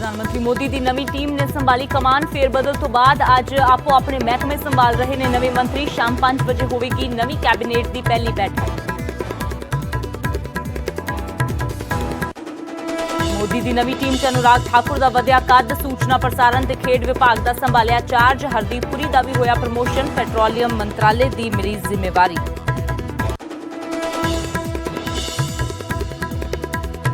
प्रधानमंत्री मोदी की नवी टीम ने संभाली कमान। फेरबदल तो बाद अज आपो अपने महकमे संभाल रहे ने नवे मंत्री। शाम 5 बजे होगी नवी कैबिनेट की पहली बैठक। मोदी की नवी टीम च अनुराग ठाकुर का वधिया कद। सूचना प्रसारण ते खेड विभाग का संभालिया चार्ज। हरदीप पुरी का भी होया प्रमोशन। पैट्रोलियम मंत्रालय की मिली जिम्मेवारी।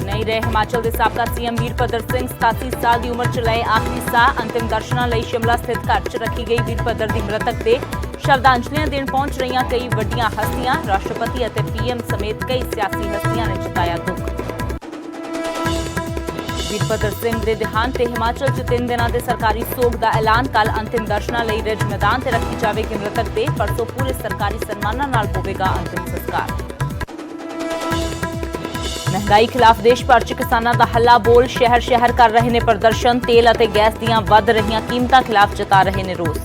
नहीं रहे हिमाचल के साबका सीएम वीरभद्र सिंह। 87 साल की उम्र च लए आखिरी साह। अंतिम दर्शनों लई शिमला स्थित घर च रखी गई वीरभद्र की मृतक दे। श्रद्धांजलियां देण पहुंच रही कई वड्डियां हस्तियां। राष्ट्रपति और पीएम समेत कई सियासी हस्तियां ने जताया दुख। वीरभद्र सिंह के देहांत ते हिमाचल च 3 दिनों के सरकारी सोग का ऐलान। कल अंतिम दर्शनों लई रिज मैदान से रखी जाएगी मृतक दे। परसों पूरे सरकारी सम्मानां नाल होवेगा अंतिम संस्कार। महंगाई खिलाफ देश भर च किसानां दा हल्ला बोल। शहर शहर कर रहे ने प्रदर्शन। तेल और गैस दीयां वध रहीआं कीमतां खिलाफ जता रहे ने रोस।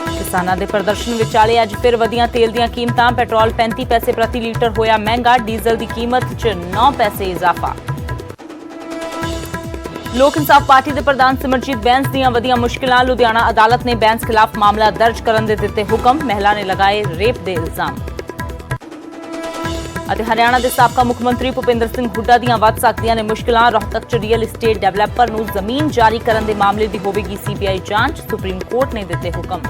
किसानां दे प्रदर्शन विचाले अज फिर वधियां तेल दीयां कीमतां। पेट्रोल 35 पैसे प्रति लीटर होया महंगा। डीजल की कीमत च 9 पैसे इजाफा। लोक इंसाफ पार्टी के प्रधान सिमरजीत बैंस दीयां वधियां मुश्किलां। लुधियाना अदालत ने बैंस खिलाफ मामला दर्ज करने दे दिते हुक्म। महिला ने लगाए रेप के इल्जाम। हरियाणा के साबका मुख्यमंत्री भूपिंदर सिंह हुड्डा दीयां वध सकदियां ने मुश्किलां। रोहतक च रियल एस्टेट डेवलपर नूं जमीन जारी करने के मामले की होवेगी सीबीआई जांच। सुप्रीम कोर्ट ने दिते हुक्म।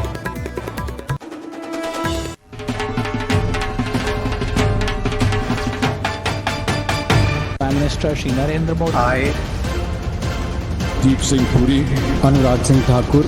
प्राइम मिनिस्टर श्री नरेंद्र मोदी आए दीप सिंह पुरी, अनुराग सिंह ठाकुर।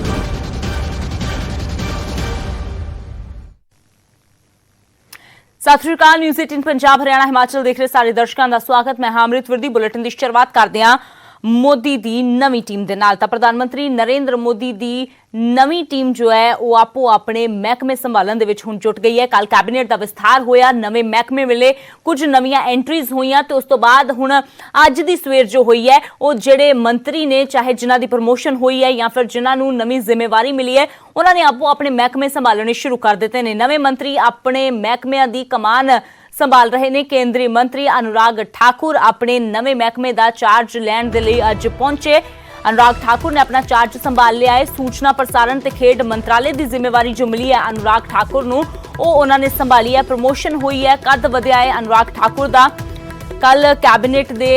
सत श्री अकाल। न्यूज़ 18 पंजाब हरियाणा हिमाचल देख रहे सारे दर्शकों का स्वागत। मैं अमृत विरदी। बुलेटिन की शुरुआत करते हैं मोदी की नवी टीम के नाल। प्रधानमंत्री नरेंद्र मोदी की नवी टीम जो है वो आपो अपने महकमे संभालन दे विच हुण जुट गई है। कल कैबिनेट का विस्तार होया। नवे महकमे वेले कुछ नवीं एंट्रीज हुईआं ते उस तो बाद हुण अज दी सवेर जो हुई है वो जिहड़े मंत्री ने चाहे जिन्हां दी प्रमोशन हुई है या फिर जिन्हां नूं नवीं जिम्मेवारी मिली है उन्होंने आपो अपने महकमे संभालने शुरू कर दिते ने। नवे मंत्री अपने महकमिਆਂ दी कमान संभाल रहे ने। केंद्रीय मंत्री अनुराग ठाकुर अपने नवे महकमे का चार्ज लैण दे लई अज पहुंचे। अनुराग ठाकुर ने अपना चार्ज संभाल लिया है। सूचना प्रसारण ते खेड मंत्रालय की जिम्मेवारी जो मिली है अनुराग ठाकुर नूं वो उन्होंने संभाली है। प्रमोशन हुई है। कद वधिया है अनुराग ठाकुर का। कल कैबिनेट के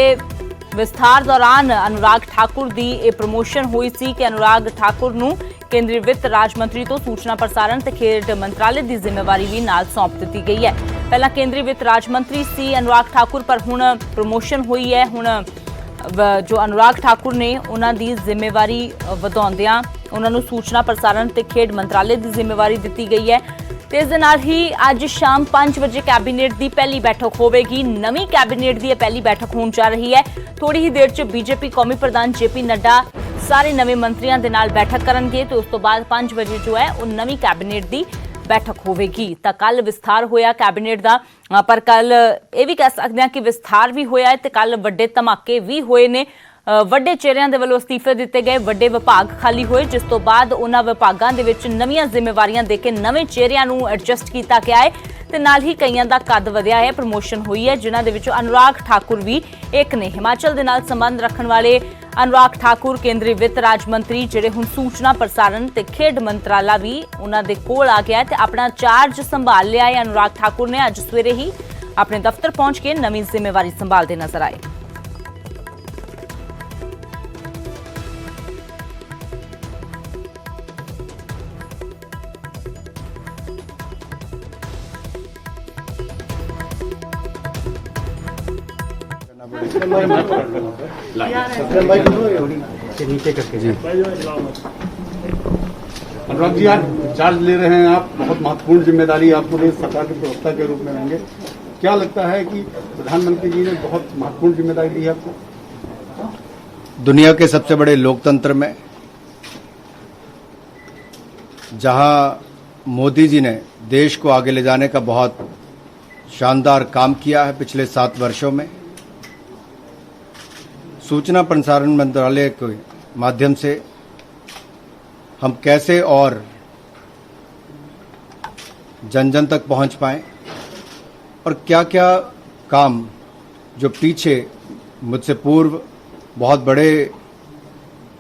विस्तार दौरान अनुराग ठाकुर की यह प्रमोशन हुई सी कि अनुराग ठाकुर नूं केंद्रीय वित्त राज मंत्री तो सूचना प्रसारण ते खेड मंत्रालय की जिम्मेवारी भी नाल सौंप दी गई है। पहला केंद्रीय वित्त राज मंत्री सी अनुराग ठाकुर पर हुण प्रमोशन हुई है। हुण जो अनुराग ठाकुर ने उन्हां दी जिम्मेवारी वधाउंदिआं उन्हां नूं सूचना प्रसारण ते खेड मंत्रालय की जिम्मेवारी दी गई है। ते इस दे नाल ही अज शाम 5 बजे कैबिनेट की पहली बैठक होवेगी। नवीं कैबिनेट की पहली बैठक होण जा रही है। थोड़ी ही देर च बीजेपी कौमी प्रधान जेपी नड्डा सारे नवे मंत्रियों के नाल बैठक करनगे तो उस तो बाद 5 बजे जो है वो नवी कैबिनेट की बैठक होवेगी। तो कल विस्तार होया कैबिनेट का, पर कल ये भी कह सकते हैं कि विस्तार भी होया है ते कल वड्डे धमाके भी होए ने। वड्डे चेहरिਆਂ ਦੇ ਵੱਲੋਂ ਅਸਤੀਫੇ ਦਿੱਤੇ ਗਏ। ਵੱਡੇ ਵਿਭਾਗ ਖਾਲੀ ਹੋਏ ਜਿਸ ਤੋਂ ਬਾਅਦ ਉਹਨਾਂ ਵਿਭਾਗਾਂ ਦੇ ਵਿੱਚ ਨਵੀਆਂ ਜ਼ਿੰਮੇਵਾਰੀਆਂ ਦੇ ਕੇ ਨਵੇਂ ਚਿਹਰਿਆਂ ਨੂੰ ਐਡਜਸਟ ਕੀਤਾ ਗਿਆ ਹੈ ਤੇ ਨਾਲ ਹੀ ਕਈਆਂ ਦਾ ਕੱਦ ਵਧਿਆ ਹੈ। ਪ੍ਰਮੋਸ਼ਨ ਹੋਈ ਹੈ ਜਿਨ੍ਹਾਂ ਦੇ ਵਿੱਚੋਂ अनुराग ठाकुर भी एक ने। हिमाचल ਦੇ ਨਾਲ ਸੰਬੰਧ ਰੱਖਣ ਵਾਲੇ अनुराग ठाकुर केंद्रीय वित्त राज मंत्री ਜਿਹੜੇ ਹੁਣ सूचना प्रसारण ਤੇ खेड मंत्राला भी ਉਹਨਾਂ ਦੇ ਕੋਲ ਆ ਗਿਆ ਤੇ ਆਪਣਾ ਚਾਰਜ संभाल लिया है। अनुराग ठाकुर ने ਅੱਜ ਸਵੇਰੇ ਹੀ ਆਪਣੇ ਦਫ਼ਤਰ ਪਹੁੰਚ ਕੇ ਨਵੀਂ ਜ਼ਿੰਮੇਵਾਰੀ ਸੰਭਾਲਦੇ ਨਜ਼ਰ ਆਏ। नीचे करके जी अनुराग जी आज चार्ज ले रहे हैं आप। बहुत महत्वपूर्ण जिम्मेदारी आपको सरकार के प्रवक्ता के रूप में रहेंगे। क्या लगता है कि प्रधानमंत्री जी ने बहुत महत्वपूर्ण जिम्मेदारी दी है आपको? दुनिया के सबसे बड़े लोकतंत्र में जहां मोदी जी ने देश को आगे ले जाने का बहुत शानदार काम किया है पिछले 7 वर्षों में, सूचना प्रसारण मंत्रालय के माध्यम से हम कैसे और जन जन तक पहुंच पाएं और क्या क्या काम जो पीछे मुझसे पूर्व बहुत बड़े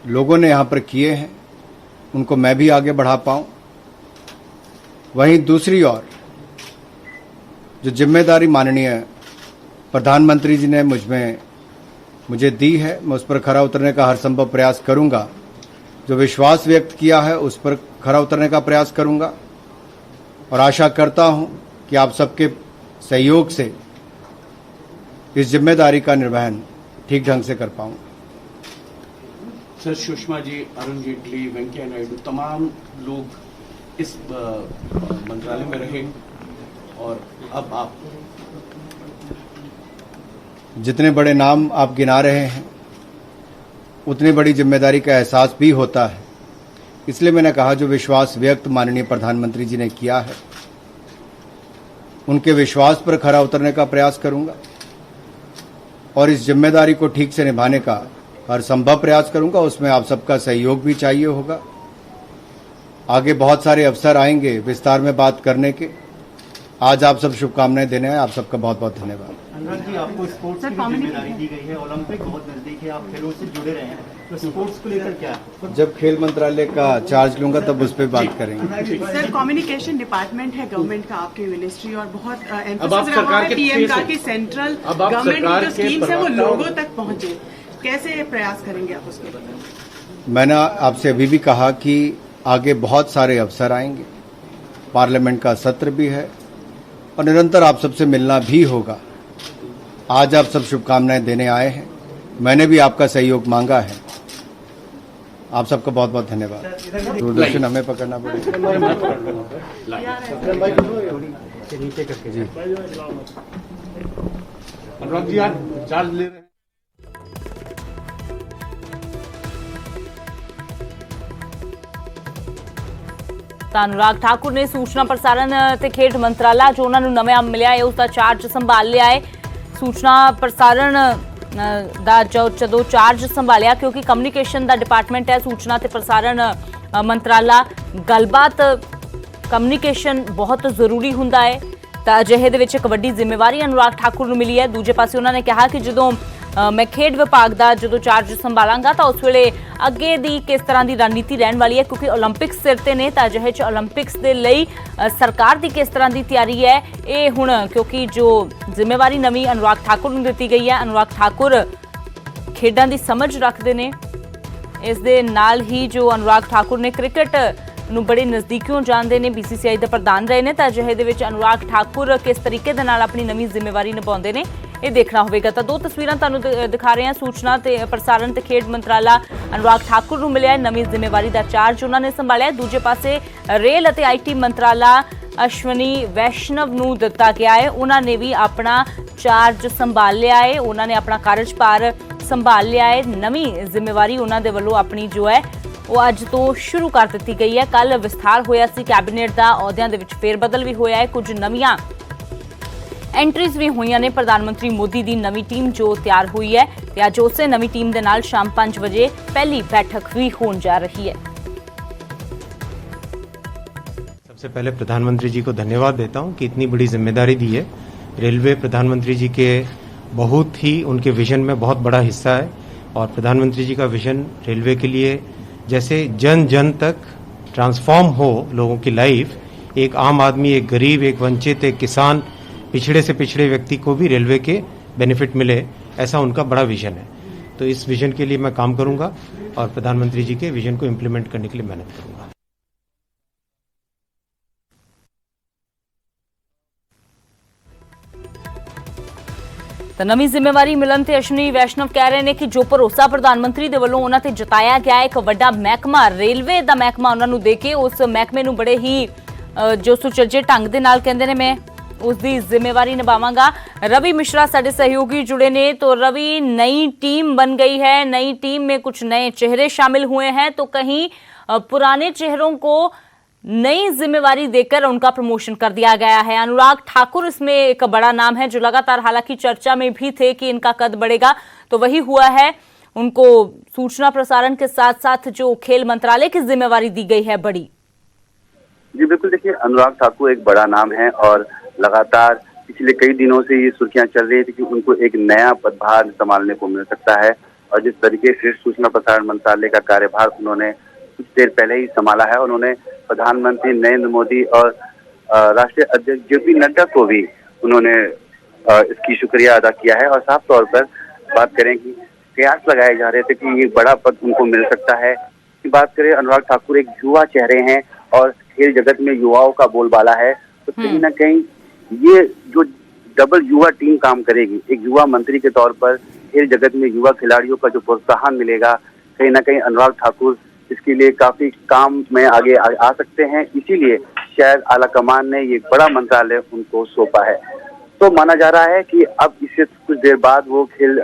लोगों ने यहाँ पर किए हैं, उनको मैं भी आगे बढ़ा पाऊँ। वहीं दूसरी ओर जो जिम्मेदारी माननीय प्रधानमंत्री जी ने मुझे दी है, मैं उस पर खरा उतरने का हर संभव प्रयास करूंगा। जो विश्वास व्यक्त किया है उस पर खरा उतरने का प्रयास करूंगा और आशा करता हूं कि आप सबके सहयोग से इस जिम्मेदारी का निर्वहन ठीक ढंग से कर पाऊंगा। सर, सुषमा जी, अरुण जेटली, वेंकैया नायडू, तमाम लोग इस मंत्रालय में रहे और अब आप जितने बड़े नाम आप गिना रहे हैं उतनी बड़ी जिम्मेदारी का एहसास भी होता है। इसलिए मैंने कहा जो विश्वास व्यक्त माननीय प्रधानमंत्री जी ने किया है उनके विश्वास पर खरा उतरने का प्रयास करूंगा और इस जिम्मेदारी को ठीक से निभाने का हर संभव प्रयास करूंगा। उसमें आप सबका सहयोग भी चाहिए होगा। आगे बहुत सारे अवसर आएंगे विस्तार में बात करने के। आज आप सब शुभकामनाएं देने हैं। आप सबका बहुत बहुत धन्यवाद। अनुराग जी, आपको स्पोर्ट्स की जिम्मेदारी दी गई है, ओलंपिक बहुत नजदीक है, आप खेलों से जुड़े रहे हैं, तो स्पोर्ट्स को लेकर क्या? जब खेल मंत्रालय का चार्ज लूंगा तब उस पर बात करेंगे। सर, कम्युनिकेशन डिपार्टमेंट है गवर्नमेंट का, आपकी मिनिस्ट्री, और बहुत अब आप सरकार के पीएम का कि सेंट्रल गवर्नमेंट की जो स्कीम्स है वो लोगों तक पहुंचे, कैसे प्रयास करेंगे आप उसके बारे? मैंने आपसे अभी भी कहा कि आगे बहुत सारे अवसर आएंगे, पार्लियामेंट का सत्र भी है और निरंतर आप सबसे मिलना भी होगा। आज आप सब शुभकामनाएं देने आए हैं, मैंने भी आपका सहयोग मांगा है। आप सबका बहुत बहुत धन्यवाद। दूरदर्शन हमें पकड़ना पड़ेगा। जी, अनुराग जी आज चार्ज ले रहे हैं। ਤਾਂ ਅਨੁਰਾਗ ਠਾਕੁਰ ਨੇ ਸੂਚਨਾ ਪ੍ਰਸਾਰਣ ਤੇ ਖੇਡ ਮੰਤਰਾਲਾ ਜੋ ਉਹਨਾਂ ਨੂੰ ਨਵਾਂ ਮਿਲਿਆ ਹੈ ਉਸ ਦਾ ਚਾਰਜ ਸੰਭਾਲ ਲਿਆ ਹੈ। ਸੂਚਨਾ ਪ੍ਰਸਾਰਣ ਦਾ ਜਦੋਂ ਚਾਰਜ ਸੰਭਾਲਿਆ, ਕਿਉਂਕਿ ਕਮਿਊਨੀਕੇਸ਼ਨ ਦਾ ਡਿਪਾਰਟਮੈਂਟ ਹੈ ਸੂਚਨਾ ਤੇ ਪ੍ਰਸਾਰਣ ਮੰਤਰਾਲਾ, ਗੱਲਬਾਤ ਕਮਿਊਨੀਕੇਸ਼ਨ ਬਹੁਤ ਜ਼ਰੂਰੀ ਹੁੰਦਾ ਹੈ, ਤਾਂ ਅਜਿਹੇ ਦੇ ਵਿੱਚ ਇੱਕ ਵੱਡੀ ਜ਼ਿੰਮੇਵਾਰੀ ਅਨੁਰਾਗ ਠਾਕੁਰ ਨੂੰ ਮਿਲੀ ਹੈ। ਦੂਜੇ ਪਾਸੇ ਉਹਨਾਂ ਨੇ ਕਿਹਾ ਕਿ ਜਦੋਂ मैं खेड विभाग का जो चार्ज संभालांगा तो उस वेले अगे दी किस तरह की रणनीति रहने वाली है, क्योंकि ओलंपिक्स सिर ते ने, तो अजिहे च ओलंपिक्स के लिए सरकार की किस तरह की तैयारी है ये हुण, क्योंकि जो जिम्मेवारी नवीं अनुराग ठाकुर नूं दित्ती गई है, अनुराग ठाकुर खेडां की समझ रखते हैं। इस दे नाल ही जो अनुराग ठाकुर ने क्रिकेट ਨੂੰ बड़े नज़दीकियों जानते हैं, BCCI ਦੇ ਪ੍ਰਧਾਨ ਰਹੇ ਨੇ, ਤਾਂ ਅਜਿਹੇ ਦੇ ਵਿੱਚ अनुराग ठाकुर किस तरीके ਦੇ ਨਾਲ ਆਪਣੀ ਨਵੀਂ ਜ਼ਿੰਮੇਵਾਰੀ ਨਿਭਾਉਂਦੇ ਨੇ ਇਹ ਦੇਖਣਾ ਹੋਵੇਗਾ। ਤਾਂ ਦੋ ਤਸਵੀਰਾਂ ਤੁਹਾਨੂੰ ਦਿਖਾ ਰਹੇ ਹਾਂ। ਸੂਚਨਾ ਤੇ ਪ੍ਰਸਾਰਣ ਤੇ ਖੇਡ ਮੰਤਰਾਲਾ अनुराग ठाकुर ਨੂੰ ਮਿਲਿਆ ਨਵੀਂ ਜ਼ਿੰਮੇਵਾਰੀ ਦਾ ਚਾਰਜ ਉਹਨਾਂ ਨੇ ਸੰਭਾਲਿਆ। ਦੂਜੇ ਪਾਸੇ ਰੇਲ ਅਤੇ IT ਮੰਤਰਾਲਾ ਅਸ਼ਵਨੀ ਵੈਸ਼ਨਵ ਨੂੰ ਦਿੱਤਾ ਗਿਆ ਹੈ, ਉਹਨਾਂ ਨੇ ਵੀ ਆਪਣਾ ਚਾਰਜ ਸੰਭਾਲ ਲਿਆ ਹੈ, ਉਹਨਾਂ ਨੇ ਆਪਣਾ ਕਾਰਜਭਾਰ ਸੰਭਾਲ ਲਿਆ ਹੈ। ਨਵੀਂ ਜ਼ਿੰਮੇਵਾਰੀ ਉਹਨਾਂ ਦੇ ਵੱਲੋਂ ਆਪਣੀ ਜੋ ਹੈ ਉਹ ਅੱਜ ਤੋਂ ਸ਼ੁਰੂ ਕਰ ਦਿੱਤੀ ਗਈ ਹੈ। ਕੱਲ ਵਿਸਥਾਰ ਹੋਇਆ ਸੀ ਕੈਬਨਿਟ ਦਾ, ਅਹੁਦਿਆਂ ਦੇ ਵਿੱਚ ਫੇਰਬਦਲ ਵੀ ਹੋਇਆ ਹੈ, ਕੁਝ ਨਵੀਆਂ ਐਂਟਰੀਜ਼ ਵੀ ਹੋਈਆਂ ਨੇ। ਪ੍ਰਧਾਨ ਮੰਤਰੀ ਮੋਦੀ ਦੀ ਨਵੀਂ ਟੀਮ ਜੋ ਤਿਆਰ ਹੋਈ ਹੈ ਤੇ ਅੱਜ ਉਸੇ ਨਵੀਂ ਟੀਮ ਦੇ ਨਾਲ ਸ਼ਾਮ 5 ਵਜੇ ਪਹਿਲੀ बैठक भी होने जा रही है। सबसे पहले प्रधानमंत्री जी को धन्यवाद देता हूं कि इतनी बड़ी जिम्मेदारी दी है। रेलवे प्रधानमंत्री जी के बहुत ही उनके विजन में बहुत बड़ा हिस्सा है और प्रधानमंत्री जी का विजन रेलवे के लिए जैसे जन जन तक ट्रांसफॉर्म हो लोगों की लाइफ, एक आम आदमी, एक गरीब, एक वंचित, एक किसान, पिछड़े से पिछड़े व्यक्ति को भी रेलवे के बेनिफिट मिले, ऐसा उनका बड़ा विजन है। तो इस विजन के लिए मैं काम करूंगा और प्रधानमंत्री जी के विजन को इम्प्लीमेंट करने के लिए मेहनत करूंगा। ਤਾਂ ਨਵੀਂ ਜ਼ਿੰਮੇਵਾਰੀ ਮਿਲਣ ਤੇ ਅਸ਼ਵਨੀ ਵੈਸ਼ਨਵ ਕਹਿ ਰਹੇ ਨੇ ਕਿ ਜੋ ਭਰੋਸਾ ਪ੍ਰਧਾਨ ਮੰਤਰੀ ਦੇ ਵੱਲੋਂ ਉਹਨਾਂ ਤੇ ਜਤਾਇਆ ਗਿਆ ਇੱਕ ਵੱਡਾ ਮਹਿਕਮਾ, ਰੇਲਵੇ ਦਾ ਮਹਿਕਮਾ ਉਹਨਾਂ ਨੂੰ ਦੇ ਕੇ ਉਸ ਮਹਿਕਮੇ ਨੂੰ ਬੜੇ ਹੀ ਜੋ ਸੁਚੱਜੇ ਢੰਗ ਦੇ ਨਾਲ ਕਹਿੰਦੇ ਨੇ ਮੈਂ ਉਸ ਦੀ ਜ਼ਿੰਮੇਵਾਰੀ ਨਿਭਾਵਾਂਗਾ। रवि मिश्रा साढ़े सहयोगी जुड़े ने। तो रवि, नई टीम बन गई है, नई टीम में कुछ नए चेहरे शामिल हुए हैं, तो कहीं पुराने चेहरों को नई जिम्मेवारी देकर उनका प्रमोशन कर दिया गया है। अनुराग ठाकुर इसमें एक बड़ा नाम है जो लगातार हालांकि चर्चा में भी थे कि इनका कद बढ़ेगा, तो वही हुआ है। उनको सूचना प्रसारण के साथ साथ जो खेल मंत्रालय की जिम्मेवारी दी गई है बड़ी। जी बिल्कुल, देखिए अनुराग ठाकुर एक बड़ा नाम है और लगातार पिछले कई दिनों से ये सुर्खियां चल रही थी कि उनको एक नया पदभार संभालने को मिल सकता है। और जिस तरीके से सूचना प्रसारण मंत्रालय का कार्यभार उन्होंने कुछ देर पहले ही संभाला है, उन्होंने प्रधानमंत्री नरेंद्र मोदी और राष्ट्रीय अध्यक्ष जेपी नड्डा को भी उन्होंने इसकी शुक्रिया अदा किया है। और साफ तौर पर बात करें कि कयास लगाए जा रहे थे कि ये बड़ा पद उनको मिल सकता है। की बात करें, अनुराग ठाकुर एक युवा चेहरे हैं और खेल जगत में युवाओं का बोलबाला है, तो कहीं ना कहीं ये जो डबल युवा टीम काम करेगी, एक युवा मंत्री के तौर पर खेल जगत में युवा खिलाड़ियों का जो प्रोत्साहन मिलेगा, कहीं ना कहीं अनुराग ठाकुर इसके लिए काफी काम में आगे आ सकते हैं। इसीलिए शायद आला कमान ने ये बड़ा मंत्रालय उनको सौंपा है। तो माना जा रहा है कि अब इससे कुछ देर बाद वो खेल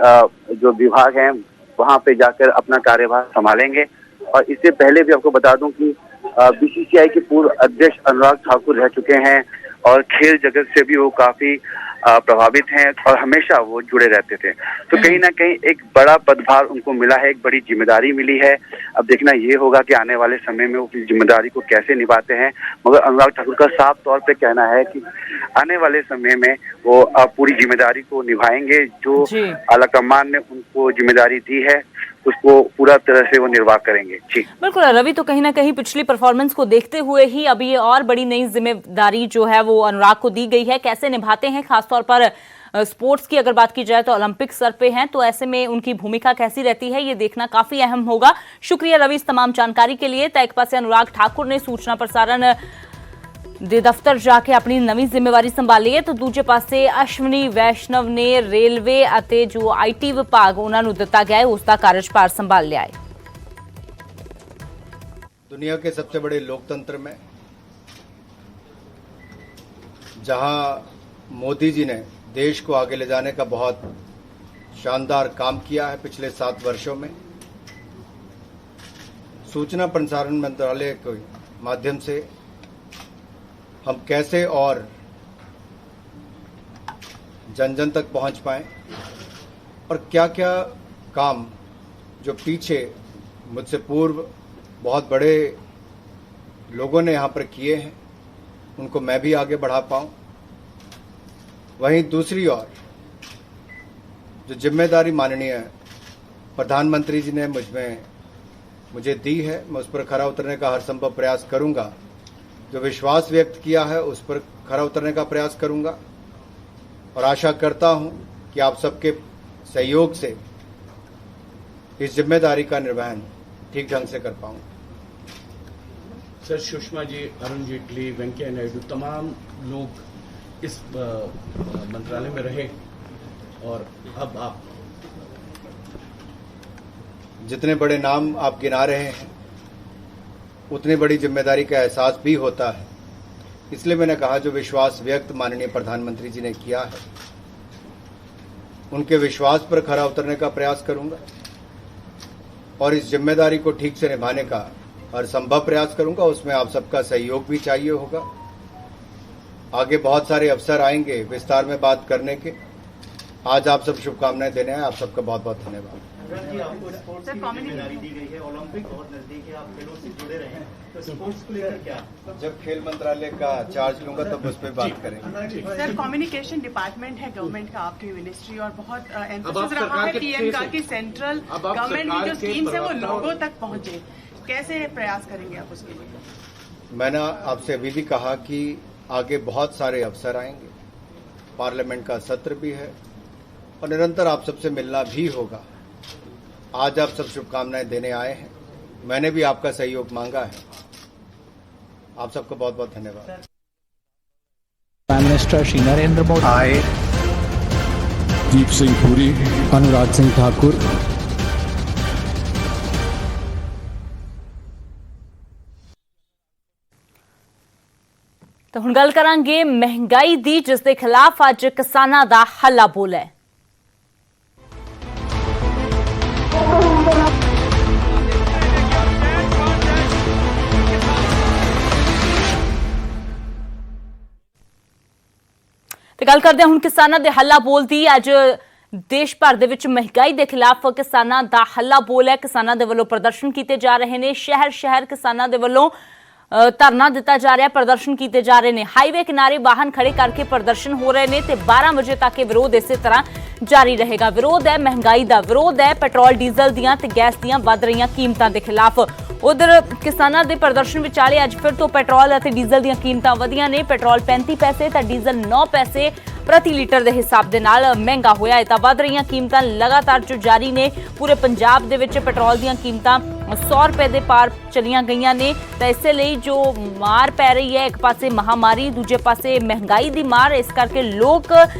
जो विभाग हैं वहां पे जाकर अपना कार्यभार संभालेंगे। और इससे पहले भी आपको बता दूं कि बीसीसीआई के पूर्व अध्यक्ष अनुराग ठाकुर रह चुके हैं और खेल जगत से भी वो काफी प्रभावित हैं और हमेशा वो जुड़े रहते थे। तो कहीं ना कहीं एक बड़ा पदभार उनको मिला है, एक बड़ी जिम्मेदारी मिली है। अब देखना ये होगा कि आने वाले समय में वो जिम्मेदारी को कैसे निभाते हैं। मगर अनुराग ठाकुर का साफ तौर पे कहना है कि आने वाले समय में वो पूरी जिम्मेदारी को निभाएंगे। जो आलाकमान ने उनको जिम्मेदारी दी है उसको पूरा तरह से वो निर्वाह करेंगे। जी बिल्कुल रवि, तो कहीं ना कहीं पिछली परफॉर्मेंस को देखते हुए ही अभी ये और बड़ी नई जिम्मेदारी जो है वो अनुराग को दी गई है। कैसे निभाते हैं, खासतौर पर स्पोर्ट्स की अगर बात की जाए तो ओलंपिक स्तर पे हैं, तो ऐसे में उनकी भूमिका कैसी रहती है ये देखना काफी अहम होगा। शुक्रिया रवि इस तमाम जानकारी के लिए। तो एक पास अनुराग ठाकुर ने सूचना प्रसारण ਦੇ ਦਫ਼ਤਰ ਜਾ ਕੇ ਆਪਣੀ ਨਵੀਂ ਜ਼ਿੰਮੇਵਾਰੀ ਸੰਭਾਲੀ ਹੈ, ਤਾਂ ਦੂਜੇ ਪਾਸੇ ਅਸ਼ਵਨੀ ਵੈਸ਼ਨਵ ਨੇ ਰੇਲਵੇ ਅਤੇ ਜੋ ਆਈਟੀ ਵਿਭਾਗ ਉਹਨਾਂ ਨੂੰ ਦਿੱਤਾ ਗਿਆ ਹੈ ਉਸ ਦਾ ਕਾਰਜਭਾਰ ਸੰਭਾਲ ਲਿਆ है। दुनिया के सबसे बड़े लोकतंत्र में जहां मोदी जी ने देश को आगे ले जाने का बहुत शानदार काम किया है पिछले 7 वर्षों में, सूचना प्रसारण मंत्रालय के माध्यम से हम कैसे और जन जन तक पहुंच पाएं और क्या क्या काम जो पीछे मुझसे पूर्व बहुत बड़े लोगों ने यहाँ पर किए हैं उनको मैं भी आगे बढ़ा पाऊं। वहीं दूसरी ओर जो जिम्मेदारी माननीय प्रधानमंत्री जी ने मुझे दी है, मैं उस पर खरा उतरने का हर संभव प्रयास करूंगा। जो विश्वास व्यक्त किया है उस पर खरा उतरने का प्रयास करूंगा और आशा करता हूं कि आप सबके सहयोग से इस जिम्मेदारी का निर्वहन ठीक ढंग से कर पाऊं। सर, सुषमा जी, अरुण जेटली, वेंकैया नायडू, तमाम लोग इस मंत्रालय में रहे और अब आप जितने बड़े नाम आप गिना रहे हैं उतनी बड़ी जिम्मेदारी का एहसास भी होता है। इसलिए मैंने कहा जो विश्वास व्यक्त माननीय प्रधानमंत्री जी ने किया है उनके विश्वास पर खरा उतरने का प्रयास करूंगा और इस जिम्मेदारी को ठीक से निभाने का हर संभव प्रयास करूंगा। उसमें आप सबका सहयोग भी चाहिए होगा। आगे बहुत सारे अवसर आएंगे विस्तार में बात करने के। आज आप सब शुभकामनाएं देने हैं। आप सबका बहुत बहुत धन्यवाद। जी, आपको स्पोर्ट्स की जिम्मेदारी दी गई है, ओलंपिक बहुत नजदीक है, आप खेलों से जुड़े रहे हैं, तो स्पोर्ट्स को लेकर क्या? जब खेल मंत्रालय का चार्ज लूंगा तब उस पर बात करेंगे। सर, कम्युनिकेशन डिपार्टमेंट है गवर्नमेंट का, आपकी मिनिस्ट्री, और बहुत एम्फेसिस रहा है पीएम का कि सेंट्रल गवर्नमेंट की जो स्कीम्स है वो लोगों तक पहुंचे। कैसे प्रयास करेंगे आप उसके लिए? मैंने आपसे अभी भी कहा कि आगे बहुत सारे अवसर आएंगे, पार्लियामेंट का सत्र भी है और निरंतर आप सबसे मिलना भी होगा। आज आप सब शुभकामनाएं देने आए हैं, मैंने भी आपका सहयोग मांगा है। आप सबको बहुत बहुत धन्यवाद। प्राइम मिनिस्टर श्री नरेंद्र मोदी आए दीप सिंह पुरी, अनुराग सिंह ठाकुर, तो हुण गल करांगे महंगाई दी, जिस दे खिलाफ अज किसानां दा हल्ला बोल है। ਤੇ ਗੱਲ ਕਰਦੇ ਹਾਂ ਹੁਣ ਕਿਸਾਨਾਂ ਦੇ ਹੱਲਾ ਬੋਲ ਦੀ। ਅੱਜ ਦੇਸ਼ ਭਰ ਦੇ ਵਿੱਚ ਮਹਿੰਗਾਈ ਦੇ ਖਿਲਾਫ ਕਿਸਾਨਾਂ ਦਾ ਹੱਲਾ ਬੋਲ ਹੈ। ਕਿਸਾਨਾਂ ਦੇ ਵੱਲੋਂ ਪ੍ਰਦਰਸ਼ਨ ਕੀਤੇ ਜਾ ਰਹੇ ਨੇ। ਸ਼ਹਿਰ ਸ਼ਹਿਰ ਕਿਸਾਨਾਂ ਦੇ ਵੱਲੋਂ ਧਰਨਾ ਦਿੱਤਾ ਜਾ ਰਿਹਾ, ਪ੍ਰਦਰਸ਼ਨ ਕੀਤੇ ਜਾ ਰਹੇ ਨੇ। ਹਾਈਵੇ ਕਿਨਾਰੇ ਵਾਹਨ ਖੜੇ ਕਰਕੇ ਪ੍ਰਦਰਸ਼ਨ ਹੋ ਰਹੇ ਨੇ ਤੇ 12 ਵਜੇ ਤੱਕ ਇਹ ਵਿਰੋਧ ਇਸੇ ਤਰ੍ਹਾਂ ਜਾਰੀ ਰਹੇਗਾ। ਵਿਰੋਧ ਹੈ ਮਹਿੰਗਾਈ ਦਾ, ਵਿਰੋਧ ਹੈ ਪੈਟਰੋਲ ਡੀਜ਼ਲ ਦੀਆਂ ਤੇ ਗੈਸ ਦੀਆਂ ਵੱਧ ਰਹੀਆਂ ਕੀਮਤਾਂ ਦੇ ਖਿਲਾਫ। ਉਧਰ ਕਿਸਾਨਾਂ ਦੇ ਪ੍ਰਦਰਸ਼ਨ ਵਿਚਾਲੇ ਅੱਜ ਫਿਰ ਤੋਂ ਪੈਟਰੋਲ ਅਤੇ ਡੀਜ਼ਲ ਦੀਆਂ ਕੀਮਤਾਂ ਵਧੀਆਂ ਨੇ। ਪੈਟਰੋਲ 35 ਪੈਸੇ ਤਾਂ ਡੀਜ਼ਲ 9 ਪੈਸੇ ਪ੍ਰਤੀ ਲੀਟਰ ਦੇ ਹਿਸਾਬ ਦੇ ਨਾਲ ਮਹਿੰਗਾ ਹੋਇਆ ਹੈ। ਤਾਂ ਵੱਧ ਰਹੀਆਂ ਕੀਮਤਾਂ ਲਗਾਤਾਰ ਜੋ ਜਾਰੀ ਨੇ। ਪੂਰੇ ਪੰਜਾਬ ਦੇ ਵਿੱਚ ਪੈਟਰੋਲ ਦੀਆਂ ਕੀਮਤਾਂ 100 ਰੁਪਏ ਦੇ ਪਾਰ ਚਲੀਆਂ ਗਈਆਂ ਨੇ। ਤਾਂ ਇਸੇ ਲਈ ਜੋ ਮਾਰ ਪੈ ਰਹੀ ਹੈ, ਇੱਕ ਪਾਸੇ ਮਹਾਮਾਰੀ, ਦੂਜੇ ਪਾਸੇ ਮਹਿੰਗਾਈ ਦੀ ਮਾਰ, ਇਸ ਕਰਕੇ ਲੋਕ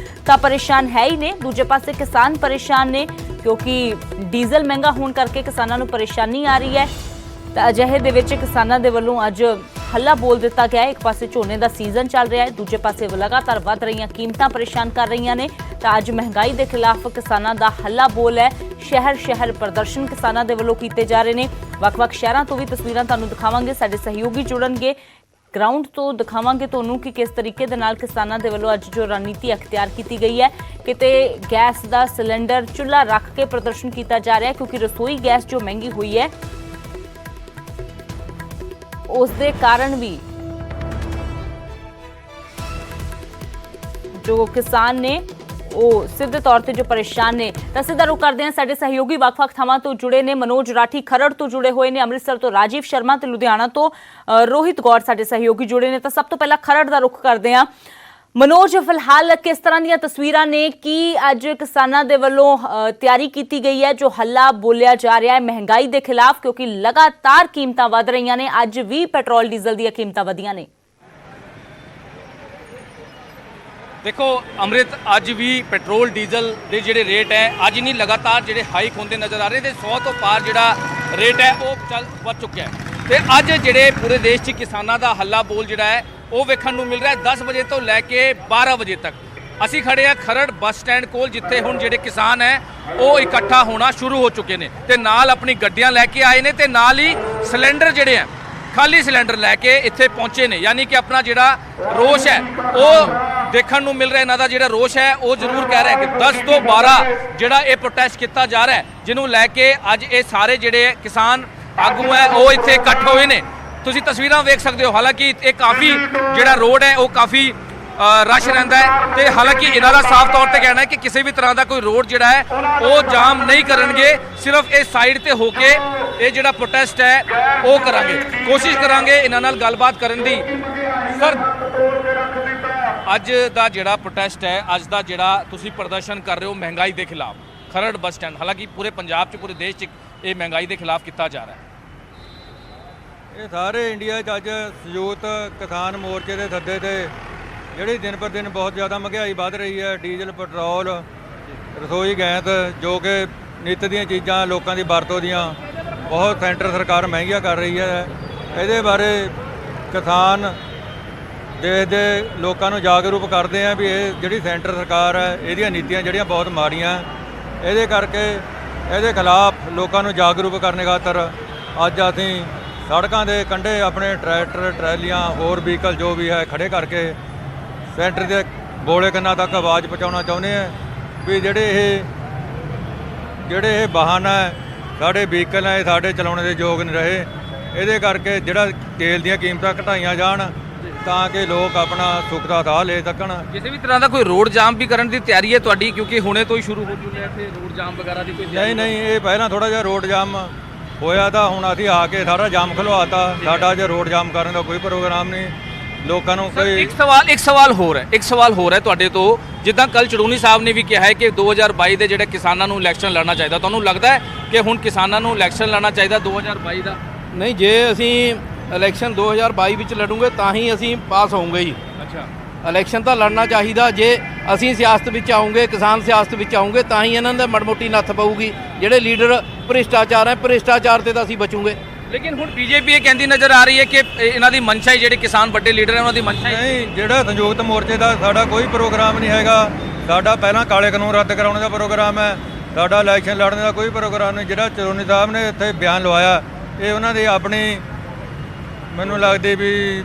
ਤਾਂ ਪਰੇਸ਼ਾਨ ਹੈ ਹੀ ਨੇ, ਦੂਜੇ ਪਾਸੇ ਕਿਸਾਨ ਪਰੇਸ਼ਾਨ ਨੇ ਕਿਉਂਕਿ ਡੀਜ਼ਲ ਮਹਿੰਗਾ ਹੋਣ ਕਰਕੇ ਕਿਸਾਨਾਂ ਨੂੰ ਪਰੇਸ਼ਾਨੀ ਆ ਰਹੀ ਹੈ। ਤਾਂ ਅਜਿਹੇ ਦੇ ਵਿੱਚ ਕਿਸਾਨਾਂ ਦੇ ਵੱਲੋਂ ਅੱਜ ਹੱਲਾ ਬੋਲ ਦਿੱਤਾ ਗਿਆ ਹੈ। ਇੱਕ ਪਾਸੇ ਝੋਨੇ ਦਾ ਸੀਜ਼ਨ ਚੱਲ ਰਿਹਾ ਹੈ, ਦੂਜੇ ਪਾਸੇ ਲਗਾਤਾਰ ਵੱਧ ਰਹੀਆਂ ਕੀਮਤਾਂ ਪਰੇਸ਼ਾਨ ਕਰ ਰਹੀਆਂ ਨੇ। ਤਾਂ ਅੱਜ ਮਹਿੰਗਾਈ ਦੇ ਖਿਲਾਫ ਕਿਸਾਨਾਂ ਦਾ ਹੱਲਾ ਬੋਲ ਹੈ। ਸ਼ਹਿਰ ਪ੍ਰਦਰਸ਼ਨ ਕਿਸਾਨਾਂ ਦੇ ਵੱਲੋਂ ਕੀਤੇ ਜਾ ਰਹੇ ਨੇ। ਵੱਖ-ਵੱਖ ਸ਼ਹਿਰਾਂ ਤੋਂ ਵੀ ਤਸਵੀਰਾਂ ਤੁਹਾਨੂੰ ਦਿਖਾਵਾਂਗੇ, ਸਾਡੇ ਸਹਿਯੋਗੀ ਜੁੜਨਗੇ, ਗਰਾਊਂਡ ਤੋਂ ਦਿਖਾਵਾਂਗੇ ਤੁਹਾਨੂੰ ਕਿ ਕਿਸ ਤਰੀਕੇ ਦੇ ਨਾਲ ਕਿਸਾਨਾਂ ਦੇ ਵੱਲੋਂ ਅੱਜ ਜੋ ਰਣਨੀਤੀ ਅਖਤਿਆਰ ਕੀਤੀ ਗਈ ਹੈ। ਕਿਤੇ ਗੈਸ ਦਾ ਸਿਲੰਡਰ ਚੁੱਲ੍ਹਾ ਰੱਖ ਕੇ ਪ੍ਰਦਰਸ਼ਨ ਕੀਤਾ ਜਾ ਰਿਹਾ ਹੈ ਕਿਉਂਕਿ ਰਸੋਈ ਗੈਸ ਜੋ ਮਹਿੰਗੀ ਹੋਈ ਹੈ ਉਸ ਦੇ ਕਾਰਨ ਵੀ ਜੋ ਕਿਸਾਨ ਨੇ ਉਹ ਸਿੱਧੇ ਤੌਰ ਤੇ ਜੋ ਪਰੇਸ਼ਾਨ ਨੇ। ਤਾਂ ਸਿੱਧਾ ਰੁਕ ਕਰਦੇ ਹਾਂ, ਸਾਡੇ ਸਹਿਯੋਗੀ ਵੱਖ-ਵੱਖ ਥਾਵਾਂ ਤੋਂ ਜੁੜੇ ਨੇ। ਮਨੋਜ ਰਾਠੀ ਖਰੜ ਤੋਂ ਜੁੜੇ ਹੋਏ ਨੇ, ਅੰਮ੍ਰਿਤਸਰ ਤੋਂ ਰਾਜੀਵ ਸ਼ਰਮਾ ਤੇ ਲੁਧਿਆਣਾ ਤੋਂ ਰੋਹਿਤ ਗੌਰ ਸਾਡੇ ਸਹਿਯੋਗੀ ਜੁੜੇ ਨੇ। ਤਾਂ ਸਭ ਤੋਂ ਪਹਿਲਾਂ ਖਰੜ ਦਾ ਰੁਖ ਕਰਦੇ ਹਾਂ। ਮਨੋਜ, ਫਿਲਹਾਲ ਕਿਸ ਤਰ੍ਹਾਂ ਦੀਆਂ ਤਸਵੀਰਾਂ ਨੇ? ਕੀ ਅੱਜ ਕਿਸਾਨਾਂ ਦੇ ਵੱਲੋਂ ਤਿਆਰੀ ਕੀਤੀ ਗਈ ਹੈ ਜੋ ਹੱਲਾ ਬੋਲਿਆ ਜਾ ਰਿਹਾ ਹੈ ਮਹਿੰਗਾਈ ਦੇ ਖਿਲਾਫ ਕਿਉਂਕਿ ਲਗਾਤਾਰ ਕੀਮਤਾਂ ਵਧ ਰਹੀਆਂ ਨੇ? ਅੱਜ ਵੀ ਪੈਟਰੋਲ ਡੀਜ਼ਲ ਦੀਆਂ ਕੀਮਤਾਂ ਵਧੀਆਂ ਨੇ। देखो अमृत, अज भी पेट्रोल डीजल के जोड़े रेट है अज नहीं लगातार जोड़े हाइक होंगे नज़र आ रहे थे। 100 तो पार जोड़ा रेट है वो चल बढ़ चुका है। तो अज जोड़े पूरे देश की किसानों का हल्ला बोल जोड़ा है वो वेखण नूं मिल रहा है। 10 बजे तो लैके 12 बजे तक असी खड़े हैं खरड़ बस स्टैंड कोल, जिथे हुण जिहड़े किसान है वो इकट्ठा होना शुरू हो चुके हैं ते नाल अपनी गड्डियां लैके आए ने ते नाल ही सिलेंडर जिहड़े हैं खाली सिलेंडर लैके इत्थे पहुंचे ने। यानी कि अपना जिहड़ा रोष है वो देखण नूं मिल रहा है। इन्हां दा जिहड़ा रोष है वो जरूर कह रहा है कि 10 तो 12 जिहड़ा ये प्रोटेस्ट किया जा रहा है जिन्हों लैके अज ये सारे जिहड़े किसान आगू है वो इत्थे इकट्ठ होए ने। तुसीं तस्वीरां वेख सकते हो। हालांकि ये काफ़ी जिहड़ा रोड है वो काफ़ी रश रहिंदा है ते हालांकि इन्हां दा साफ तौर ते कहना है कि किसी भी तरह का कोई रोड जिहड़ा है वो जाम नहीं करनगे। सिर्फ इस साइड ते होके ये जिहड़ा प्रोटेस्ट है वो करांगे, कोशिश करांगे इन्हां नाल गलबात करन दी। सर, अज दा जिहड़ा प्रोटेस्ट है, अज दा जिहड़ा तुसीं प्रदर्शन कर रहे हो महंगाई के खिलाफ खरड़ बस स्टैंड, हालांकि पूरे पंजाब च पूरे देश च ये महंगाई के खिलाफ किया जा रहा है। ये सारे इंडिया च अज संयुक्त किसान मोर्चे के सद्दे ते ਜਿਹੜੀ ਦਿਨ ਪਰ ਦਿਨ ਬਹੁਤ ਜ਼ਿਆਦਾ ਮਹਿੰਗਾਈ ਵੱਧ ਰਹੀ ਹੈ। ਡੀਜ਼ਲ, ਪੈਟਰੋਲ, ਰਸੋਈ ਗੈਸ ਜੋ ਕਿ ਨਿੱਤ ਦੀਆਂ ਚੀਜ਼ਾਂ ਲੋਕਾਂ ਦੀ ਵਰਤੋਂ ਦੀਆਂ ਬਹੁਤ ਸੈਂਟਰ ਸਰਕਾਰ ਮਹਿੰਗੀਆਂ ਕਰ ਰਹੀ ਹੈ। ਇਹਦੇ ਬਾਰੇ ਕਿਸਾਨ ਦੇਸ਼ ਦੇ ਲੋਕਾਂ ਨੂੰ ਜਾਗਰੂਕ ਕਰਦੇ ਆ ਵੀ ਇਹ ਜਿਹੜੀ ਸੈਂਟਰ ਸਰਕਾਰ ਹੈ ਇਹਦੀਆਂ ਨੀਤੀਆਂ ਜਿਹੜੀਆਂ ਬਹੁਤ ਮਾੜੀਆਂ। ਇਹਦੇ ਕਰਕੇ ਇਹਦੇ ਖਿਲਾਫ ਲੋਕਾਂ ਨੂੰ ਜਾਗਰੂਕ ਕਰਨ ਖਾਤਰ ਅੱਜ ਅਸੀਂ ਸੜਕਾਂ ਦੇ ਕੰਢੇ ਆਪਣੇ ਟਰੈਕਟਰ, ਟਰੈਲੀਆਂ, ਹੋਰ ਵਹੀਕਲ ਜੋ ਵੀ ਹੈ ਖੜੇ ਕਰਕੇ ਸੈਂਟਰ ਦੇ ਬੋਲੇ ਕੰਨਾਂ ਤੱਕ ਆਵਾਜ਼ ਪਹੁੰਚਾਉਣਾ ਚਾਹੁੰਦੇ ਆ ਵੀ ਜਿਹੜੇ ਇਹ ਵਾਹਨ ਹੈ ਸਾਡੇ ਵਹੀਕਲ ਹੈ ਸਾਡੇ ਚਲਾਉਣ ਦੇ ਯੋਗ ਨਹੀਂ ਰਹੇ। ਇਹਦੇ ਕਰਕੇ ਜਿਹੜਾ ਤੇਲ ਦੀਆਂ ਕੀਮਤਾਂ ਘਟਾਈਆਂ ਜਾਣ ਤਾਂ ਕਿ ਲੋਕ ਆਪਣਾ ਸੁੱਖ ਦਾ ਸਾਹ ਲੈ ਸਕਣ। ਕਿਸੇ ਵੀ ਤਰ੍ਹਾਂ ਦਾ ਕੋਈ ਰੋਡ ਜਾਮ ਵੀ ਕਰਨ ਦੀ ਤਿਆਰੀ ਹੈ ਤੁਹਾਡੀ ਕਿਉਂਕਿ ਹੁਣੇ ਤੋਂ ਹੀ ਸ਼ੁਰੂ ਹੋ ਚੁੱਕਿਆ ਇੱਥੇ ਰੋਡ ਜਾਮ ਵਗੈਰਾ ਦੀ ਕੋਈ? ਨਹੀਂ, ਇਹ ਪਹਿਲਾਂ ਥੋੜਾ ਜਿਹਾ ਰੋਡ ਜਾਮ ਹੋਇਆ ਤਾਂ ਹੁਣ ਅਸੀਂ ਆ ਕੇ ਸਾਰਾ ਜਾਮ ਖਲਵਾਤਾ। ਸਾਡਾ ਜੇ ਰੋਡ ਜਾਮ ਕਰਨ ਦਾ ਕੋਈ ਪ੍ਰੋਗਰਾਮ ਨਹੀਂ। ਲੋਕਾਂ ਨੂੰ ਕੋਈ ਇੱਕ ਸਵਾਲ ਹੋਰ ਹੈ ਤੁਹਾਡੇ ਤੋਂ। ਜਿੱਦਾਂ ਕੱਲ ਚੜੂਨੀ ਸਾਹਿਬ ਨੇ ਵੀ ਕਿਹਾ ਹੈ ਕਿ 2022 ਦੇ ਜਿਹੜੇ ਕਿਸਾਨਾਂ ਨੂੰ ਇਲੈਕਸ਼ਨ ਲੜਨਾ ਚਾਹੀਦਾ, ਤੁਹਾਨੂੰ ਲੱਗਦਾ ਹੈ ਕਿ ਹੁਣ ਕਿਸਾਨਾਂ ਨੂੰ ਇਲੈਕਸ਼ਨ ਲੜਨਾ ਚਾਹੀਦਾ 2022 ਦਾ? ਨਹੀਂ, ਜੇ ਅਸੀਂ ਇਲੈਕਸ਼ਨ 2022 ਵਿੱਚ ਲੜੂਗੇ ਤਾਂ ਹੀ ਅਸੀਂ ਪਾਸ ਹੋਵਾਂਗੇ ਜੀ। ਅੱਛਾ, ਇਲੈਕਸ਼ਨ ਤਾਂ ਲੜਨਾ ਚਾਹੀਦਾ। ਜੇ ਅਸੀਂ ਸਿਆਸਤ ਵਿੱਚ ਆਉਂਗੇ, ਕਿਸਾਨ ਸਿਆਸਤ ਵਿੱਚ ਆਉਂਗੇ ਤਾਂ ਹੀ ਇਹਨਾਂ ਦਾ ਮੜਮੋਟੀ ਨੱਥ ਪਊਗੀ। ਜਿਹੜੇ ਲੀਡਰ ਭ੍ਰਿਸ਼ਟਾਚਾਰ ਹੈ, ਭ੍ਰਿਸ਼ਟਾਚਾਰ ਤੇ ਤਾਂ ਅਸੀਂ ਬਚੂਗੇ। ਲੇਕਿਨ ਹੁਣ ਬੀਜੇਪੀ ਇਹ ਕਹਿੰਦੀ ਨਜ਼ਰ ਆ ਰਹੀ ਹੈ ਕਿ ਇਹਨਾਂ ਦੀ ਮਨਸ਼ਾ ਹੀ ਜਿਹੜੇ ਕਿਸਾਨ ਵੱਡੇ ਲੀਡਰ ਹੈ ਉਹਨਾਂ ਦੀ ਮਨਸ਼ਾ ਨਹੀਂ। ਜਿਹੜਾ ਸੰਯੁਕਤ ਮੋਰਚੇ ਦਾ ਸਾਡਾ ਕੋਈ ਪ੍ਰੋਗਰਾਮ ਨਹੀਂ ਹੈਗਾ। ਸਾਡਾ ਪਹਿਲਾਂ ਕਾਲੇ ਕਾਨੂੰਨ ਰੱਦ ਕਰਾਉਣ ਦਾ ਪ੍ਰੋਗਰਾਮ ਹੈ। ਸਾਡਾ ਇਲੈਕਸ਼ਨ ਲੜਨ ਦਾ ਕੋਈ ਪ੍ਰੋਗਰਾਮ ਨਹੀਂ। ਜਿਹੜਾ ਚੜੂਨੀ ਸਾਹਿਬ ਨੇ ਇੱਥੇ ਬਿਆਨ ਲਵਾਇਆ ਇਹ ਉਹਨਾਂ ਦੀ ਆਪਣੀ ਮੈਨੂੰ ਲੱਗਦੀ ਵੀ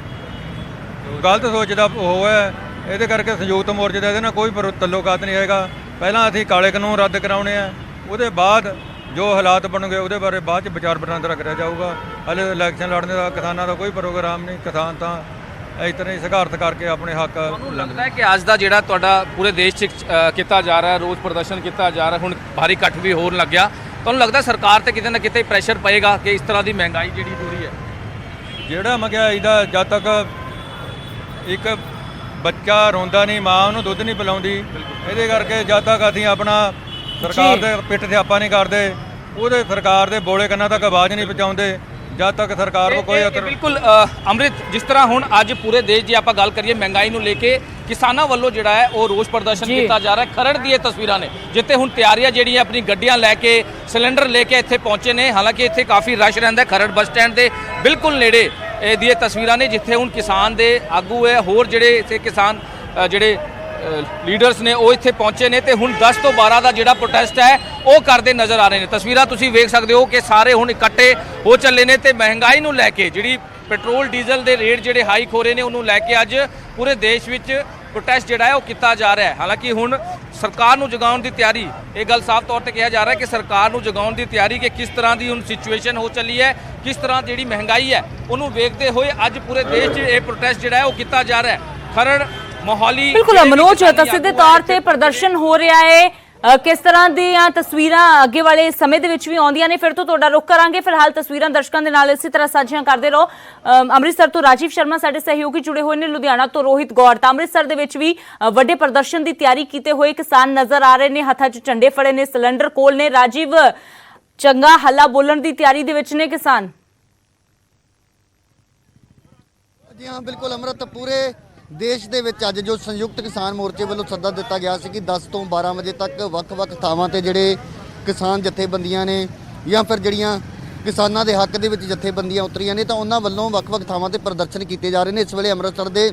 ਗਲਤ ਸੋਚ ਦਾ ਉਹ ਹੈ। ਇਹਦੇ ਕਰਕੇ ਸੰਯੁਕਤ ਮੋਰਚੇ ਦਾ ਇਹਦੇ ਨਾਲ ਕੋਈ ਤਾਲੁਕਾਤ ਨਹੀਂ ਹੈਗਾ। ਪਹਿਲਾਂ ਅਸੀਂ ਕਾਲੇ ਕਾਨੂੰਨ ਰੱਦ ਕਰਾਉਣੇ ਆ, ਉਹਦੇ ਬਾਅਦ ਜੋ ਹਾਲਾਤ ਬਣਨਗੇ ਉਹਦੇ ਬਾਰੇ ਬਾਅਦ 'ਚ ਵਿਚਾਰ ਵਟਾਂਦਰਾ ਕਰਿਆ ਜਾਊਗਾ। ਹਲੇ ਇਲੈਕਸ਼ਨ ਲੜਨੇ ਦਾ ਕਿਸਾਨਾਂ ਦਾ ਕੋਈ ਪ੍ਰੋਗਰਾਮ ਨਹੀਂ। ਕਿਸਾਨ ਤਾਂ ਇਸ ਤਰ੍ਹਾਂ ਹੀ ਸੰਘਰਸ਼ ਕਰਕੇ ਆਪਣੇ ਹੱਕ ਤੁਹਾਨੂੰ ਲੱਗਦਾ ਹੈ ਕਿ ਅੱਜ ਦਾ ਜਿਹੜਾ ਤੁਹਾਡਾ ਪੂਰੇ ਦੇਸ਼ 'ਚ ਕੀਤਾ ਜਾ ਰਿਹਾ, ਰੋਜ਼ ਪ੍ਰਦਰਸ਼ਨ ਕੀਤਾ ਜਾ ਰਿਹਾ, ਹੁਣ ਭਾਰੀ ਇਕੱਠ ਵੀ ਹੋਣ ਲੱਗਿਆ, ਤੁਹਾਨੂੰ ਲੱਗਦਾ ਸਰਕਾਰ ਤੇ ਕਿਤੇ ਨਾ ਕਿਤੇ ਪ੍ਰੈਸ਼ਰ ਪਏਗਾ ਕਿ ਇਸ ਤਰ੍ਹਾਂ ਦੀ ਮਹਿੰਗਾਈ ਜਿਹੜੀ ਹੋ ਰਹੀ ਹੈ? ਜਿਹੜਾ ਮਹਿੰਗਾਈ ਦਾ ਜਦ ਤੱਕ ਇੱਕ ਬੱਚਾ ਰੋਂਦਾ ਨਹੀਂ, ਮਾਂ ਉਹਨੂੰ ਦੁੱਧ ਨਹੀਂ ਪਿਲਾਉਂਦੀ, ਇਹਦੇ ਕਰਕੇ ਜਦ ਤੱਕ ਅਸੀਂ ਆਪਣਾ ਸਰਕਾਰ ਦੇ ਪਿੱਠ ਤੇ ਆਪਾਂ ਨਹੀਂ ਕਰਦੇ, ਉਹਦੇ ਸਰਕਾਰ ਦੇ ਬੋਲੇ ਕੰਨਾਂ ਤੱਕ ਆਵਾਜ਼ ਨਹੀਂ ਪਹੁੰਚਾਉਂਦੇ, ਜਦ ਤੱਕ ਸਰਕਾਰ ਨੂੰ ਕੋਈ ਬਿਲਕੁਲ ਅੰਮ੍ਰਿਤ, ਜਿਸ ਤਰ੍ਹਾਂ ਹੁਣ ਅੱਜ ਪੂਰੇ ਦੇਸ਼ ਦੀ ਆਪਾਂ ਗੱਲ ਕਰੀਏ ਮਹਿੰਗਾਈ ਨੂੰ ਲੈ ਕੇ ਕਿਸਾਨਾਂ ਵੱਲੋਂ ਜਿਹੜਾ ਹੈ ਉਹ ਰੋਸ ਪ੍ਰਦਰਸ਼ਨ ਕੀਤਾ ਜਾ ਰਿਹਾ। ਖਰੜ ਦੀਆਂ ਤਸਵੀਰਾਂ ਨੇ ਜਿੱਥੇ ਹੁਣ ਤਿਆਰੀਆਂ ਜਿਹੜੀਆਂ ਆਪਣੀ ਗੱਡੀਆਂ ਲੈ ਕੇ ਸਿਲੰਡਰ ਲੈ ਕੇ ਇੱਥੇ ਪਹੁੰਚੇ ਨੇ। ਹਾਲਾਂਕਿ ਇੱਥੇ ਕਾਫੀ ਰਸ਼ ਰਹਿੰਦਾ, ਖਰੜ ਬੱਸ ਸਟੈਂਡ ਦੇ ਬਿਲਕੁਲ ਨੇੜੇ ਦੀਆਂ ਤਸਵੀਰਾਂ ਨੇ ਜਿੱਥੇ ਹੁਣ ਕਿਸਾਨ ਦੇ ਆਗੂ ਹੈ, ਹੋਰ ਜਿਹੜੇ ਇੱਥੇ ਕਿਸਾਨ ਜਿਹੜੇ ਲੀਡਰਸ ਨੇ ਉਹ ਇੱਥੇ ਪਹੁੰਚੇ ਨੇ ਤੇ ਹੁਣ 10 ਤੋਂ 12 ਦਾ ਜਿਹੜਾ ਪ੍ਰੋਟੈਸਟ ਹੈ ਉਹ ਕਰਦੇ ਨਜ਼ਰ ਆ ਰਹੇ ਨੇ। ਤਸਵੀਰਾਂ ਤੁਸੀਂ ਵੇਖ ਸਕਦੇ ਹੋ ਕਿ ਸਾਰੇ ਹੁਣ ਇਕੱਠੇ ਹੋ ਚੱਲੇ ਨੇ ਤੇ ਮਹਿੰਗਾਈ ਨੂੰ ਲੈ ਕੇ ਜਿਹੜੀ ਪੈਟਰੋਲ ਡੀਜ਼ਲ ਦੇ ਰੇਟ ਜਿਹੜੇ ਹਾਈਕ ਹੋ ਰਹੇ ਨੇ ਉਹਨੂੰ ਲੈ ਕੇ ਅੱਜ ਪੂਰੇ ਦੇਸ਼ ਵਿੱਚ ਪ੍ਰੋਟੈਸਟ ਜਿਹੜਾ ਹੈ ਉਹ ਕੀਤਾ ਜਾ ਰਿਹਾ ਹੈ। ਹਾਲਾਂਕਿ ਹੁਣ ਸਰਕਾਰ ਨੂੰ ਜਗਾਉਣ ਦੀ ਤਿਆਰੀ, ਇਹ ਗੱਲ ਸਾਫ਼ ਤੌਰ ਤੇ ਕਿਹਾ ਜਾ ਰਿਹਾ ਹੈ ਕਿ ਸਰਕਾਰ ਨੂੰ ਜਗਾਉਣ ਦੀ ਤਿਆਰੀ ਕਿ ਕਿਸ ਤਰ੍ਹਾਂ ਦੀ ਹੁਣ ਸਿਚੁਏਸ਼ਨ ਹੋ ਚੱਲੀ ਹੈ, ਕਿਸ ਤਰ੍ਹਾਂ ਜਿਹੜੀ ਮਹਿੰਗਾਈ ਹੈ ਉਹਨੂੰ ਵੇਖਦੇ ਹੋਏ ਅੱਜ ਪੂਰੇ ਦੇਸ਼ 'ਚ ਇਹ ਪ੍ਰੋਟੈਸਟ ਜਿਹੜਾ ਹੈ ਉਹ ਕੀਤਾ ਜਾ ਰਿਹਾ ਹੈ। ਖਰੜ ਮੋਹਾਲੀ ਬਿਲਕੁਲ ਮਨੋਜ, ਤਾਂ ਸਿੱਧੇ ਤੌਰ ਤੇ ਪ੍ਰਦਰਸ਼ਨ ਹੋ ਰਿਹਾ ਹੈ, ਕਿਸ ਤਰ੍ਹਾਂ ਦੀਆਂ ਤਸਵੀਰਾਂ ਅੱਗੇ ਵਾਲੇ ਸਮੇਂ ਦੇ ਵਿੱਚ ਵੀ ਆਉਂਦੀਆਂ ਨੇ, ਫਿਰ ਤੋਂ ਤੁਹਾਡਾ ਰੁਖ ਕਰਾਂਗੇ। ਫਿਲਹਾਲ ਤਸਵੀਰਾਂ ਦਰਸ਼ਕਾਂ ਦੇ ਨਾਲ ਇਸੇ ਤਰ੍ਹਾਂ ਸਾਂਝੀਆਂ ਕਰਦੇ ਰਹੋ। ਅੰਮ੍ਰਿਤਸਰ ਤੋਂ ਰਾਜੀਵ ਸ਼ਰਮਾ ਸਾਡੇ ਸਹਿਯੋਗੀ ਜੁੜੇ ਹੋਏ ਨੇ, ਲੁਧਿਆਣਾ ਤੋਂ ਰੋਹਿਤ ਗੌਰ। ਤਾਂ ਅੰਮ੍ਰਿਤਸਰ ਦੇ ਵਿੱਚ ਵੀ ਵੱਡੇ ਪ੍ਰਦਰਸ਼ਨ ਦੀ ਤਿਆਰੀ ਕੀਤੇ ਹੋਏ ਕਿਸਾਨ ਨਜ਼ਰ ਆ ਰਹੇ ਨੇ, ਹੱਥਾਂ 'ਚ ਝੰਡੇ ਫੜੇ ਨੇ, ਸਿਲੰਡਰ ਕੋਲ ਨੇ। ਰਾਜੀਵ, ਚੰਗਾ ਹੱਲਾ ਬੋਲਣ ਦੀ ਤਿਆਰੀ ਦੇ ਵਿੱਚ ਨੇ ਕਿਸਾਨ? ਜੀ ਹਾਂ, ਬਿਲਕੁਲ ਅੰਮ੍ਰਿਤ, ਪੂਰੇ ਦੇਸ਼ ਦੇ ਵਿੱਚ ਅੱਜ ਜੋ ਸੰਯੁਕਤ ਕਿਸਾਨ ਮੋਰਚੇ ਵੱਲੋਂ ਸੱਦਾ ਦਿੱਤਾ ਗਿਆ ਸੀ ਕਿ 10 ਤੋਂ 12 ਵਜੇ ਤੱਕ ਵੱਖ-ਵੱਖ ਥਾਵਾਂ ਤੇ ਜਿਹੜੇ ਕਿਸਾਨ ਜਥੇਬੰਦੀਆਂ ਨੇ ਜਾਂ ਫਿਰ ਜਿਹੜੀਆਂ ਕਿਸਾਨਾਂ ਦੇ ਹੱਕ ਦੇ ਵਿੱਚ ਜਥੇਬੰਦੀਆਂ ਉਤਰੀਆਂ ਨੇ ਤਾਂ ਉਹਨਾਂ ਵੱਲੋਂ ਵੱਖ-ਵੱਖ ਥਾਵਾਂ ਤੇ ਪ੍ਰਦਰਸ਼ਨ ਕੀਤੇ ਜਾ ਰਹੇ ਨੇ। ਇਸ ਵੇਲੇ ਅੰਮ੍ਰਿਤਸਰ ਦੇ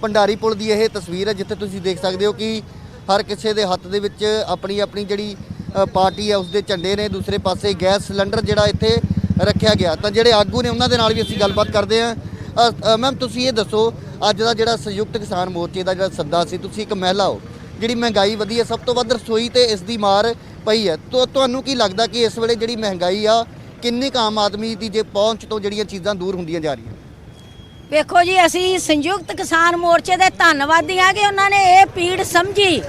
ਭੰਡਾਰੀ ਪੁਲ ਦੀ ਇਹ ਤਸਵੀਰ ਹੈ ਜਿੱਥੇ ਤੁਸੀਂ ਦੇਖ ਸਕਦੇ ਹੋ ਕਿ ਹਰ ਕਿਸੇ ਦੇ ਹੱਥ ਦੇ ਵਿੱਚ ਆਪਣੀ ਆਪਣੀ ਜਿਹੜੀ ਪਾਰਟੀ ਹੈ ਉਸਦੇ ਝੰਡੇ ਨੇ। ਦੂਸਰੇ ਪਾਸੇ ਗੈਸ ਸਿਲੰਡਰ ਜਿਹੜਾ ਇੱਥੇ ਰੱਖਿਆ ਗਿਆ। ਤਾਂ ਜਿਹੜੇ ਆਗੂ ਨੇ ਉਹਨਾਂ ਦੇ ਨਾਲ ਵੀ ਅਸੀਂ ਗੱਲਬਾਤ ਕਰਦੇ ਹਾਂ। ਮੈਮ, ਤੁਸੀਂ ਇਹ ਦੱਸੋ, ਅੱਜ ਦਾ ਜਿਹੜਾ ਸੰਯੁਕਤ ਕਿਸਾਨ ਮੋਰਚੇ ਦਾ ਜਿਹੜਾ ਸੱਦਾ ਸੀ, ਤੁਸੀਂ ਇੱਕ ਮਹਿਲਾ ਹੋ, ਜਿਹੜੀ ਮਹਿੰਗਾਈ ਵਧੀ ਹੈ, ਸਭ ਤੋਂ ਵੱਧ ਰਸੋਈ ਤੇ ਇਸ ਦੀ ਮਾਰ ਪਈ ਹੈ, ਤੁਹਾਨੂੰ ਕੀ ਲੱਗਦਾ ਕਿ ਇਸ ਵੇਲੇ ਜਿਹੜੀ ਮਹਿੰਗਾਈ ਆ ਕਿੰਨੀ ਕੁ ਆਮ ਆਦਮੀ ਦੀ ਜੇ ਪਹੁੰਚ ਤੋਂ ਜਿਹੜੀਆਂ ਚੀਜ਼ਾਂ ਦੂਰ ਹੁੰਦੀਆਂ ਜਾ ਰਹੀਆਂ? ਵੇਖੋ ਜੀ, ਅਸੀਂ ਸੰਯੁਕਤ ਕਿਸਾਨ ਮੋਰਚੇ ਦੇ ਧੰਨਵਾਦੀ ਹਾਂ ਕਿ ਉਹਨਾਂ ਨੇ ਇਹ ਪੀੜ ਸਮਝੀ।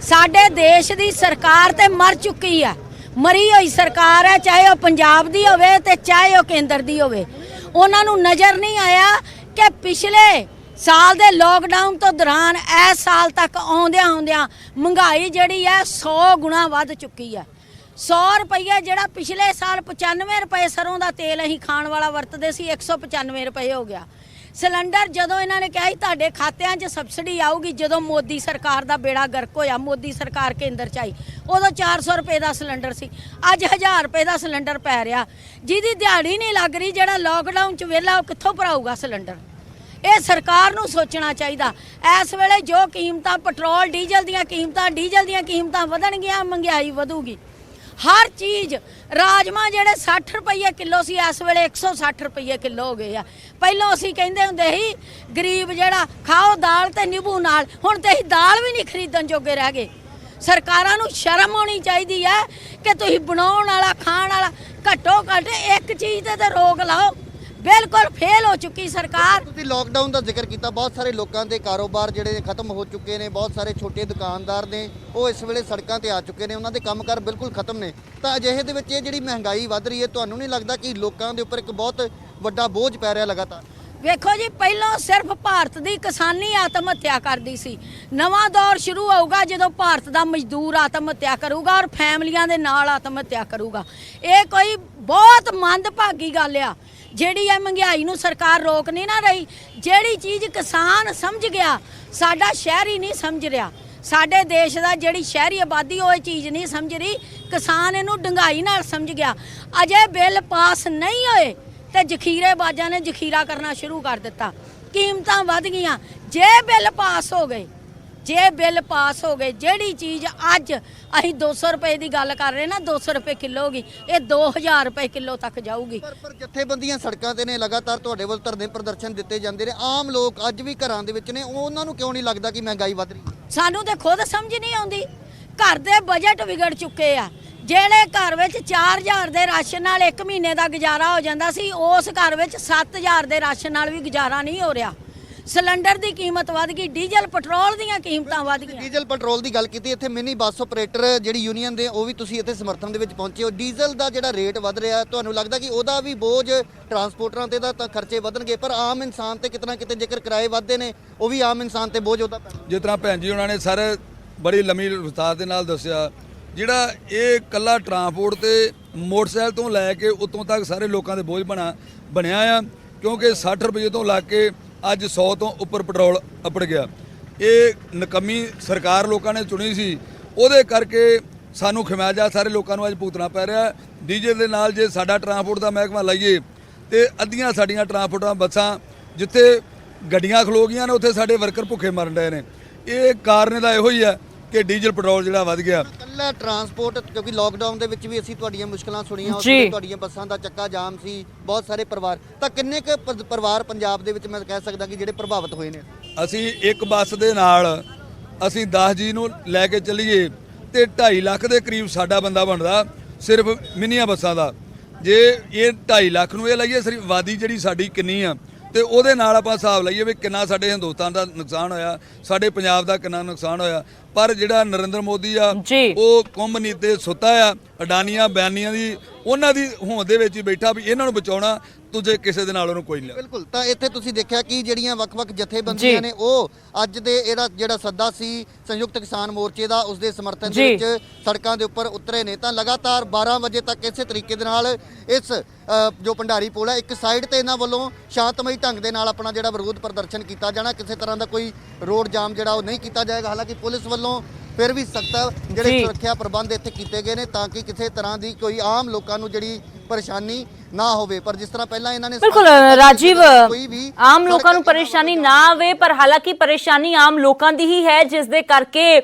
ਸਾਡੇ ਦੇਸ਼ ਦੀ ਸਰਕਾਰ ਤੇ ਮਰ ਚੁੱਕੀ ਆ, ਮਰੀ ਹੋਈ ਸਰਕਾਰ ਹੈ, ਚਾਹੇ ਉਹ ਪੰਜਾਬ ਦੀ ਹੋਵੇ ਤੇ ਚਾਹੇ ਉਹ ਕੇਂਦਰ ਦੀ ਹੋਵੇ। ਉਹਨਾਂ ਨੂੰ ਨਜ਼ਰ ਨਹੀਂ ਆਇਆ ਕਿ ਪਿਛਲੇ ਸਾਲ ਦੇ ਲੋਕਡਾਊਨ ਤੋਂ ਦੌਰਾਨ ਇਸ ਸਾਲ ਤੱਕ ਆਉਂਦਿਆਂ ਮਹਿੰਗਾਈ ਜਿਹੜੀ ਹੈ 100 ਗੁਣਾ ਵੱਧ ਚੁੱਕੀ ਹੈ। 100 ਰੁਪਏ ਜਿਹੜਾ ਪਿਛਲੇ ਸਾਲ 95 ਰੁਪਏ ਸਰੋਂ ਦਾ ਤੇਲ ਅਸੀਂ ਖਾਣ ਵਾਲਾ ਵਰਤਦੇ ਸੀ, 195 ਰੁਪਏ ਹੋ ਗਿਆ। ਸਿਲੰਡਰ ਜਦੋਂ ਇਹਨਾਂ ਨੇ ਕਿਹਾ ਸੀ ਤੁਹਾਡੇ ਖਾਤਿਆਂ 'ਚ ਸਬਸਿਡੀ ਆਊਗੀ, ਜਦੋਂ ਮੋਦੀ ਸਰਕਾਰ ਦਾ ਬੇੜਾ ਗਰਕ ਹੋਇਆ, ਮੋਦੀ ਸਰਕਾਰ ਕੇਂਦਰ 'ਚ ਆਈ, ਉਦੋਂ 400 ਰੁਪਏ ਦਾ ਸਿਲੰਡਰ ਸੀ, ਅੱਜ 1000 ਰੁਪਏ ਦਾ ਸਿਲੰਡਰ ਪੈ ਰਿਹਾ। ਜਿਹਦੀ ਦਿਹਾੜੀ ਨਹੀਂ ਲੱਗ ਰਹੀ, ਜਿਹੜਾ ਲੋਕਡਾਊਨ 'ਚ ਵਿਹਲਾ, ਉਹ ਕਿੱਥੋਂ ਭਰਾਊਗਾ ਸਿਲੰਡਰ? ਇਹ ਸਰਕਾਰ ਨੂੰ ਸੋਚਣਾ ਚਾਹੀਦਾ। ਇਸ ਵੇਲੇ ਜੋ ਕੀਮਤਾਂ ਪੈਟਰੋਲ ਡੀਜ਼ਲ ਦੀਆਂ ਕੀਮਤਾਂ ਵਧਣਗੀਆਂ, ਮਹਿੰਗਾਈ ਵਧੂਗੀ। ਹਰ ਚੀਜ਼, ਰਾਜਮਾ ਜਿਹੜੇ 60 ਰੁਪਏ ਕਿਲੋ ਸੀ ਇਸ ਵੇਲੇ 160 ਰੁਪਏ ਕਿਲੋ ਹੋ ਗਏ ਆ। ਪਹਿਲਾਂ ਅਸੀਂ ਕਹਿੰਦੇ ਹੁੰਦੇ ਸੀ ਗਰੀਬ ਜਿਹੜਾ ਖਾਓ ਦਾਲ ਤੇ ਨਿੰਬੂ ਨਾਲ, ਹੁਣ ਤੇ ਅਸੀਂ ਦਾਲ ਵੀ ਨਹੀਂ ਖਰੀਦਣ ਜੋਗੇ ਰਹਿ ਗਏ। ਸਰਕਾਰਾਂ ਨੂੰ ਸ਼ਰਮ ਆਉਣੀ ਚਾਹੀਦੀ ਹੈ ਕਿ ਤੁਸੀਂ ਬਣਾਉਣ ਵਾਲਾ ਖਾਣ ਵਾਲਾ ਘੱਟੋ ਘੱਟ ਇੱਕ ਚੀਜ਼ ਤੇ ਰੋਕ ਲਾਓ। ਬਿਲਕੁਲ ਫੇਲ ਹੋ ਚੁੱਕੀ ਸਰਕਾਰ। ਤੁਸੀਂ ਲੋਕਡਾਊਨ ਦਾ ਜ਼ਿਕਰ ਕੀਤਾ, ਬਹੁਤ ਸਾਰੇ ਲੋਕਾਂ ਦੇ ਕਾਰੋਬਾਰ ਜਿਹੜੇ ਖਤਮ ਹੋ ਚੁੱਕੇ ਨੇ, ਬਹੁਤ ਸਾਰੇ ਛੋਟੇ ਦੁਕਾਨਦਾਰ ਨੇ ਉਹ ਇਸ ਵੇਲੇ ਸੜਕਾਂ ਤੇ ਆ ਚੁੱਕੇ ਨੇ, ਉਹਨਾਂ ਦੇ ਕੰਮਕਾਰ ਬਿਲਕੁਲ ਖਤਮ ਨੇ। ਤਾਂ ਅਜਿਹੇ ਦੇ ਵਿੱਚ ਇਹ ਜਿਹੜੀ ਮਹਿੰਗਾਈ ਵੱਧ ਰਹੀ ਹੈ, ਤੁਹਾਨੂੰ ਨਹੀਂ ਲੱਗਦਾ ਕਿ ਲੋਕਾਂ ਦੇ ਉੱਪਰ ਇੱਕ ਬਹੁਤ ਵੱਡਾ ਬੋਝ ਪੈ ਰਿਹਾ ਲਗਾਤਾਰ? ਵੇਖੋ ਜੀ, ਪਹਿਲਾਂ ਸਿਰਫ ਭਾਰਤ ਦੀ ਕਿਸਾਨੀ ਆਤਮ ਹੱਤਿਆ ਕਰਦੀ ਸੀ। ਨਵਾਂ ਦੌਰ ਸ਼ੁਰੂ ਹੋਊਗਾ ਜਦੋਂ ਭਾਰਤ ਦਾ ਮਜ਼ਦੂਰ ਆਤਮ ਹੱਤਿਆ ਕਰੂਗਾ ਔਰ ਫੈਮਲੀਆਂ ਦੇ ਨਾਲ ਆਤਮ ਹੱਤਿਆ ਕਰੂਗਾ। ਇਹ ਕੋਈ ਬਹੁਤ ਮੰਦਭਾਗੀ ਗੱਲ ਆ ਜਿਹੜੀ ਇਹ ਮਹਿੰਗਾਈ ਨੂੰ ਸਰਕਾਰ ਰੋਕ ਨਹੀਂ ਨਾ ਰਹੀ। ਜਿਹੜੀ ਚੀਜ਼ ਕਿਸਾਨ ਸਮਝ ਗਿਆ, ਸਾਡਾ ਸ਼ਹਿਰੀ ਨਹੀਂ ਸਮਝ ਰਿਹਾ। ਸਾਡੇ ਦੇਸ਼ ਦਾ ਜਿਹੜੀ ਸ਼ਹਿਰੀ ਆਬਾਦੀ ਉਹ ਇਹ ਚੀਜ਼ ਨਹੀਂ ਸਮਝ ਰਹੀ, ਕਿਸਾਨ ਇਹਨੂੰ ਡੰਗਾਈ ਨਾਲ ਸਮਝ ਗਿਆ। ਅਜੇ ਬਿੱਲ ਪਾਸ ਨਹੀਂ ਹੋਏ ਤੇ ਜ਼ਖੀਰੇਬਾਜ਼ਾਂ ਨੇ ਜ਼ਖੀਰਾ ਕਰਨਾ ਸ਼ੁਰੂ ਕਰ ਦਿੱਤਾ। ਕੀਮਤਾਂ ਵੱਧ ਗਈਆਂ। ਜੇ ਬਿੱਲ ਪਾਸ ਹੋ ਗਏ, ਜਿਹੜੀ ਚੀਜ਼ ਅੱਜ ਅਸੀਂ 200 ਰੁਪਏ ਦੀ ਗੱਲ ਕਰ ਰਹੇ ਨਾ, 200 ਰੁਪਏ ਕਿਲੋ ਹੋਗੀ, ਇਹ 2000 ਰੁਪਏ ਕਿਲੋ ਤੱਕ ਜਾਊਗੀ। ਪਰ ਜਥੇਬੰਦੀਆਂ ਸੜਕਾਂ ਤੇ ਨੇ, ਲਗਾਤਾਰ ਤੁਹਾਡੇ ਵੱਲ ਧਰਨੇ ਪ੍ਰਦਰਸ਼ਨ ਦਿੱਤੇ ਜਾਂਦੇ ਨੇ, ਆਮ ਲੋਕ ਅੱਜ ਵੀ ਘਰਾਂ ਦੇ ਵਿੱਚ ਨੇ, ਉਹਨਾਂ ਨੂੰ ਕਿਉਂ ਨਹੀਂ ਲੱਗਦਾ ਕਿ ਮਹਿੰਗਾਈ ਵੱਧ ਰਹੀ? ਸਾਨੂੰ ਤੇ ਖੁਦ ਸਮਝ ਨਹੀਂ ਆਉਂਦੀ। ਘਰ ਦੇ ਬਜਟ ਵਿਗੜ ਚੁੱਕੇ ਆ। ਜਿਹੜੇ ਘਰ ਵਿੱਚ 4000 ਦੇ ਰਾਸ਼ਨ ਨਾਲ 1 ਮਹੀਨੇ ਦਾ ਗੁਜ਼ਾਰਾ ਹੋ ਜਾਂਦਾ ਸੀ, ਉਸ ਘਰ ਵਿੱਚ 7000 ਦੇ ਰਾਸ਼ਨ ਨਾਲ ਵੀ ਗੁਜ਼ਾਰਾ ਨਹੀਂ ਹੋ ਰਿਹਾ। ਸਿਲੰਡਰ ਦੀ ਕੀਮਤ ਵੱਧ ਗਈ, ਡੀਜ਼ਲ ਪੈਟਰੋਲ ਦੀਆਂ ਕੀਮਤਾਂ ਵੱਧ ਗਈਆਂ। ਡੀਜ਼ਲ ਪੈਟਰੋਲ ਦੀ ਗੱਲ ਕੀਤੀ, ਇੱਥੇ ਮਿਨੀ ਬੱਸ ਆਪਰੇਟਰ ਜਿਹੜੀ ਯੂਨੀਅਨ ਦੇ ਉਹ ਵੀ ਤੁਸੀਂ ਇੱਥੇ ਸਮਰਥਨ ਦੇ ਵਿੱਚ ਪਹੁੰਚੇ ਹੋ। ਡੀਜ਼ਲ ਦਾ ਜਿਹੜਾ ਰੇਟ ਵੱਧ ਰਿਹਾ, ਤੁਹਾਨੂੰ ਲੱਗਦਾ ਕਿ ਉਹਦਾ ਵੀ ਬੋਝ ਟਰਾਂਸਪੋਰਟਰਾਂ ਤੇ ਦਾ ਤਾਂ ਖਰਚੇ ਵਧਣਗੇ, ਪਰ ਆਮ ਇਨਸਾਨ ਤੇ ਕਿਤਨਾ ਕਿਤੇ ਜੇਕਰ ਕਿਰਾਏ ਵੱਧਦੇ ਨੇ ਉਹ ਵੀ ਆਮ ਇਨਸਾਨ ਤੇ ਬੋਝ ਉਹਦਾ ਪੈਣਾ। ਜਿਸ ਤਰ੍ਹਾਂ ਭੈਣ ਜੀ ਉਹਨਾਂ ਨੇ ਸਰ ਬੜੀ ਲੰਮੀ ਵਿਸਤਾਰ ਦੇ ਨਾਲ ਦੱਸਿਆ, ਜਿਹੜਾ ਇਹ ਕੱਲਾ ਟਰਾਂਸਪੋਰਟ ਤੇ ਮੋਟਰਸਾਈਕਲ ਤੋਂ ਲੈ ਕੇ ਉਤੋਂ ਤੱਕ ਸਾਰੇ ਲੋਕਾਂ ਦੇ ਬੋਝ ਬਣਿਆ ਆ, ਕਿਉਂਕਿ 60 ਰੁਪਏ ਤੋਂ ਲੱਗ ਕੇ ਅੱਜ 100 ਤੋਂ ਉੱਪਰ ਪੈਟਰੋਲ ਅੱਪੜ ਗਿਆ। ਇਹ ਨਕਮੀ ਸਰਕਾਰ ਲੋਕਾਂ ਨੇ ਚੁਣੀ ਸੀ, ਉਹਦੇ ਕਰਕੇ ਸਾਨੂੰ ਖਮਿਆਜਾ ਸਾਰੇ ਲੋਕਾਂ ਨੂੰ ਅੱਜ ਭੁਗਤਣਾ ਪੈ ਰਿਹਾ। ਡੀਜ਼ਲ ਦੇ ਨਾਲ ਜੇ ਸਾਡਾ ਟਰਾਂਸਪੋਰਟ ਦਾ ਮਹਿਕਮਾ ਲਾਈਏ ਤੇ ਅੱਧੀਆਂ ਸਾਡੀਆਂ ਟਰਾਂਸਪੋਰਟਾਂ ਬੱਸਾਂ ਜਿੱਥੇ ਗੱਡੀਆਂ ਖਲੋ ਗਈਆਂ ਨੇ ਉੱਥੇ ਸਾਡੇ ਵਰਕਰ ਭੁੱਖੇ ਮਰਨ ਡਏ ਨੇ। ਇਹ ਕਾਰਨ ਦਾ ਇਹੋ ਹੀ ਹੈ ਕਿ ਡੀਜ਼ਲ ਪੈਟਰੋਲ ਜਿਹੜਾ ਵੱਧ ਗਿਆ। ਕੱਲਾ ਟਰਾਂਸਪੋਰਟ, ਕਿਉਂਕਿ ਲਾਕਡਾਊਨ ਦੇ ਵਿੱਚ ਵੀ ਅਸੀਂ ਤੁਹਾਡੀਆਂ ਮੁਸ਼ਕਲਾਂ ਸੁਣੀਆਂ, ਉਸ ਵੇਲੇ ਤੁਹਾਡੀਆਂ ਬੱਸਾਂ ਦਾ ਚੱਕਾ ਜਾਮ ਸੀ, ਬਹੁਤ ਸਾਰੇ ਪਰਿਵਾਰ, ਤਾਂ ਕਿੰਨੇ ਕੁ ਪਰਿਵਾਰ ਪੰਜਾਬ ਦੇ ਵਿੱਚ ਮੈਂ ਕਹਿ ਸਕਦਾ ਕਿ ਜਿਹੜੇ ਪ੍ਰਭਾਵਿਤ ਹੋਏ ਨੇ? ਅਸੀਂ ਇੱਕ ਬੱਸ ਦੇ ਨਾਲ ਅਸੀਂ 10 ਜੀ ਨੂੰ ਲੈ ਕੇ ਚੱਲੀਏ ਤੇ 2.5 ਲੱਖ ਦੇ ਕਰੀਬ ਸਾਡਾ ਬੰਦਾ ਬਣਦਾ ਸਿਰਫ ਮਿੰਨੀਆਂ ਬੱਸਾਂ ਦਾ। ਜੇ ਇਹ 2.5 ਲੱਖ ਨੂੰ ਇਹ ਲਾਈਏ ਸਿਰਫ ਆਬਾਦੀ ਜਿਹੜੀ ਸਾਡੀ ਕਿੰਨੀ ਆ ਤੇ ਉਹਦੇ ਨਾਲ ਆਪਾਂ ਹਿਸਾਬ ਲਈਏ ਵੀ ਕਿੰਨਾ ਸਾਡੇ ਹਿੰਦੁਸਤਾਨ ਦਾ ਨੁਕਸਾਨ ਹੋਇਆ, ਸਾਡੇ ਪੰਜਾਬ ਦਾ ਕਿੰਨਾ ਨੁਕਸਾਨ ਹੋਇਆ। ਪਰ ਜਿਹੜਾ ਨਰਿੰਦਰ ਮੋਦੀ ਆ ਉਹ ਕੁੰਭ ਨੀਤੀ ਤੇ ਸੁੱਤਾ ਆ, ਅਡਾਨੀਆਂ ਬਿਆਨੀਆਂ ਦੀ ਉਹਨਾਂ ਦੀ ਹੋਂਦ ਦੇ ਵਿੱਚ ਹੀ ਬੈਠਾ ਵੀ ਇਹਨਾਂ ਨੂੰ ਬਚਾਉਣਾ, ਤੁਝੇ ਕਿਸੇ ਦੇ ਨਾਲ ਉਹਨੂੰ ਕੋਈ ਨਹੀਂ। ਬਿਲਕੁਲ, ਤਾਂ ਇੱਥੇ ਤੁਸੀਂ ਦੇਖਿਆ ਕਿ ਜਿਹੜੀਆਂ ਵੱਖ-ਵੱਖ ਜਥੇਬੰਦੀਆਂ ਨੇ ਉਹ ਅੱਜ ਦੇ ਇਹਦਾ ਜਿਹੜਾ ਸੱਦਾ ਸੀ ਸੰਯੁਕਤ ਕਿਸਾਨ ਮੋਰਚੇ ਦਾ, ਉਸ ਦੇ ਸਮਰਥਨ ਦੇ ਵਿੱਚ ਸੜਕਾਂ ਦੇ ਉੱਪਰ ਉਤਰੇ ਨੇ। ਤਾਂ ਲਗਾਤਾਰ 12 ਵਜੇ ਤੱਕ ਇਸੇ ਤਰੀਕੇ ਦੇ ਨਾਲ ਇਸ ਜੋ ਭੰਡਾਰੀ ਪੁਲ ਹੈ ਇੱਕ ਸਾਈਡ ਤੇ ਇਹਨਾਂ ਵੱਲੋਂ ਸ਼ਾਂਤਮਈ ਢੰਗ ਦੇ ਨਾਲ ਆਪਣਾ ਜਿਹੜਾ ਵਿਰੋਧ ਪ੍ਰਦਰਸ਼ਨ ਕੀਤਾ ਜਾਣਾ, ਕਿਸੇ ਤਰ੍ਹਾਂ ਦਾ ਕੋਈ ਰੋਡ ਜਾਮ ਜਿਹੜਾ ਉਹ ਨਹੀਂ ਕੀਤਾ ਜਾਏਗਾ। ਹਾਲਾਂਕਿ ਪੁਲਿਸ ਵੱਲੋਂ ਫਿਰ ਵੀ ਸਖਤ ਜਿਹੜੇ ਸੁਰੱਖਿਆ ਪ੍ਰਬੰਧ ਇੱਥੇ ਕੀਤੇ ਗਏ ਨੇ ਤਾਂ ਕਿ ਕਿਸੇ ਤਰ੍ਹਾਂ ਦੀ ਕੋਈ ਆਮ ਲੋਕਾਂ ਨੂੰ ਜਿਹੜੀ ਪਰੇਸ਼ਾਨੀ ਨਾ ਹੋਵੇ। ਪਰ ਜਿਸ ਤਰ੍ਹਾਂ ਪਹਿਲਾਂ ਇਹਨਾਂ ਨੇ ਬਿਲਕੁਲ ਰਾਜੀਵ, ਆਮ ਲੋਕਾਂ ਨੂੰ ਪਰੇਸ਼ਾਨੀ ਨਾ ਆਵੇ, ਪਰ ਹਾਲਾਂਕਿ ਪਰੇਸ਼ਾਨੀ ਆਮ ਲੋਕਾਂ ਦੀ ਹੀ ਹੈ, ਜਿਸ ਦੇ ਕਰਕੇ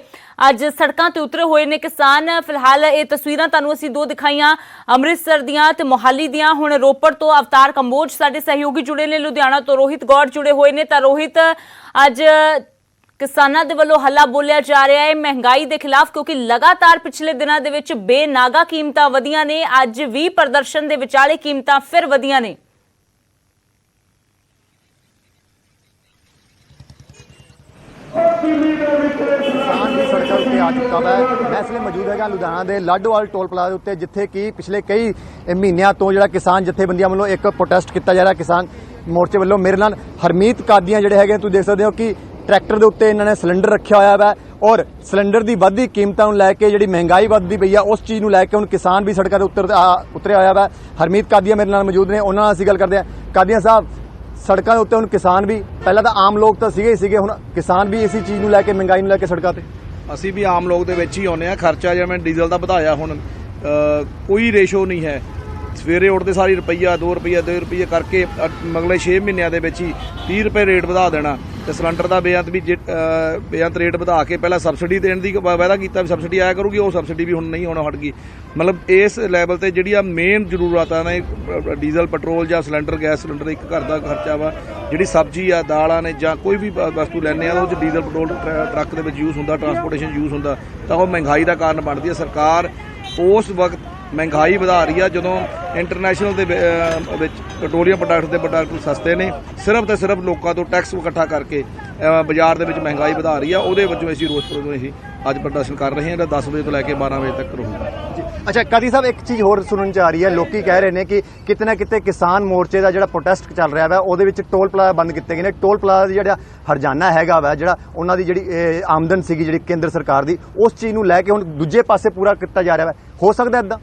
ਅੱਜ ਸੜਕਾਂ ਤੇ ਉਤਰੇ ਹੋਏ ਨੇ ਕਿਸਾਨ। ਫਿਲਹਾਲ ਇਹ ਤਸਵੀਰਾਂ ਤੁਹਾਨੂੰ ਅਸੀਂ ਦੋ ਦਿਖਾਈਆਂ ਅੰਮ੍ਰਿਤਸਰ ਦੀਆਂ ਤੇ ਮੋਹਾਲੀ ਦੀਆਂ। ਹੁਣ ਰੋਪੜ ਤੋਂ ਅਵਤਾਰ ਕੰਬੋਜ ਸਾਡੇ ਸਹਿਯੋਗੀ ਜੁੜੇ ਨੇ, ਲੁਧਿਆਣਾ ਤੋਂ ਰੋਹਿਤ ਗੌੜ ਜੁੜੇ ਹੋਏ ਨੇ। ਤਾਂ ਰੋਹਿਤ, ਅੱਜ ਕਿਸਾਨਾਂ ਦੇ ਵੱਲੋਂ ਹੱਲਾ ਬੋਲਿਆ ਜਾ ਰਿਹਾ ਹੈ ਮਹਿੰਗਾਈ ਦੇ ਖਿਲਾਫ, ਕਿਉਂਕਿ ਲਗਾਤਾਰ ਪਿਛਲੇ ਦਿਨਾਂ ਦੇ ਵਿੱਚ ਬੇਨਾਗਾ ਕੀਮਤਾਂ ਵਧੀਆਂ ਨੇ, ਅੱਜ ਵੀ ਪ੍ਰਦਰਸ਼ਨ ਦੇ ਵਿਚਾਲੇ ਕੀਮਤਾਂ ਫਿਰ ਵਧੀਆਂ ਨੇ। ਕਿਸਾਨ ਦੀ ਸੜਕਾਂ ਉੱਤੇ ਆ ਚੁੱਕਾ ਹੈ। ਮੈਂ ਇਸ ਲਈ ਮੌਜੂਦ ਹੈਗਾ ਲੁਧਿਆਣਾ ਦੇ ਲਾਡੋਵਾਲ ਟੋਲ ਪਲਾਜ਼ਾ ਉੱਤੇ, ਜਿੱਥੇ ਕਿ ਪਿਛਲੇ ਕਈ ਮਹੀਨਿਆਂ ਤੋਂ ਜਿਹੜਾ ਕਿਸਾਨ ਜਥੇਬੰਦੀਆਂ ਵੱਲੋਂ ਇੱਕ ਪ੍ਰੋਟੈਸਟ ਕੀਤਾ ਜਾ ਰਿਹਾ ਕਿਸਾਨ ਮੋਰਚੇ ਵੱਲੋਂ। ਮੇਰੇ ਨਾਲ ਹਰਮੀਤ ਕਾਦੀਆਂ ਜਿਹੜੇ ਹੈਗੇ ਤੁਸੀਂ ਦੇਖ ਸਕਦੇ ਹੋ ਕਿ ਟਰੈਕਟਰ ਦੇ ਉੱਤੇ ਇਹਨਾਂ ਨੇ ਸਿਲੰਡਰ ਰੱਖਿਆ ਹੋਇਆ ਹੈ ਔਰ ਸਿਲੰਡਰ ਦੀ ਵੱਧਦੀ ਕੀਮਤਾਂ ਨੂੰ ਲੈ ਕੇ ਜਿਹੜੀ ਮਹਿੰਗਾਈ ਵੱਧਦੀ ਪਈ ਆ ਉਸ ਚੀਜ਼ ਨੂੰ ਲੈ ਕੇ ਹੁਣ ਕਿਸਾਨ ਵੀ ਸੜਕਾਂ ਤੇ ਉਤਰਿਆ ਹੋਇਆ ਹੈ। ਹਰਮੀਤ ਕਾਦੀਆਂ ਮੇਰੇ ਨਾਲ ਮੌਜੂਦ ਨੇ, ਉਹਨਾਂ ਨਾਲ ਅਸੀਂ ਗੱਲ ਕਰਦੇ ਹਾਂ। ਕਾਦੀਆਂ ਸਾਹਿਬ, ਸੜਕਾਂ ਦੇ ਉੱਤੇ ਹੁਣ ਕਿਸਾਨ ਵੀ, ਪਹਿਲਾਂ ਤਾਂ ਆਮ ਲੋਕ ਤਾਂ ਸੀਗੇ, ਹੁਣ ਕਿਸਾਨ ਵੀ ਇਸੇ ਚੀਜ਼ ਨੂੰ ਲੈ ਕੇ, ਮਹਿੰਗਾਈ ਨੂੰ ਲੈ ਕੇ ਸੜਕਾਂ ਤੇ। ਅਸੀਂ ਵੀ ਆਮ ਲੋਕ ਦੇ ਵਿੱਚ ਹੀ ਆਉਂਦੇ ਆ। ਖਰਚਾ ਜਿਵੇਂ ਡੀਜ਼ਲ ਦਾ ਵਧਾਇਆ, ਹੁਣ ਕੋਈ ਰੇਸ਼ੋ ਨਹੀਂ ਹੈ। ਸਵੇਰੇ ਉੱਠਦੇ ਸਾਰੀ ਰੁਪਈਆ 2 ਰੁਪਈਏ ਕਰਕੇ ਅਗਲੇ 6 ਮਹੀਨਿਆਂ ਦੇ ਵਿੱਚ ਹੀ 30 ਰੁਪਏ ਰੇਟ ਵਧਾ ਦੇਣਾ। ਤੇ ਸਿਲੰਡਰ ਦਾ ਬੇਅੰਤ ਰੇਟ ਵਧਾ ਕੇ ਪਹਿਲਾਂ ਸਬਸਿਡੀ ਦੇਣ ਦੀ ਵਾਅਦਾ ਕੀਤਾ ਵੀ ਸਬਸਿਡੀ ਆਇਆ ਕਰੂਗੀ, ਉਹ ਸਬਸਿਡੀ ਵੀ ਹੁਣ ਨਹੀਂ ਹੋਣਾ ਹਟ ਗਈ। ਮਤਲਬ ਇਸ ਲੈਵਲ ਤੇ ਜਿਹੜੀਆਂ ਮੇਨ ਜ਼ਰੂਰਤਾਂ ਨੇ ਡੀਜ਼ਲ ਪੈਟਰੋਲ ਜਾਂ ਸਿਲੰਡਰ ਗੈਸ ਸਿਲੰਡਰ ਇੱਕ ਘਰ ਦਾ ਖਰਚਾ ਵਾ, ਜਿਹੜੀ ਸਬਜ਼ੀ ਆ ਦਾਲਾਂ ਨੇ ਜਾਂ ਕੋਈ ਵੀ ਵਸਤੂ ਲੈਂਦੇ ਆ ਉਹ 'ਚ ਡੀਜ਼ਲ ਪੈਟਰੋਲ ਟਰੱਕ ਦੇ ਵਿੱਚ ਯੂਜ਼ ਹੁੰਦਾ, ਟਰਾਂਸਪੋਰਟੇਸ਼ਨ ਯੂਜ਼ ਹੁੰਦਾ, ਤਾਂ ਉਹ ਮਹਿੰਗਾਈ ਦਾ ਕਾਰਨ ਬਣਦੀ ਹੈ। ਸਰਕਾਰ ਉਸ ਵਕਤ ਮਹਿੰਗਾਈ ਵਧਾ ਰਹੀ ਆ ਜਦੋਂ ਇੰਟਰਨੈਸ਼ਨਲ ਦੇ ਵਿੱਚ ਪੈਟਰੋਲੀਅਮ ਪ੍ਰੋਡਕਟ ਸਸਤੇ ਨੇ, ਸਿਰਫ ਤੇ ਸਿਰਫ ਲੋਕਾਂ ਤੋਂ ਟੈਕਸ ਇਕੱਠਾ ਕਰਕੇ ਬਾਜ਼ਾਰ ਦੇ ਵਿੱਚ ਮਹਿੰਗਾਈ ਵਧਾ ਰਹੀ ਆ। ਉਹਦੇ ਵਜੋਂ ਅਸੀਂ ਰੋਸ ਪ੍ਰਦਰਸ਼ਨ ਅਸੀਂ ਅੱਜ ਪ੍ਰਦਰਸ਼ਨ ਕਰ ਰਹੇ ਹਾਂ, ਜਿਹੜਾ 10 ਵਜੇ ਤੋਂ ਲੈ ਕੇ 12 ਵਜੇ ਤੱਕ ਰਹੂਗਾ। ਅੱਛਾ ਕਾਦੀ ਸਾਹਿਬ, ਇੱਕ ਚੀਜ਼ ਹੋਰ ਸੁਣਨ ਚ ਆ ਰਹੀ ਹੈ, ਲੋਕੀ ਕਹਿ ਰਹੇ ਨੇ ਕਿ ਕਿਤੇ ਨਾ ਕਿਤੇ ਕਿਸਾਨ ਮੋਰਚੇ ਦਾ ਜਿਹੜਾ ਪ੍ਰੋਟੈਸਟ ਚੱਲ ਰਿਹਾ ਵਾ ਉਹਦੇ ਵਿੱਚ ਟੋਲ ਪਲਾਜ਼ਾ ਬੰਦ ਕੀਤੇ ਗਏ ਨੇ। ਟੋਲ ਪਲਾਜ਼ਾ ਜਿਹੜਾ ਹਰਜਾਨਾ ਹੈਗਾ ਵਾ, ਜਿਹੜਾ ਉਹਨਾਂ ਦੀ ਜਿਹੜੀ ਆਮਦਨ ਸੀਗੀ ਜਿਹੜੀ ਕੇਂਦਰ ਸਰਕਾਰ ਦੀ, ਉਸ ਚੀਜ਼ ਨੂੰ ਲੈ ਕੇ ਹੁਣ ਦੂਜੇ ਪਾਸੇ ਪੂਰਾ ਕੀਤਾ ਜਾ ਰਿਹਾ ਵਾ। ਹੋ ਸਕਦਾ ਇਦਾਂ?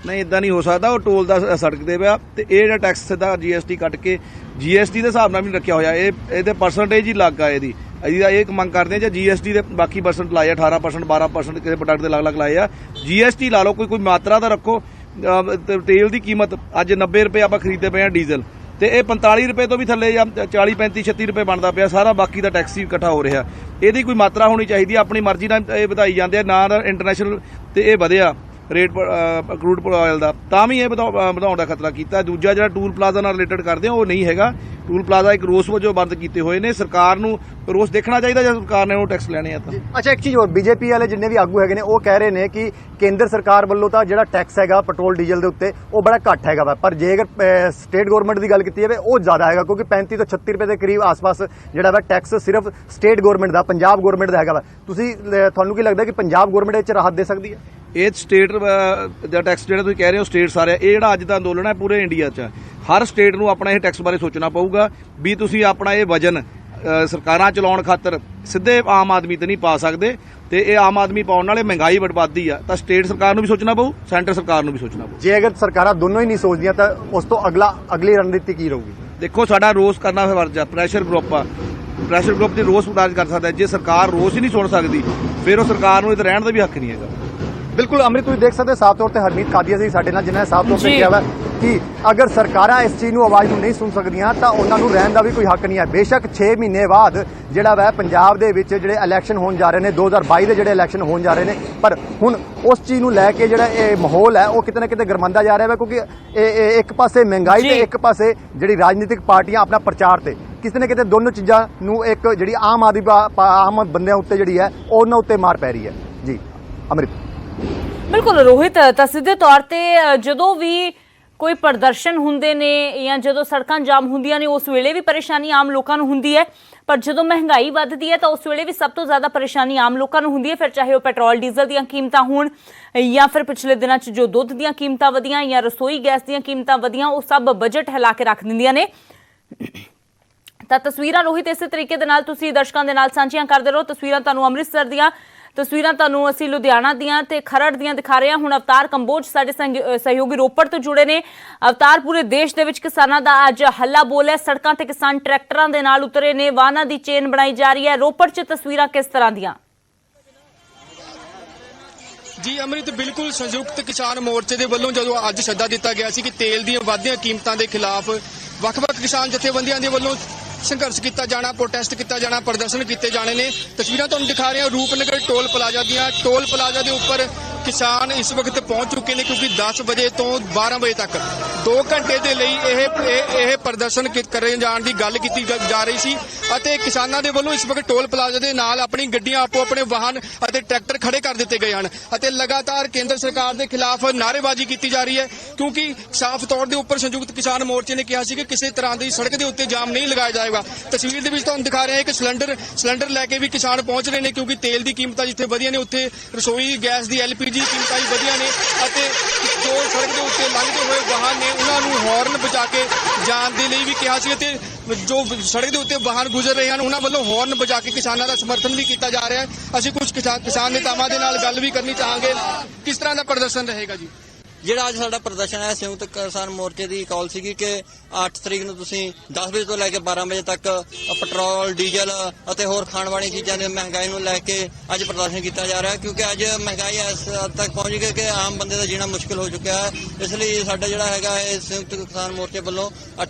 ਨਹੀਂ, ਇਦਾਂ ਨਹੀਂ ਹੋ ਸਕਦਾ। ਉਹ ਟੋਲ ਦਾ ਸੜਕਦੇ ਪਿਆ ਤੇ ਇਹ ਜਿਹੜਾ ਟੈਕਸ ਸਿੱਧਾ GST ਕੱਟ ਕੇ GST ਦੇ ਹਿਸਾਬ ਨਾਲ ਵੀ ਰੱਖਿਆ ਹੋਇਆ। ਇਹਦੇ ਪਰਸੈਂਟੇਜ ਹੀ ਲੱਗ ਆ ਇਹਦੀ ਇਹ ਮੰਗ ਕਰਦੇ ਆ ਜਾਂ GST ਦੇ ਬਾਕੀ ਪਰਸੈਂਟ ਲਾਏ ਆ, 18% 12% ਕਿਸੇ ਪ੍ਰੋਡਕਟ ਦੇ ਅਲੱਗ-ਅਲੱਗ ਲਾਏ ਆ। GST ਲਾ ਲਓ, ਕੋਈ ਮਾਤਰਾ ਦਾ ਰੱਖੋ। ਤੇਲ ਦੀ ਕੀਮਤ ਅੱਜ 90 ਰੁਪਏ ਆਪਾਂ ਖਰੀਦਦੇ ਪਏ ਆ ਡੀਜ਼ਲ, ਤੇ ਇਹ 45 ਰੁਪਏ ਤੋਂ ਵੀ ਥੱਲੇ ਜਾਂ 40 35 36 ਰੁਪਏ ਬਣਦਾ ਪਿਆ। ਸਾਰਾ ਬਾਕੀ ਦਾ ਟੈਕਸ ਹੀ ਇਕੱਠਾ ਹੋ ਰਿਹਾ। ਇਹਦੀ ਕੋਈ ਮਾਤਰਾ ਹੋਣੀ ਚਾਹੀਦੀ ਆ। ਆਪਣੀ ਮਰਜ਼ੀ ਨਾਲ ਇਹ ਵਧਾਈ ਜਾਂਦੇ ਆ, ਨਾ ਇੰਟਰਨੈਸ਼ਨਲ ਤੇ ਇਹ ਵਧਿਆ ਰੇਟ ਕਰੂਡ ਆਇਲ ਦਾ, ਤਾਂ ਵੀ ਇਹ ਵਧਾਉਣ ਦਾ ਖਤਰਾ ਕੀਤਾ। ਦੂਜਾ ਜਿਹੜਾ ਟੂਲ ਪਲਾਜ਼ਾ ਨਾਲ ਰਿਲੇਟਡ ਕਰਦੇ ਆ ਉਹ ਨਹੀਂ ਹੈਗਾ। ਟੂਲ ਪਲਾਜ਼ਾ ਇੱਕ ਰੋਸ ਵਜੋਂ ਬੰਦ ਕੀਤੇ ਹੋਏ ਨੇ। ਸਰਕਾਰ ਨੂੰ ਰੋਸ ਦੇਖਣਾ ਚਾਹੀਦਾ ਜੇ ਸਰਕਾਰ ਨੇ ਉਹ ਟੈਕਸ ਲੈਣੇ ਆ ਤਾਂ। ਅੱਛਾ, ਇੱਕ ਚੀਜ਼ ਹੋਰ, BJP ਵਾਲੇ ਜਿੰਨੇ ਵੀ ਆਗੂ ਹੈਗੇ ਨੇ ਉਹ ਕਹਿ ਰਹੇ ਨੇ ਕਿ ਕੇਂਦਰ ਸਰਕਾਰ ਵੱਲੋਂ ਤਾਂ ਜਿਹੜਾ ਟੈਕਸ ਹੈਗਾ ਪੈਟਰੋਲ ਡੀਜ਼ਲ ਦੇ ਉੱਤੇ ਉਹ ਬੜਾ ਘੱਟ ਹੈਗਾ ਵਾ, ਪਰ ਜੇ ਅਗਰ ਸਟੇਟ ਗਵਰਨਮੈਂਟ ਦੀ ਗੱਲ ਕੀਤੀ ਜਾਵੇ ਉਹ ਜ਼ਿਆਦਾ ਹੈਗਾ, ਕਿਉਂਕਿ 35 ਤੋਂ 36 ਰੁਪਏ ਦੇ ਕਰੀਬ ਆਸ-ਪਾਸ ਜਿਹੜਾ ਵਾ ਟੈਕਸ ਸਿਰਫ ਸਟੇਟ ਗਵਰਨਮੈਂਟ ਦਾ, ਪੰਜਾਬ ਗਵਰਨਮੈਂਟ ਦਾ ਹੈਗਾ ਵਾ। ਤੁਹਾਨੂੰ ਕੀ ਲੱਗਦਾ ਕਿ ਪੰਜਾਬ ਗਵਰਨਮੈਂਟ ਇਹ 'ਚ ਰਾਹਤ ਦੇ ਸਕਦੀ ਹੈ? ਇਹ ਸਟੇਟ ਦਾ ਟੈਕਸ ਜਿਹੜਾ ਤੁਸੀਂ ਕਹਿ ਰਹੇ ਹੋ ਸਟੇਟ ਸਾਰੇ, ਇਹ ਜਿਹੜਾ ਅੱਜ ਦਾ ਅੰਦੋਲਨ ਹੈ ਪੂਰੇ ਇੰਡੀਆ 'ਚ, ਹਰ ਸਟੇਟ ਨੂੰ ਆਪਣਾ ਇਹ ਟੈਕਸ ਬਾਰੇ ਸੋਚਣਾ ਪਊਗਾ ਵੀ ਤੁਸੀਂ ਆਪਣਾ ਇਹ ਵਜਨ ਸਰਕਾਰਾਂ ਚਲਾਉਣ ਖਾਤਰ ਸਿੱਧੇ ਆਮ ਆਦਮੀ ਤੇ ਨਹੀਂ ਪਾ ਸਕਦੇ, ਤੇ ਇਹ ਆਮ ਆਦਮੀ ਪਾਉਣ ਨਾਲੇ ਮਹਿੰਗਾਈ ਵੱਧਦੀ ਆ, ਤਾਂ ਸਟੇਟ ਸਰਕਾਰ ਨੂੰ ਵੀ ਸੋਚਣਾ ਪਊ, ਸੈਂਟਰ ਸਰਕਾਰ ਨੂੰ ਵੀ ਸੋਚਣਾ ਪਊ। ਜੇ ਅਗਰ ਸਰਕਾਰਾਂ ਦੋਨੋਂ ਹੀ ਨਹੀਂ ਸੋਚਦੀਆਂ ਤਾਂ ਉਸ ਤੋਂ ਅਗਲੀ ਰਣਨੀਤੀ ਕੀ ਰਹੂਗੀ? ਦੇਖੋ, ਸਾਡਾ ਰੋਸ ਕਰਨਾ ਫਰਜ਼ ਆ, ਪ੍ਰੈਸ਼ਰ ਗਰੁੱਪ ਆ, ਪ੍ਰੈਸ਼ਰ ਗਰੁੱਪ ਦੀ ਰੋਸ ਬਰਦਾਸ਼ਤ ਕਰ ਸਕਦਾ। ਜੇ ਸਰਕਾਰ ਰੋਸ ਹੀ ਨਹੀਂ ਸੁਣ ਸਕਦੀ ਫਿਰ ਉਹ ਸਰਕਾਰ ਨੂੰ ਇੱਥੇ ਰਹਿਣ ਦਾ ਵੀ ਹੱਕ ਨਹੀਂ ਹੈਗਾ। ਬਿਲਕੁਲ ਅੰਮ੍ਰਿਤ, ਤੁਸੀਂ ਦੇਖ ਸਕਦੇ ਸਾਫ਼ ਤੌਰ ਤੇ ਹਰਮੀਤ ਕਾਦੀਆ ਸੀ ਸਾਡੇ ਨਾਲ, ਜਿਨ੍ਹਾਂ ਨੇ ਸਾਫ਼ ਤੌਰ ਤੇ ਕਿਹਾ ਵਾ ਕਿ ਅਗਰ ਸਰਕਾਰਾਂ ਇਸ ਚੀਜ਼ ਨੂੰ ਆਵਾਜ਼ ਨੂੰ ਨਹੀਂ ਸੁਣ ਸਕਦੀਆਂ ਤਾਂ ਉਹਨਾਂ ਨੂੰ ਰਹਿਣ ਦਾ ਵੀ ਕੋਈ ਹੱਕ ਨਹੀਂ ਹੈ। ਬੇਸ਼ੱਕ 6 ਮਹੀਨੇ ਬਾਅਦ ਜਿਹੜਾ ਵਾ ਪੰਜਾਬ ਦੇ ਵਿੱਚ ਜਿਹੜੇ ਇਲੈਕਸ਼ਨ ਹੋਣ ਜਾ ਰਹੇ ਨੇ, 2022 ਦੇ ਜਿਹੜੇ ਇਲੈਕਸ਼ਨ ਹੋਣ ਜਾ ਰਹੇ ਨੇ, ਪਰ ਹੁਣ ਉਸ ਚੀਜ਼ ਨੂੰ ਲੈ ਕੇ ਜਿਹੜਾ ਇਹ ਮਾਹੌਲ ਹੈ ਉਹ ਕਿਤੇ ਨਾ ਕਿਤੇ ਗਰਮਾਉਂਦਾ ਜਾ ਰਿਹਾ ਵਾ, ਕਿਉਂਕਿ ਇਹ ਇੱਕ ਪਾਸੇ ਮਹਿੰਗਾਈ ਤੇ ਇੱਕ ਪਾਸੇ ਜਿਹੜੀ ਰਾਜਨੀਤਿਕ ਪਾਰਟੀਆਂ ਆਪਣਾ ਪ੍ਰਚਾਰ ਤੇ ਕਿਸੇ ਨਾ ਕਿਤੇ ਦੋਨੋਂ ਚੀਜ਼ਾਂ ਨੂੰ ਇੱਕ ਜਿਹੜੀ ਆਮ ਬੰਦਿਆਂ ਉੱਤੇ ਜਿਹੜੀ ਹੈ ਉਹਨਾਂ ਉੱਤੇ ਮਾਰ ਪੈ ਰਹੀ ਹੈ। ਜੀ ਅੰਮ੍ਰਿਤ। ਬਿਲਕੁਲ ਰੋਹਿਤ, ਤਾਂ ਸਿੱਧੇ ਤੌਰ ਤੇ ਜਦੋਂ ਵੀ ਕੋਈ ਪ੍ਰਦਰਸ਼ਨ ਹੁੰਦੇ ਨੇ ਜਾਂ ਜਦੋਂ ਸੜਕਾਂ ਜਾਮ ਹੁੰਦੀਆਂ ਨੇ ਉਸ ਵੇਲੇ ਵੀ ਪਰੇਸ਼ਾਨੀ ਆਮ ਲੋਕਾਂ ਨੂੰ ਹੁੰਦੀ ਹੈ, ਪਰ ਜਦੋਂ ਮਹਿੰਗਾਈ ਵੱਧਦੀ ਹੈ ਤਾਂ ਉਸ ਵੇਲੇ ਵੀ ਸਭ ਤੋਂ ਜ਼ਿਆਦਾ ਪਰੇਸ਼ਾਨੀ ਆਮ ਲੋਕਾਂ ਨੂੰ ਹੁੰਦੀ ਹੈ, ਫਿਰ ਚਾਹੇ ਉਹ ਪੈਟਰੋਲ ਡੀਜ਼ਲ ਦੀਆਂ ਕੀਮਤਾਂ ਹੋਣ ਜਾਂ ਫਿਰ ਪਿਛਲੇ ਦਿਨਾਂ 'ਚ ਜੋ ਦੁੱਧ ਦੀਆਂ ਕੀਮਤਾਂ ਵਧੀਆਂ ਜਾਂ ਰਸੋਈ ਗੈਸ ਦੀਆਂ ਕੀਮਤਾਂ ਵਧੀਆਂ, ਉਹ ਸਭ ਬਜਟ ਹਿਲਾ ਕੇ ਰੱਖ ਦਿੰਦੀਆਂ ਨੇ। ਤਾਂ ਤਸਵੀਰਾਂ ਰੋਹਿਤ ਇਸੇ ਤਰੀਕੇ ਦੇ ਨਾਲ ਤੁਸੀਂ ਦਰਸ਼ਕਾਂ ਦੇ ਨਾਲ ਸਾਂਝੀਆਂ ਕਰਦੇ ਰਹੋ। ਤਸਵੀਰਾਂ ਤੁਹਾਨੂੰ ਅੰਮ੍ਰਿਤਸਰ ਦੀਆਂ, ਤਸਵੀਰਾਂ ਤੁਹਾਨੂੰ ਅਸੀਂ ਲੁਧਿਆਣਾ ਦੀਆਂ ਤੇ ਖਰੜ ਦੀਆਂ ਦਿਖਾ ਰਹੇ ਹਾਂ। ਹੁਣ ਅਵਤਾਰ ਕੰਬੋਜ ਸਾਡੇ ਸਹਿਯੋਗੀ ਰੋਪੜ ਤੋਂ ਜੁੜੇ ਨੇ। ਅਵਤਾਰ, ਪੂਰੇ ਦੇਸ਼ ਦੇ ਵਿੱਚ ਕਿਸਾਨਾਂ ਦਾ ਅੱਜ ਹੱਲਾ ਬੋਲ ਹੈ, ਸੜਕਾਂ ਤੇ ਕਿਸਾਨ ਟਰੈਕਟਰਾਂ ਦੇ ਨਾਲ ਉਤਰੇ ਨੇ, ਵਾਹਨਾਂ ਦੀ ਚੇਨ ਬਣਾਈ ਜਾ ਰਹੀ ਹੈ। ਰੋਪੜ 'ਚ ਤਸਵੀਰਾਂ ਕਿਸ ਤਰ੍ਹਾਂ ਦੀਆਂ? ਜੀ ਅੰਮ੍ਰਿਤ, ਬਿਲਕੁਲ ਸੰਯੁਕਤ ਕਿਸਾਨ ਮੋਰਚੇ ਦੇ ਵੱਲੋਂ ਜਦੋਂ ਅੱਜ ਸੱਦਾ ਦਿੱਤਾ ਗਿਆ ਸੀ ਕਿ ਤੇਲ ਦੀਆਂ ਵੱਧਦੀਆਂ ਕੀਮਤਾਂ ਦੇ ਖਿਲਾਫ ਵੱਖ-ਵੱਖ ਕਿਸਾਨ ਜਥੇਬੰਦੀਆਂ ਦੇ ਵੱਲੋਂ ਸੰਘਰਸ਼ ਕੀਤਾ ਜਾਣਾ, ਪ੍ਰੋਟੈਸਟ ਕੀਤਾ ਜਾਣਾ, ਪ੍ਰਦਰਸ਼ਨ ਕੀਤੇ ਜਾਣੇ ਨੇ। ਤਸਵੀਰਾਂ ਤੁਹਾਨੂੰ ਦਿਖਾ ਰਹੇ ਹਾਂ ਰੂਪਨਗਰ ਟੋਲ ਪਲਾਜ਼ਾ ਦੀਆਂ। ਟੋਲ ਪਲਾਜ਼ਾ ਦੇ ਉੱਪਰ ਕਿਸਾਨ ਇਸ ਵਕਤ ਪਹੁੰਚ ਚੁੱਕੇ ਨੇ, ਕਿਉਂਕਿ 10 ਵਜੇ ਤੋਂ 12 ਵਜੇ ਤੱਕ 2 ਘੰਟੇ ਦੇ ਲਈ ਇਹ ਪ੍ਰਦਰਸ਼ਨ ਕਰਨ ਜਾਣ ਦੀ ਗੱਲ ਕੀਤੀ ਜਾ ਰਹੀ ਸੀ ਅਤੇ ਕਿਸਾਨਾਂ ਦੇ ਵੱਲੋਂ ਇਸ ਵਕਤ ਟੋਲ ਪਲਾਜ਼ਾ ਦੇ ਨਾਲ ਆਪਣੀ ਗੱਡੀਆਂ, ਆਪੋ ਆਪਣੇ ਵਾਹਨ ਅਤੇ ਟਰੈਕਟਰ ਖੜੇ ਕਰ ਦਿੱਤੇ ਗਏ ਹਨ ਅਤੇ ਲਗਾਤਾਰ ਕੇਂਦਰ ਸਰਕਾਰ ਦੇ ਖਿਲਾਫ ਨਾਅਰੇਬਾਜ਼ੀ ਕੀਤੀ ਜਾ ਰਹੀ ਹੈ, ਕਿਉਂਕਿ ਸਾਫ਼ ਤੌਰ ਦੇ ਉੱਪਰ ਸੰਯੁਕਤ ਕਿਸਾਨ ਮੋਰਚੇ ਨੇ ਕਿਹਾ ਸੀ ਕਿ ਕਿਸੇ ਤਰ੍ਹਾਂ ਦੀ ਸੜਕ ਦੇ ਉੱਤੇ ਜਾਮ ਨਹੀਂ ਲਗਾਇਆ ਜਾਏਗਾ। ਤਸਵੀਰ ਦੇ ਵਿੱਚ ਤੁਹਾਨੂੰ ਦਿਖਾ ਰਹੇ ਹਾਂ ਕਿ ਸਿਲੰਡਰ ਲੈ ਕੇ ਵੀ ਕਿਸਾਨ ਪਹੁੰਚ ਰਹੇ ਨੇ, ਕਿਉਂਕਿ ਤੇਲ ਦੀ ਕੀਮਤਾਂ ਜਿੱਥੇ ਵਧੀਆਂ ਨੇ ਉੱਥੇ ਰਸੋਈ ਗੈਸ ਦੀ LPG ਕੀਮਤਾਂ ਵੀ ਵਧੀਆਂ ਨੇ ਅਤੇ ਜੋ ਸੜਕ ਦੇ ਉੱਤੇ ਲੰਘਦੇ ਹੋਏ ਵਾਹਨ ਨੇ ਉਹਨਾਂ ਨੂੰ ਹਾਰਨ ਵਜਾ ਕੇ ਜਾਣ ਦੇ ਲਈ ਵੀ ਕਿਹਾ ਸੀ ਅਤੇ ਜੋ ਸੜਕ ਦੇ ਉੱਤੇ ਵਾਹਨ ਗੁਜ਼ਰ ਰਹੇ ਹਨ ਉਹਨਾਂ ਵੱਲੋਂ ਹਾਰਨ ਵਜਾ ਕੇ ਕਿਸਾਨਾਂ ਦਾ ਸਮਰਥਨ ਵੀ ਕੀਤਾ ਜਾ ਰਿਹਾ ਹੈ। ਅਸੀਂ ਕੁਝ ਕਿਸਾਨ ਨੇਤਾਵਾਂ ਦੇ ਨਾਲ ਗੱਲ ਵੀ ਕਰਨੀ ਚਾਹਾਂਗੇ। ਕਿਸ ਤਰ੍ਹਾਂ ਦਾ ਪ੍ਰਦਰਸ਼ਨ ਰਹੇਗਾ ਜੀ? ਜਿਹੜਾ ਅੱਜ ਸਾਡਾ ਪ੍ਰਦਰਸ਼ਨ ਹੈ, ਸੰਯੁਕਤ ਕਿਸਾਨ ਮੋਰਚੇ ਦੀ ਕਾਲ ਸੀਗੀ ਕਿ 8 ਤਰੀਕ ਨੂੰ ਤੁਸੀਂ 10 ਵਜੇ ਤੋਂ ਲੈ ਕੇ 12 ਵਜੇ ਤੱਕ ਪੈਟਰੋਲ, ਡੀਜ਼ਲ ਅਤੇ ਹੋਰ ਖਾਣ ਵਾਲੀਆਂ ਚੀਜ਼ਾਂ ਦੀ ਮਹਿੰਗਾਈ ਨੂੰ ਲੈ ਕੇ ਅੱਜ ਪ੍ਰਦਰਸ਼ਨ ਕੀਤਾ ਜਾ ਰਿਹਾ ਹੈ, ਕਿਉਂਕਿ ਅੱਜ ਮਹਿੰਗਾਈ ਇਸ ਹੱਦ ਤੱਕ ਪਹੁੰਚ ਗਈ ਕਿ ਆਮ ਬੰਦੇ ਦਾ ਜੀਣਾ ਮੁਸ਼ਕਿਲ ਹੋ ਚੁੱਕਿਆ ਹੈ। ਇਸ ਲਈ ਸਾਡਾ ਜਿਹੜਾ ਹੈਗਾ ਇਹ ਸੰਯੁਕਤ ਕਿਸਾਨ ਮੋਰਚੇ ਵੱਲੋਂ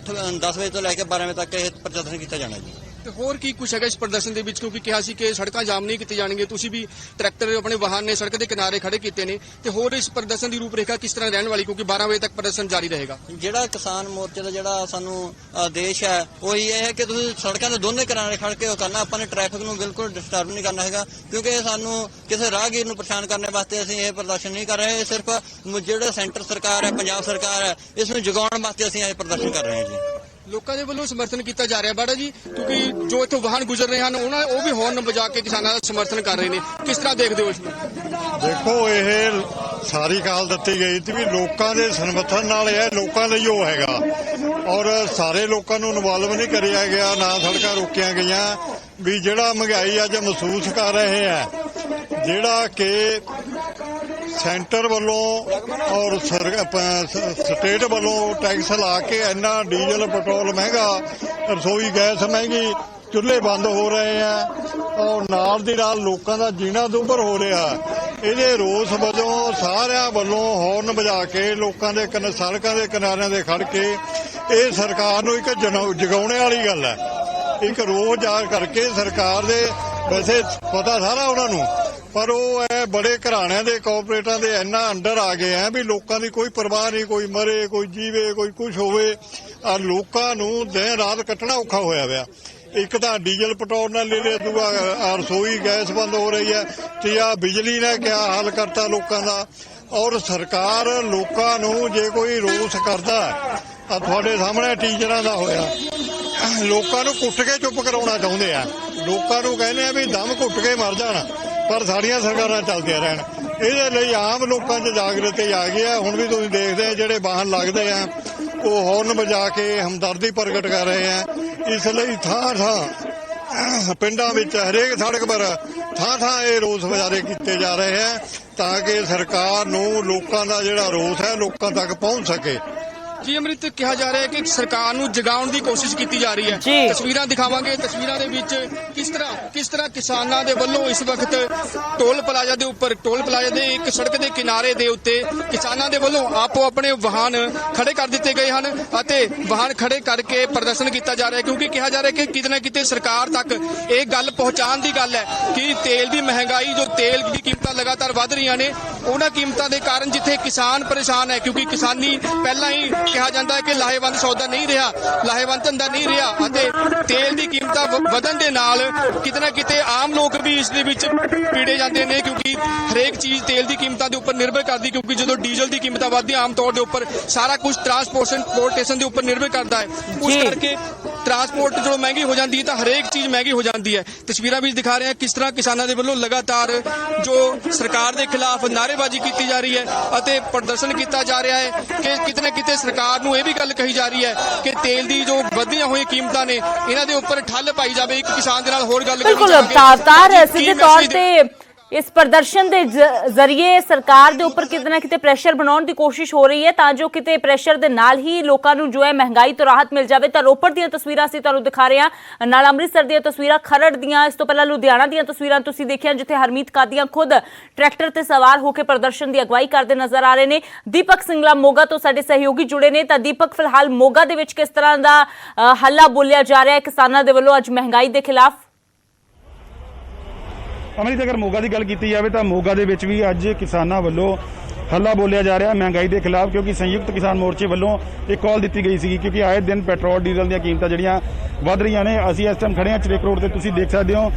10 ਵਜੇ ਤੋਂ ਲੈ ਕੇ 12 ਵਜੇ ਤੱਕ ਇਹ ਪ੍ਰਦਰਸ਼ਨ ਕੀਤਾ ਜਾਣਾ ਜੀ। ਤੇ ਹੋਰ ਕੀ ਕੁਛ ਹੈਗਾ ਇਸ ਪ੍ਰਦਰਸ਼ਨ ਦੇ ਵਿੱਚ, ਕਿਉਂਕਿ ਕਿਹਾ ਸੀ ਕਿ ਸੜਕਾਂ ਜਾਮ ਨਹੀਂ ਕੀਤੇ ਜਾਣਗੇ, ਤੁਸੀਂ ਵੀ ਟਰੈਕਟਰ ਆਪਣੇ ਵਾਹਨ ਨੇ ਸੜਕ ਦੇ ਕਿਨਾਰੇ ਖੜੇ ਕੀਤੇ ਨੇ, ਤੇ ਹੋਰ ਇਸ ਪ੍ਰਦਰਸ਼ਨ ਦੀ ਰੂਪਰੇਖਾ ਕਿਸ ਤਰ੍ਹਾਂ ਰਹਿਣ ਵਾਲੀ, ਕਿਉਂਕਿ 12 ਵਜੇ ਤੱਕ ਪ੍ਰਦਰਸ਼ਨ ਜਾਰੀ ਰਹੇਗਾ? ਜਿਹੜਾ ਕਿਸਾਨ ਮੋਰਚੇ ਦਾ ਜਿਹੜਾ ਸਾਨੂੰ ਆਦੇਸ਼ ਹੈ ਉਹ ਇਹ ਹੈ ਕਿ ਤੁਸੀਂ ਸੜਕਾਂ ਦੇ ਦੋਨੇ ਕਿਨਾਰੇ ਖੜ ਕੇ ਉਹ ਕਰਨਾ, ਆਪਾਂ ਨੇ ਟ੍ਰੈਫਿਕ ਨੂੰ ਬਿਲਕੁਲ ਡਿਸਟਰਬ ਨਹੀਂ ਕਰਨਾ ਹੈਗਾ, ਕਿਉਂਕਿ ਸਾਨੂੰ ਕਿਸੇ ਰਾਹਗੀਰ ਨੂੰ ਪਰੇਸ਼ਾਨ ਕਰਨ ਵਾਸਤੇ ਅਸੀਂ ਇਹ ਪ੍ਰਦਰਸ਼ਨ ਨਹੀਂ ਕਰ ਰਹੇ। ਸਿਰਫ ਜਿਹੜਾ ਸੈਂਟਰ ਸਰਕਾਰ ਹੈ, ਪੰਜਾਬ ਸਰਕਾਰ ਹੈ, ਇਸ ਨੂੰ ਜਗਾਉਣ ਵਾਸਤੇ ਅਸੀਂ ਇਹ ਪ੍ਰਦਰਸ਼ਨ ਕਰ ਰਹੇ ਹਾਂ ਜੀ। ਲੋਕਾਂ ਦੇ ਵੱਲੋਂ ਸਮਰਥਨ ਕੀਤਾ ਜਾ ਰਿਹਾ ਬਾੜਾ ਜੀ, ਕਿਉਂਕਿ ਜੋ ਇੱਥੋਂ ਵਾਹਨ ਗੁਜ਼ਰ ਰਹੇ ਹਨ ਉਹ ਵੀ ਹਾਰਨ ਵਜਾ ਕੇ ਕਿਸਾਨਾਂ ਦਾ ਸਮਰਥਨ ਕਰ ਰਹੇ ਨੇ, ਕਿਸ ਤਰ੍ਹਾਂ ਦੇਖਦੇ ਹੋ ਇਸ ਨੂੰ? ਦੇਖੋ, ਇਹ ਸਾਰੀ ਕਾਲ ਦਿੱਤੀ ਗਈ ਸੀ ਵੀ ਲੋਕਾਂ ਦੇ ਸਮਰਥਨ ਨਾਲ ਇਹ ਲੋਕਾਂ ਲਈ ਉਹ ਹੈਗਾ, ਔਰ ਸਾਰੇ ਲੋਕਾਂ ਨੂੰ ਇਨਵੋਲਵ ਨਹੀਂ ਕਰਿਆ ਗਿਆ, ਨਾ ਸੜਕਾਂ ਰੋਕੀਆਂ ਗਈਆਂ। ਵੀ ਜਿਹੜਾ ਮਹਿੰਗਾਈ ਅੱਜ ਮਹਿਸੂਸ ਕਰ ਰਹੇ ਆ, ਜਿਹੜਾ ਕਿ ਸੈਂਟਰ ਵੱਲੋਂ ਔਰ ਸਟੇਟ ਵੱਲੋਂ ਟੈਕਸ ਲਾ ਕੇ ਇੰਨਾ ਡੀਜ਼ਲ ਪੈਟਰੋਲ ਮਹਿੰਗਾ, ਰਸੋਈ ਗੈਸ ਮਹਿੰਗੀ, ਚੁੱਲ੍ਹੇ ਬੰਦ ਹੋ ਰਹੇ ਆ ਔਰ ਨਾਲ ਦੀ ਨਾਲ ਲੋਕਾਂ ਦਾ ਜੀਣਾ ਦੁੱਭਰ ਹੋ ਰਿਹਾ। ਇਹਦੇ ਰੋਸ ਵਜੋਂ ਸਾਰਿਆਂ ਵੱਲੋਂ ਹਾਰਨ ਵਜਾ ਕੇ ਲੋਕਾਂ ਦੇ ਸੜਕਾਂ ਦੇ ਕਿਨਾਰਿਆਂ ਦੇ ਖੜ ਕੇ ਇਹ ਸਰਕਾਰ ਨੂੰ ਇੱਕ ਜਗਾਉਣੇ ਵਾਲੀ ਗੱਲ ਹੈ। ਇੱਕ ਰੋਜ਼ ਆ ਕਰਕੇ ਸਰਕਾਰ ਦੇ ਵੈਸੇ ਪਤਾ ਸਾਰਾ ਉਹਨਾਂ ਨੂੰ, ਪਰ ਉਹ ਇਹ ਬੜੇ ਘਰਾਣਿਆਂ ਦੇ ਕਾਰਪੋਰੇਟਾਂ ਦੇ ਇੰਨਾ ਅੰਡਰ ਆ ਗਏ ਆ ਵੀ ਲੋਕਾਂ ਦੀ ਕੋਈ ਪਰਵਾਹ ਨਹੀਂ, ਕੋਈ ਮਰੇ, ਕੋਈ ਜੀਵੇ, ਕੋਈ ਕੁਝ ਹੋਵੇ। ਆ ਲੋਕਾਂ ਨੂੰ ਦਿਨ ਰਾਤ ਕੱਟਣਾ ਔਖਾ ਹੋਇਆ ਪਿਆ। ਇੱਕ ਤਾਂ ਡੀਜ਼ਲ ਪੈਟਰੋਲ ਨਾਲ ਲੈ ਲਿਆ, ਦੂਆ ਰਸੋਈ ਗੈਸ ਬੰਦ ਹੋ ਰਹੀ ਹੈ, ਤੀਆ ਬਿਜਲੀ ਨੇ ਕਿਆ ਹਾਲ ਕਰਤਾ ਲੋਕਾਂ ਦਾ। ਔਰ ਸਰਕਾਰ ਲੋਕਾਂ ਨੂੰ ਜੇ ਕੋਈ ਰੋਸ ਕਰਦਾ ਆ ਤੁਹਾਡੇ ਸਾਹਮਣੇ ਟੀਚਰਾਂ ਦਾ ਹੋਇਆ, ਲੋਕਾਂ ਨੂੰ ਕੁੱਟ ਕੇ ਚੁੱਪ ਕਰਾਉਣਾ ਚਾਹੁੰਦੇ ਆ। ਲੋਕਾਂ ਨੂੰ ਕਹਿੰਦੇ ਆ ਵੀ ਦਮ ਘੁੱਟ ਕੇ ਮਰ ਜਾਣ, ਪਰ ਸਾਡੀਆਂ ਸਰਕਾਰਾਂ ਚੱਲਦੀਆਂ ਰਹਿਣ। ਇਹਦੇ ਲਈ ਆਮ ਲੋਕਾਂ 'ਚ ਜਾਗਰਤੀ ਆ ਗਈ ਆ। ਹੁਣ ਵੀ ਤੁਸੀਂ ਦੇਖਦੇ ਆ ਜਿਹੜੇ ਵਾਹਨ ਲੱਗਦੇ ਆ ਉਹ ਹੌਰਨ ਵਜਾ ਕੇ ਹਮਦਰਦੀ ਪ੍ਰਗਟ ਕਰ ਰਹੇ ਆ। ਇਸ ਲਈ ਥਾਂ ਥਾਂ ਪਿੰਡਾਂ ਵਿੱਚ ਹਰੇਕ ਸੜਕ ਪਰ ਥਾਂ ਥਾਂ ਇਹ ਰੋਸ ਮੁਜ਼ਾਹਰੇ ਕੀਤੇ ਜਾ ਰਹੇ ਆ ਤਾਂ ਕਿ ਸਰਕਾਰ ਨੂੰ ਲੋਕਾਂ ਦਾ ਜਿਹੜਾ ਰੋਸ ਹੈ ਲੋਕਾਂ ਤੱਕ ਪਹੁੰਚ ਸਕੇ। ਜੀ ਅੰਮ੍ਰਿਤ, ਕਿਹਾ ਜਾ ਰਿਹਾ ਹੈ ਕਿ ਸਰਕਾਰ ਨੂੰ ਜਗਾਉਣ ਦੀ ਕੋਸ਼ਿਸ਼ ਕੀਤੀ ਜਾ ਰਹੀ ਹੈ। ਤਸਵੀਰਾਂ ਦਿਖਾਵਾਂਗੇ। ਤਸਵੀਰਾਂ ਦੇ ਵਿੱਚ ਕਿਸ ਤਰ੍ਹਾਂ ਕਿਸਾਨਾਂ ਦੇ ਵੱਲੋਂ ਇਸ ਵਕਤ ਟੋਲ ਪਲਾਜ਼ਾ ਦੇ ਉੱਪਰ, ਟੋਲ ਪਲਾਜ਼ਾ ਦੇ ਇੱਕ ਸੜਕ ਦੇ ਕਿਨਾਰੇ ਦੇ ਉੱਤੇ ਕਿਸਾਨਾਂ ਦੇ ਵੱਲੋਂ ਆਪੋ ਆਪਣੇ ਵਾਹਨ ਖੜੇ ਕਰ ਦਿੱਤੇ ਗਏ ਹਨ ਅਤੇ ਵਾਹਨ ਖੜੇ ਕਰਕੇ ਪ੍ਰਦਰਸ਼ਨ ਕੀਤਾ ਜਾ ਰਿਹਾ ਹੈ, ਕਿਉਂਕਿ ਕਿਹਾ ਜਾ ਰਿਹਾ ਹੈ ਕਿ ਕਿਤੇ ਨਾ ਕਿਤੇ ਸਰਕਾਰ ਤੱਕ ਇਹ ਗੱਲ ਪਹੁੰਚਾਉਣ ਦੀ ਗੱਲ ਹੈ ਕਿ ਤੇਲ ਦੀ ਮਹਿੰਗਾਈ, ਜੋ ਤੇਲ ਦੀ ਕੀਮਤਾਂ ਲਗਾਤਾਰ ਵੱਧ ਰਹੀਆਂ ਨੇ, ਉਹਨਾਂ ਕੀਮਤਾਂ ਦੇ ਕਾਰਨ ਜਿੱਥੇ ਕਿਸਾਨ ਪਰੇਸ਼ਾਨ ਹੈ, ਕਿਉਂਕਿ ਕਿਸਾਨੀ ਪਹਿਲਾਂ ਹੀ ਕਿਹਾ ਜਾਂਦਾ ਹੈ ਕਿ ਲਾਹੇਵੰਦ ਸੌਦਾ ਨਹੀਂ ਰਿਹਾ, ਲਾਹੇਵੰਦ ਧੰਦਾ ਨਹੀਂ ਰਿਹਾ ਅਤੇ ਤੇਲ ਦੀ ਕੀਮਤਾਂ ਵਧਣ ਦੇ ਨਾਲ ਕਿਤੇ ਨਾ ਕਿਤੇ ਆਮ ਲੋਕ ਵੀ ਇਸ ਦੇ ਵਿੱਚ ਪੀੜੇ ਜਾਂਦੇ ਨੇ, ਕਿਉਂਕਿ ਹਰੇਕ ਚੀਜ਼ ਤੇਲ ਦੀ ਕੀਮਤਾਂ ਦੇ ਉੱਪਰ ਨਿਰਭਰ ਕਰਦੀ, ਕਿਉਂਕਿ ਜਦੋਂ ਡੀਜ਼ਲ ਦੀ ਕੀਮਤਾਂ ਵੱਧਦੀਆਂ ਆਮ ਤੌਰ ਦੇ ਉੱਪਰ ਸਾਰਾ ਕੁਝ ਟਰਾਂਸਪੋਰਟੇਸ਼ਨ ਦੇ ਉੱਪਰ ਨਿਰਭਰ ਕਰਦਾ ਹੈ। ਉਸ ਕਰਕੇ ਟਰਾਂਸਪੋਰਟ ਜਦੋਂ ਮਹਿੰਗੀ ਹੋ ਜਾਂਦੀ ਹੈ ਤਾਂ ਹਰੇਕ ਚੀਜ਼ ਮਹਿੰਗੀ ਹੋ ਜਾਂਦੀ ਹੈ। ਤਸਵੀਰਾਂ ਵਿੱਚ ਦਿਖਾ ਰਹੇ ਹਾਂ ਕਿਸ ਤਰ੍ਹਾਂ ਕਿਸਾਨਾਂ ਦੇ ਵੱਲੋਂ ਲਗਾਤਾਰ ਜੋ ਸਰਕਾਰ ਦੇ ਖਿਲਾਫ ਨਾਅਰੇਬਾਜ਼ੀ ਕੀਤੀ ਜਾ ਰਹੀ ਹੈ ਅਤੇ ਪ੍ਰਦਰਸ਼ਨ ਕੀਤਾ ਜਾ ਰਿਹਾ ਹੈ ਕਿ ਕਿਤੇ ਨਾ ਕਿਤੇ ਸਰਕਾਰ ਨੂੰ ਇਹ ਵੀ ਗੱਲ ਕਹੀ ਜਾ ਰਹੀ ਹੈ ਕਿ ਤੇਲ ਦੀ ਜੋ ਵਧੀਆਂ ਹੋਈਆਂ ਕੀਮਤਾਂ ਨੇ ਇਹਨਾਂ ਦੇ ਉੱਪਰ ਠੱਲ ਪਾਈ ਜਾਵੇ। ਇੱਕ ਕਿਸਾਨ ਦੇ ਨਾਲ ਹੋਰ ਗੱਲ ਬਿਲਕੁਲ ਅਵਤਾਰ, ਸਿੱਧੇ ਤੌਰ ਤੇ ਇਸ ਪ੍ਰਦਰਸ਼ਨ ਦੇ ਜ਼ਰੀਏ ਸਰਕਾਰ ਦੇ ਉੱਪਰ ਕਿਤੇ ਨਾ ਕਿਤੇ ਪ੍ਰੈਸ਼ਰ ਬਣਾਉਣ ਦੀ ਕੋਸ਼ਿਸ਼ ਹੋ ਰਹੀ ਹੈ ਤਾਂ ਜੋ ਕਿਤੇ ਪ੍ਰੈਸ਼ਰ ਦੇ ਨਾਲ ਹੀ ਲੋਕਾਂ ਨੂੰ ਜੋ ਹੈ ਮਹਿੰਗਾਈ ਤੋਂ ਰਾਹਤ ਮਿਲ ਜਾਵੇ। ਤਾਂ ਰੋਪੜ ਦੀਆਂ ਤਸਵੀਰਾਂ ਅਸੀਂ ਤੁਹਾਨੂੰ ਦਿਖਾ ਰਹੇ ਹਾਂ, ਨਾਲ ਅੰਮ੍ਰਿਤਸਰ ਦੀਆਂ ਤਸਵੀਰਾਂ, ਖਰੜ ਦੀਆਂ, ਇਸ ਤੋਂ ਪਹਿਲਾਂ ਲੁਧਿਆਣਾ ਦੀਆਂ ਤਸਵੀਰਾਂ ਤੁਸੀਂ ਦੇਖੀਆਂ ਜਿੱਥੇ ਹਰਮੀਤ ਕਾਦੀਆਂ ਖੁਦ ਟਰੈਕਟਰ ਤੇ ਸਵਾਰ ਹੋ ਕੇ ਪ੍ਰਦਰਸ਼ਨ ਦੀ ਅਗਵਾਈ ਕਰਦੇ ਨਜ਼ਰ ਆ ਰਹੇ ਨੇ। ਦੀਪਕ ਸਿੰਗਲਾ ਮੋਗਾ ਤੋਂ ਸਾਡੇ ਸਹਿਯੋਗੀ ਜੁੜੇ ਨੇ। ਤਾਂ ਦੀਪਕ, ਫਿਲਹਾਲ ਮੋਗਾ ਦੇ ਵਿੱਚ ਕਿਸ ਤਰ੍ਹਾਂ ਦਾ ਹੱਲਾ ਬੋਲਿਆ ਜਾ ਰਿਹਾ ਹੈ ਕਿਸਾਨਾਂ ਦੇ ਵੱਲੋਂ ਅੱਜ ਮਹਿੰਗਾਈ ਦੇ ਖਿਲਾਫ? ਅਮਰਿਤ, ਅਗਰ ਮੋਗਾ ਦੀ ਗੱਲ ਕੀਤੀ ਜਾਵੇ ਤਾਂ ਮੋਗਾ ਦੇ ਵਿੱਚ ਵੀ ਅੱਜ ਕਿਸਾਨਾਂ ਵੱਲੋਂ ਹੱਲਾ ਬੋਲਿਆ ਜਾ ਰਿਹਾ ਮਹਿੰਗਾਈ ਦੇ ਖਿਲਾਫ, ਕਿਉਂਕਿ ਸੰਯੁਕਤ ਕਿਸਾਨ ਮੋਰਚੇ ਵੱਲੋਂ ਇੱਕ ਕਾਲ ਦਿੱਤੀ ਗਈ ਸੀ ਕਿਉਂਕਿ ਆਏ ਦਿਨ ਪੈਟਰੋਲ ਡੀਜ਼ਲ ਦੀਆਂ ਕੀਮਤਾਂ ਜਿਹੜੀਆਂ ਵੱਧ ਰਹੀਆਂ ਨੇ। ਅਸੀਂ ਇਸ ਟਾਈਮ ਖੜੇ ਹਾਂ ਚਰੇਕ ਰੋਡ ਤੇ, ਤੁਸੀਂ ਦੇਖ ਸਕਦੇ ਹੋ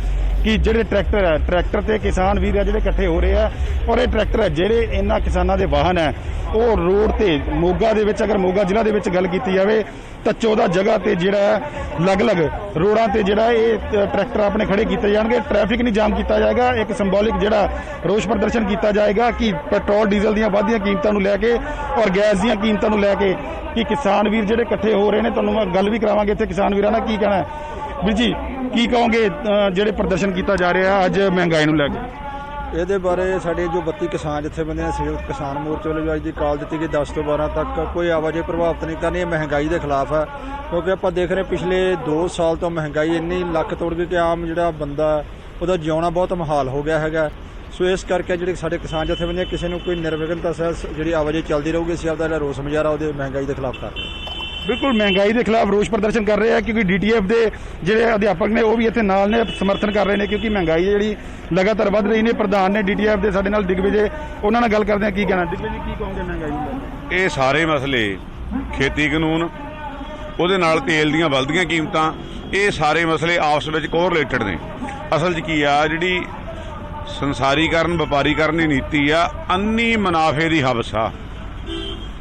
ਕਿ ਜਿਹੜੇ ਟਰੈਕਟਰ ਤੇ ਕਿਸਾਨ ਵੀਰ ਆ ਜਿਹੜੇ ਇਕੱਠੇ ਹੋ ਰਹੇ ਆ ਔਰ ਇਹ ਟਰੈਕਟਰ ਹੈ ਜਿਹੜੇ ਇਹਨਾਂ ਕਿਸਾਨਾਂ ਦੇ ਵਾਹਨ ਹੈ ਉਹ ਰੋਡ ਤੇ ਮੋਗਾ ਦੇ ਵਿੱਚ, ਅਗਰ ਮੋਗਾ ਜ਼ਿਲ੍ਹਾ ਦੇ ਵਿੱਚ ਗੱਲ ਕੀਤੀ ਜਾਵੇ ਤਾਂ 14 ਜਗ੍ਹਾ ਤੇ ਜਿਹੜਾ ਅਲੱਗ-ਅਲੱਗ ਰੋਡਾਂ ਤੇ ਜਿਹੜਾ ਇਹ ਟਰੈਕਟਰ ਆਪਣੇ ਖੜੇ ਕੀਤੇ ਜਾਣਗੇ। ਟ੍ਰੈਫਿਕ ਨਹੀਂ ਜਾਮ ਕੀਤਾ ਜਾਏਗਾ, ਇੱਕ ਸਿੰਬੋਲਿਕ ਜਿਹੜਾ ਰੋਸ ਪ੍ਰਦਰਸ਼ਨ ਕੀਤਾ ਜਾਏਗਾ ਕਿ ਪੈਟਰੋਲ ਡੀਜ਼ਲ ਦੀਆਂ ਵੱਧਦੀਆਂ ਕੀਮਤਾਂ ਨੂੰ ਲੈ ਕੇ ਔਰ ਗੈਸ ਦੀਆਂ ਕੀਮਤਾਂ ਨੂੰ ਲੈ ਕੇ ਕਿ ਕਿਸਾਨ ਵੀਰ ਜਿਹੜੇ ਇਕੱਠੇ ਹੋ ਰਹੇ ਨੇ। ਤੁਹਾਨੂੰ ਮੈਂ ਗੱਲ ਵੀ ਕਰਾਵਾਂਗੇ ਇੱਥੇ ਕਿਸਾਨ ਵੀਰਾਂ ਨਾਲ ਕੀ ਕਹਿਣਾ ਹੈ। ਵੀਰ ਜੀ, ਕੀ ਕਹੋਗੇ ਜਿਹੜੇ ਪ੍ਰਦਰਸ਼ਨ ਕੀਤਾ ਜਾ ਰਿਹਾ ਅੱਜ ਮਹਿੰਗਾਈ ਨੂੰ ਲੈ ਕੇ? ਇਹਦੇ ਬਾਰੇ ਸਾਡੇ ਜੋ 32 ਕਿਸਾਨ ਜਥੇਬੰਦੀਆਂ ਸੰਯੁਕਤ ਕਿਸਾਨ ਮੋਰਚੇ ਵੱਲੋਂ ਅੱਜ ਦੀ ਕਾਲ ਦਿੱਤੀ ਗਈ 10 ਤੋਂ 12 ਤੱਕ ਕੋਈ ਆਵਾਜਾਈ ਪ੍ਰਭਾਵਿਤ ਨਹੀਂ ਕਰਨੀ, ਇਹ ਮਹਿੰਗਾਈ ਦੇ ਖਿਲਾਫ ਹੈ। ਕਿਉਂਕਿ ਆਪਾਂ ਦੇਖ ਰਹੇ ਪਿਛਲੇ 2 ਸਾਲ ਤੋਂ ਮਹਿੰਗਾਈ ਇੰਨੀ ਲੱਕ ਤੋੜ ਗਈ ਕਿ ਆਮ ਜਿਹੜਾ ਬੰਦਾ ਉਹਦਾ ਜਿਉਣਾ ਬਹੁਤ ਮੁਹਾਲ ਹੋ ਗਿਆ ਹੈਗਾ। ਸੋ ਇਸ ਕਰਕੇ ਜਿਹੜੇ ਸਾਡੇ ਕਿਸਾਨ ਜਥੇਬੰਦੀਆਂ ਕਿਸੇ ਨੂੰ ਕੋਈ ਨਿਰਵਿਘਨਤਾ ਸਹਿਤ ਜਿਹੜੀ ਆਵਾਜਾਈ ਚੱਲਦੀ ਰਹੂਗੀ, ਅਸੀਂ ਆਪਦਾ ਜਿਹੜਾ ਰੋਸ ਮੁਜ਼ਾਹਰਾ ਉਹਦੇ ਮਹਿੰਗਾਈ ਦੇ ਖਿਲਾਫ ਕਰ ਰਹੇ ਹਾਂ। ਬਿਲਕੁਲ ਮਹਿੰਗਾਈ ਦੇ ਖਿਲਾਫ ਰੋਸ ਪ੍ਰਦਰਸ਼ਨ ਕਰ ਰਹੇ ਆ ਕਿਉਂਕਿ DTF ਦੇ ਜਿਹੜੇ ਅਧਿਆਪਕ ਨੇ ਉਹ ਵੀ ਇੱਥੇ ਨਾਲ ਨੇ, ਸਮਰਥਨ ਕਰ ਰਹੇ ਨੇ ਕਿਉਂਕਿ ਮਹਿੰਗਾਈ ਜਿਹੜੀ ਲਗਾਤਾਰ ਵੱਧ ਰਹੀ ਨੇ। ਪ੍ਰਧਾਨ ਨੇ DTF ਦੇ ਸਾਡੇ ਨਾਲ ਦਿਗਵਿਜੇ, ਉਹਨਾਂ ਨਾਲ ਗੱਲ ਕਰਦੇ ਆ ਕੀ ਕਹਿਣਾ। ਦਿਗਵਿਜੇ, ਕੀ ਕਹੋਗੇ ਮਹਿੰਗਾਈ ਨੂੰ? ਇਹ ਸਾਰੇ ਮਸਲੇ ਖੇਤੀ ਕਾਨੂੰਨ, ਉਹਦੇ ਨਾਲ ਤੇਲ ਦੀਆਂ ਵੱਧਦੀਆਂ ਕੀਮਤਾਂ, ਇਹ ਸਾਰੇ ਮਸਲੇ ਆਪਸ ਵਿੱਚ ਕੋਰਿਲੇਟਡ ਨੇ। ਅਸਲ 'ਚ ਕੀ ਆ, ਜਿਹੜੀ ਸੰਸਾਰੀਕਰਨ ਵਪਾਰੀਕਰਨ ਦੀ ਨੀਤੀ ਆ, ਅੰਨੀ ਮੁਨਾਫੇ ਦੀ ਹਵਸ ਆ।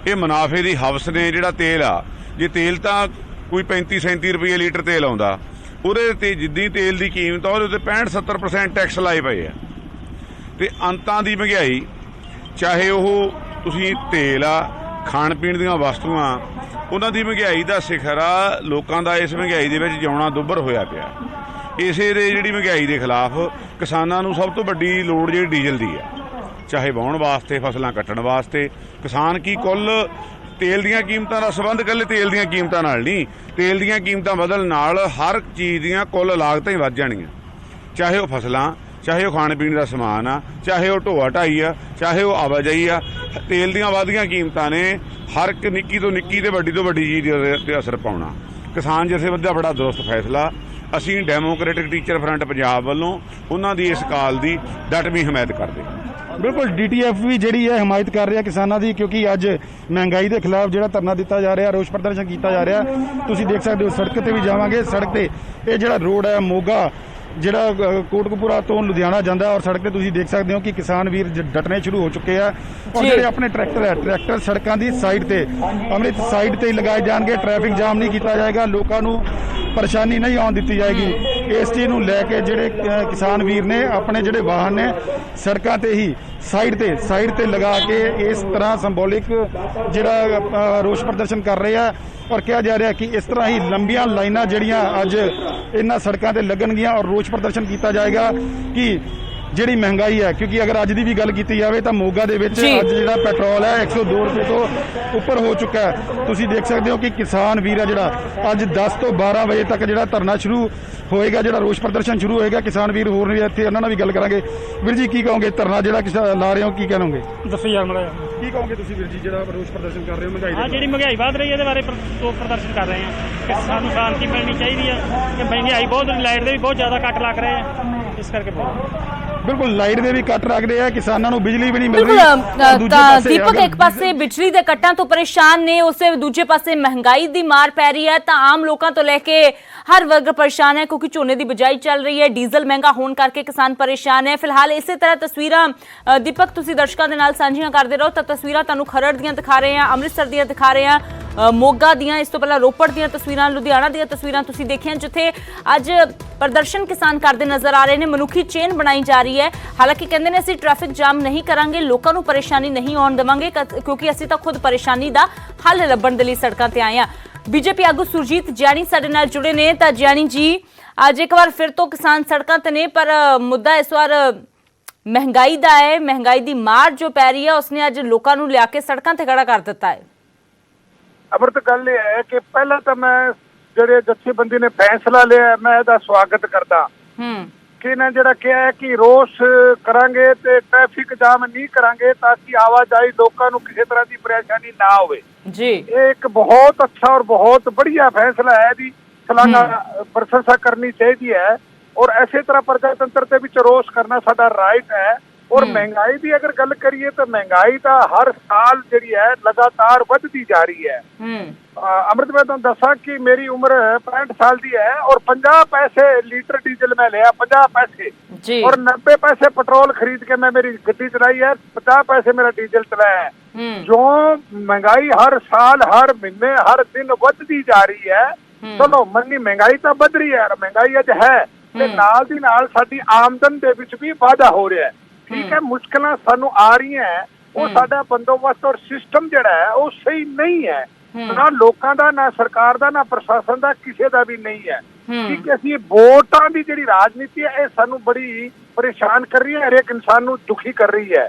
ਇਹ ਮੁਨਾਫੇ ਦੀ ਹਵਸ ਨੇ ਜਿਹੜਾ ਤੇਲ ਆ, ਜੇ ਤੇਲ ਤਾਂ ਕੋਈ 35-37 ਰੁਪਏ ਲੀਟਰ ਤੇਲ ਆਉਂਦਾ, ਉਹਦੇ ਤੇ ਜਿੱਦੀ ਤੇਲ ਦੀ ਕੀਮਤ ਆ ਉਹਦੇ ਉੱਤੇ 65-70% ਟੈਕਸ ਲਾਏ ਪਏ ਆ। ਤੇ ਅੰਤਾਂ ਦੀ ਮਹਿੰਗਾਈ, ਚਾਹੇ ਉਹ ਤੁਸੀਂ ਤੇਲ ਆ, ਖਾਣ ਪੀਣ ਦੀਆਂ ਵਸਤੂਆਂ, ਉਹਨਾਂ ਦੀ ਮਹਿੰਗਾਈ ਦਾ ਸਿਖਰ ਆ। ਲੋਕਾਂ ਦਾ ਇਸ ਮਹਿੰਗਾਈ ਦੇ ਵਿੱਚ ਜਿਉਣਾ ਦੁੱਭਰ ਹੋਇਆ ਪਿਆ। ਇਸੇ ਦੇ ਜਿਹੜੀ ਮਹਿੰਗਾਈ ਦੇ ਖਿਲਾਫ ਕਿਸਾਨਾਂ ਨੂੰ ਸਭ ਤੋਂ ਵੱਡੀ ਲੋੜ ਜਿਹੜੀ ਡੀਜ਼ਲ ਦੀ ਆ, ਚਾਹੇ ਵਾਹੁਣ ਵਾਸਤੇ, ਫਸਲਾਂ ਕੱਟਣ ਵਾਸਤੇ। ਕਿਸਾਨ ਕੀ ਕੁੱਲ ਤੇਲ ਦੀਆਂ ਕੀਮਤਾਂ ਦਾ ਸੰਬੰਧ ਇਕੱਲੇ ਤੇਲ ਦੀਆਂ ਕੀਮਤਾਂ ਨਾਲ ਨਹੀਂ, ਤੇਲ ਦੀਆਂ ਕੀਮਤਾਂ ਵਧਣ ਨਾਲ ਹਰ ਚੀਜ਼ ਦੀਆਂ ਕੁੱਲ ਲਾਗਤਾਂ ਹੀ ਵੱਧ ਜਾਣੀਆਂ, ਚਾਹੇ ਉਹ ਫਸਲਾਂ, ਚਾਹੇ ਉਹ ਖਾਣ ਪੀਣ ਦਾ ਸਮਾਨ ਆ, ਚਾਹੇ ਉਹ ਢੋਆ ਢਾਈ ਆ, ਚਾਹੇ ਉਹ ਆਵਾਜਾਈ ਆ। ਤੇਲ ਦੀਆਂ ਵੱਧਦੀਆਂ ਕੀਮਤਾਂ ਨੇ ਹਰ ਇੱਕ ਨਿੱਕੀ ਤੋਂ ਨਿੱਕੀ ਤੇ ਵੱਡੀ ਤੋਂ ਵੱਡੀ ਚੀਜ਼ ਤੇ ਅਸਰ ਪਾਉਣਾ। ਕਿਸਾਨ ਜਥੇਬੰਦੀ ਦਾ ਬੜਾ ਦੁਰਸਤ ਫੈਸਲਾ। ਅਸੀਂ ਡੈਮੋਕ੍ਰੈਟਿਕ ਟੀਚਰ ਫਰੰਟ ਪੰਜਾਬ ਵੱਲੋਂ ਉਹਨਾਂ ਦੀ ਇਸ ਕਾਲ ਦੀ ਡਟਵੀਂ ਹਮਾਇਤ ਕਰਦੇ ਹਾਂ। ਬਿਲਕੁਲ ਡੀਟੀਐਫ ਵੀ ਜਿਹੜੀ ਹੈ ਹਮਾਇਤ ਕਰ ਰਿਹਾ ਕਿਸਾਨਾਂ ਦੀ, ਕਿਉਂਕਿ ਅੱਜ ਮਹਿੰਗਾਈ ਦੇ ਖਿਲਾਫ ਜਿਹੜਾ ਧਰਨਾ ਦਿੱਤਾ ਜਾ ਰਿਹਾ, ਰੋਸ ਪ੍ਰਦਰਸ਼ਨ ਕੀਤਾ ਜਾ ਰਿਹਾ। ਤੁਸੀਂ ਦੇਖ ਸਕਦੇ ਹੋ ਸੜਕ ਤੇ ਵੀ ਜਾਵਾਂਗੇ। ਸੜਕ ਤੇ ਇਹ ਜਿਹੜਾ ਰੋਡ ਹੈ ਮੋਗਾ ਜਿਹੜਾ ਕੋਟਕਪੂਰਾ ਤੋਂ ਲੁਧਿਆਣਾ ਜਾਂਦਾ ਔਰ ਸੜਕ ਤੇ ਤੁਸੀਂ ਦੇਖ ਸਕਦੇ ਹੋ ਕਿ ਕਿਸਾਨ ਵੀਰ ਡਟਣੇ ਸ਼ੁਰੂ ਹੋ ਚੁੱਕੇ ਆ ਔਰ ਜਿਹੜੇ ਆਪਣੇ ਟਰੈਕਟਰ ਸੜਕਾਂ ਦੀ ਸਾਈਡ ਤੇ ਅੰਮ੍ਰਿਤ ਸਾਈਡ ਤੇ ਹੀ ਲਗਾਏ ਜਾਣਗੇ। ਟ੍ਰੈਫਿਕ ਜਾਮ ਨਹੀਂ ਕੀਤਾ ਜਾਏਗਾ, ਲੋਕਾਂ ਨੂੰ ਪਰੇਸ਼ਾਨੀ ਨਹੀਂ ਆਉਣ ਦਿੱਤੀ ਜਾਏਗੀ। ਇਸ ਚੀਜ਼ ਨੂੰ ਲੈ ਕੇ ਜਿਹੜੇ ਕਿਸਾਨ ਵੀਰ ਨੇ ਆਪਣੇ ਜਿਹੜੇ ਵਾਹਨ ਨੇ ਸੜਕਾਂ ਤੇ ਹੀ ਸਾਈਡ ਤੇ ਲਗਾ ਕੇ ਇਸ ਤਰ੍ਹਾਂ ਸਿੰਬੋਲਿਕ ਜਿਹੜਾ ਰੋਸ ਪ੍ਰਦਰਸ਼ਨ ਕਰ ਰਹੇ ਆ ਔਰ ਕਿਹਾ ਜਾ ਰਿਹਾ ਕਿ ਇਸ ਤਰ੍ਹਾਂ ਹੀ ਲੰਬੀਆਂ ਲਾਈਨਾਂ ਜਿਹੜੀਆਂ ਅੱਜ ਇਹਨਾਂ ਸੜਕਾਂ ਤੇ ਲੱਗਣਗੀਆਂ ਔਰ ਰੋਸ ਪ੍ਰਦਰਸ਼ਨ ਕੀਤਾ ਜਾਏਗਾ ਕਿ ਜਿਹੜੀ ਮਹਿੰਗਾਈ ਹੈ, ਕਿਉਂਕਿ ਅਗਰ ਅੱਜ ਦੀ ਵੀ ਗੱਲ ਕੀਤੀ ਜਾਵੇ ਤਾਂ ਮੋਗਾ ਦੇ ਵਿੱਚ ਅੱਜ ਜਿਹੜਾ ਪੈਟਰੋਲ ਹੈ 102 ਰੁਪਏ ਤੋਂ ਉੱਪਰ ਹੋ ਚੁੱਕਾ ਹੈ। ਤੁਸੀਂ ਦੇਖ ਸਕਦੇ ਹੋ ਕਿ ਕਿਸਾਨ ਵੀਰ ਹੈ ਜਿਹੜਾ ਅੱਜ 10 ਤੋਂ 12 ਵਜੇ ਤੱਕ ਜਿਹੜਾ ਧਰਨਾ ਸ਼ੁਰੂ ਹੋਏਗਾ, ਜਿਹੜਾ ਰੋਸ ਪ੍ਰਦਰਸ਼ਨ ਸ਼ੁਰੂ ਹੋਏਗਾ। ਕਿਸਾਨ ਵੀਰ ਹੋਰ ਵੀ ਇੱਥੇ ਉਹਨਾਂ ਨਾਲ ਵੀ ਗੱਲ ਕਰਾਂਗੇ। ਵੀਰ ਜੀ ਕੀ ਕਹੋਗੇ, ਧਰਨਾ ਜਿਹੜਾ ਲਾ ਰਹੇ ਹੋ ਕੀ ਕਹਿਣੋਗੇ? ਦੱਸੋ ਯਾਰ ਮੜਾ ਕੀ ਕਹੋਗੇ ਤੁਸੀਂ ਵੀਰ ਜੀ ਜਿਹੜਾ ਰੋਸ ਪ੍ਰਦਰਸ਼ਨ ਕਰ ਰਹੇ ਹੋ ਮਹਿੰਗਾਈ ਹਾਂ ਜਿਹੜੀ ਮਹਿੰਗਾਈ ਵੱਧ ਰਹੀ ਹੈ ਇਹਦੇ ਬਾਰੇ ਪ੍ਰਦਰਸ਼ਨ ਕਰ ਰਹੇ ਹਾਂ ਕਿ ਸਾਨੂੰ ਸ਼ਾਂਤੀ ਮਿਲਣੀ ਚਾਹੀਦੀ ਹੈ ਕਿ ਮਹਿੰਗਾਈ ਬਹੁਤ, ਲਾਈਟ ਦੇ ਵੀ ਬਹੁਤ ਜ਼ਿਆਦਾ ਕੱਟ ਲੱਗ ਰਹੇ ਆ, ਇਸ ਕਰਕੇ ਬਿਲਕੁਲ ਲਾਈਟ ਦੇ ਵੀ ਕੱਟ ਰੱਖਦੇ ਆ, ਕਿਸਾਨਾਂ ਨੂੰ ਬਿਜਲੀ ਵੀ ਨਹੀਂ ਮਿਲ ਰਹੀ। ਤਾਂ ਦੀਪਕ ਇੱਕ ਪਾਸੇ ਬਿਜਲੀ ਦੇ ਕੱਟਾਂ ਤੋਂ ਪਰੇਸ਼ਾਨ ਨੇ, ਉਸੇ ਦੂਜੇ ਪਾਸੇ ਮਹਿੰਗਾਈ ਦੀ ਮਾਰ ਪੈ ਰਹੀ ਹੈ ਤਾਂ ਆਮ ਲੋਕਾਂ ਤੋਂ ਲੈ ਕੇ ਹਰ ਵਰਗ ਪਰੇਸ਼ਾਨ ਹੈ ਕਿਉਂਕਿ ਝੋਨੇ ਦੀ ਬਿਜਾਈ ਚੱਲ ਰਹੀ ਹੈ, ਡੀਜ਼ਲ ਮਹਿੰਗਾ ਹੋਣ ਕਰਕੇ ਕਿਸਾਨ ਪਰੇਸ਼ਾਨ ਹੈ। ਫਿਲਹਾਲ ਇਸੇ ਤਰ੍ਹਾਂ ਤਸਵੀਰਾਂ ਦੀਪਕ ਤੁਸੀਂ ਦਰਸ਼ਕਾਂ ਦੇ ਨਾਲ ਸਾਂਝੀਆਂ ਕਰਦੇ ਰਹੋ। ਤਾਂ ਤਸਵੀਰਾਂ ਤੁਹਾਨੂੰ ਖਰੜ ਦੀਆਂ ਦਿਖਾ ਰਹੇ ਹਾਂ, ਅੰਮ੍ਰਿਤਸਰ ਦੀਆਂ ਦਿਖਾ ਰਹੇ ਹਾਂ, ਮੋਗਾ ਦੀਆਂ, ਇਸ ਤੋਂ ਪਹਿਲਾਂ ਰੋਪੜ ਦੀਆਂ ਤਸਵੀਰਾਂ, ਲੁਧਿਆਣਾ ਦੀਆਂ ਤਸਵੀਰਾਂ ਤੁਸੀਂ ਦੇਖੀਆਂ ਜਿੱਥੇ ਅੱਜ ਪ੍ਰਦਰਸ਼ਨ ਕਿਸਾਨ ਕਰਦੇ ਨਜ਼ਰ ਆ ਰਹੇ ਨੇ। ਮਨੁੱਖੀ ਚੇਨ ਬਣਾਈ ਜਾ ਰਹੀ ਹੈ। ਹਾਲਾਂਕਿ ਕਹਿੰਦੇ ਨੇ ਅਸੀਂ ਟ੍ਰੈਫਿਕ ਜਾਮ ਨਹੀਂ ਕਰਾਂਗੇ, ਲੋਕਾਂ ਨੂੰ ਪਰੇਸ਼ਾਨੀ ਨਹੀਂ ਆਉਣ ਦੇਵਾਂਗੇ ਕਿਉਂਕਿ ਅਸੀਂ ਤਾਂ ਖੁਦ ਪਰੇਸ਼ਾਨੀ ਦਾ ਹੱਲ ਲੱਭਣ ਦੇ ਲਈ ਸੜਕਾਂ ਤੇ ਆਏ ਹਾਂ। ਬੀਜੇਪੀ ਆਗੂ ਸੁਰਜੀਤ ਜੈਣੀ ਸਾਡੇ ਨਾਲ ਜੁੜੇ ਨੇ। ਤਾਂ ਜੈਣੀ ਜੀ, ਅੱਜ ਇੱਕ ਵਾਰ ਫਿਰ ਤੋਂ ਕਿਸਾਨ ਸੜਕਾਂ ਤੇ ਨੇ ਪਰ ਮੁੱਦਾ ਇਸ ਵਾਰ ਮਹਿੰਗਾਈ ਦਾ ਹੈ। ਮਹਿੰਗਾਈ ਦੀ ਮਾਰ ਜੋ ਪੈ ਰਹੀ ਹੈ ਉਸਨੇ ਅੱਜ ਲੋਕਾਂ ਨੂੰ ਲਿਆ ਕੇ ਸੜਕਾਂ ਤੇ ਖੜਾ ਕਰ ਦਿੱਤਾ ਹੈ। ਅਮਰਤ ਗੱਲ ਇਹ ਹੈ ਕਿ ਪਹਿਲਾਂ ਤਾਂ ਮੈਂ ਜਿਹੜੇ ਜਥੇਬੰਦੀ ਨੇ ਫੈਸਲਾ ਲਿਆ ਮੈਂ ਇਹਦਾ ਸਵਾਗਤ ਕਰਦਾ ਕਿ ਇਹਨਾਂ ਜਿਹੜਾ ਕਿਹਾ ਹੈ ਕਿ ਰੋਸ ਕਰਾਂਗੇ ਤੇ ਟ੍ਰੈਫਿਕ ਜਾਮ ਨਹੀਂ ਕਰਾਂਗੇ ਤਾਂ ਕਿ ਆਵਾਜਾਈ ਲੋਕਾਂ ਨੂੰ ਕਿਸੇ ਤਰ੍ਹਾਂ ਦੀ ਪਰੇਸ਼ਾਨੀ ਨਾ ਹੋਵੇ ਜੀ। ਇਹ ਇੱਕ ਬਹੁਤ ਅੱਛਾ ਔਰ ਬਹੁਤ बढ़िया ਫੈਸਲਾ ਹੈ। ਇਹਦੀ ਸਲਾਨਾ ਪ੍ਰਸ਼ੰਸਾ ਕਰਨੀ ਚਾਹੀਦੀ ਹੈ ਔਰ ਐਸੇ ਤਰ੍ਹਾਂ ਪ੍ਰਜਾਤੰਤਰ ਦੇ ਵਿੱਚ ਰੋਸ ਕਰਨਾ ਸਾਡਾ ਰਾਈਟ ਹੈ। और महंगाई की अगर गल करिए तो महंगाई का हर साल जी है लगातार बढ़ती जा रही है। अमृत मैं तुम दसा कि मेरी उम्र 65 साल की है और 50 पैसे लीटर डीजल में लिया, 50 पैसे जी। और 90 पैसे पेट्रोल खरीद के मैं मेरी गड्डी चलाई है, 50 पैसे मेरा डीजल चलाया है। जो महंगाई हर साल हर महीने हर दिन बढ़ती जा रही है। चलो मनी महंगाई तो बढ़ रही है, महंगाई अज है ते नाल दी नाल साडी आमदन दे विच भी वाधा हो रहा है। ठीक है, मुश्किल सानू आ रही है, वो साडा बंदोबस्त और सिस्टम जिहड़ा है वो सही नहीं है। ना लोकां दा, ना सरकार दा, ना प्रशासन दा, किसी दा भी नहीं है। ठीक है, असीं वोटां दी जिहड़ी राजनीति है ये सानू बड़ी परेशान कर रही है, हर एक इंसान नू दुखी कर रही है।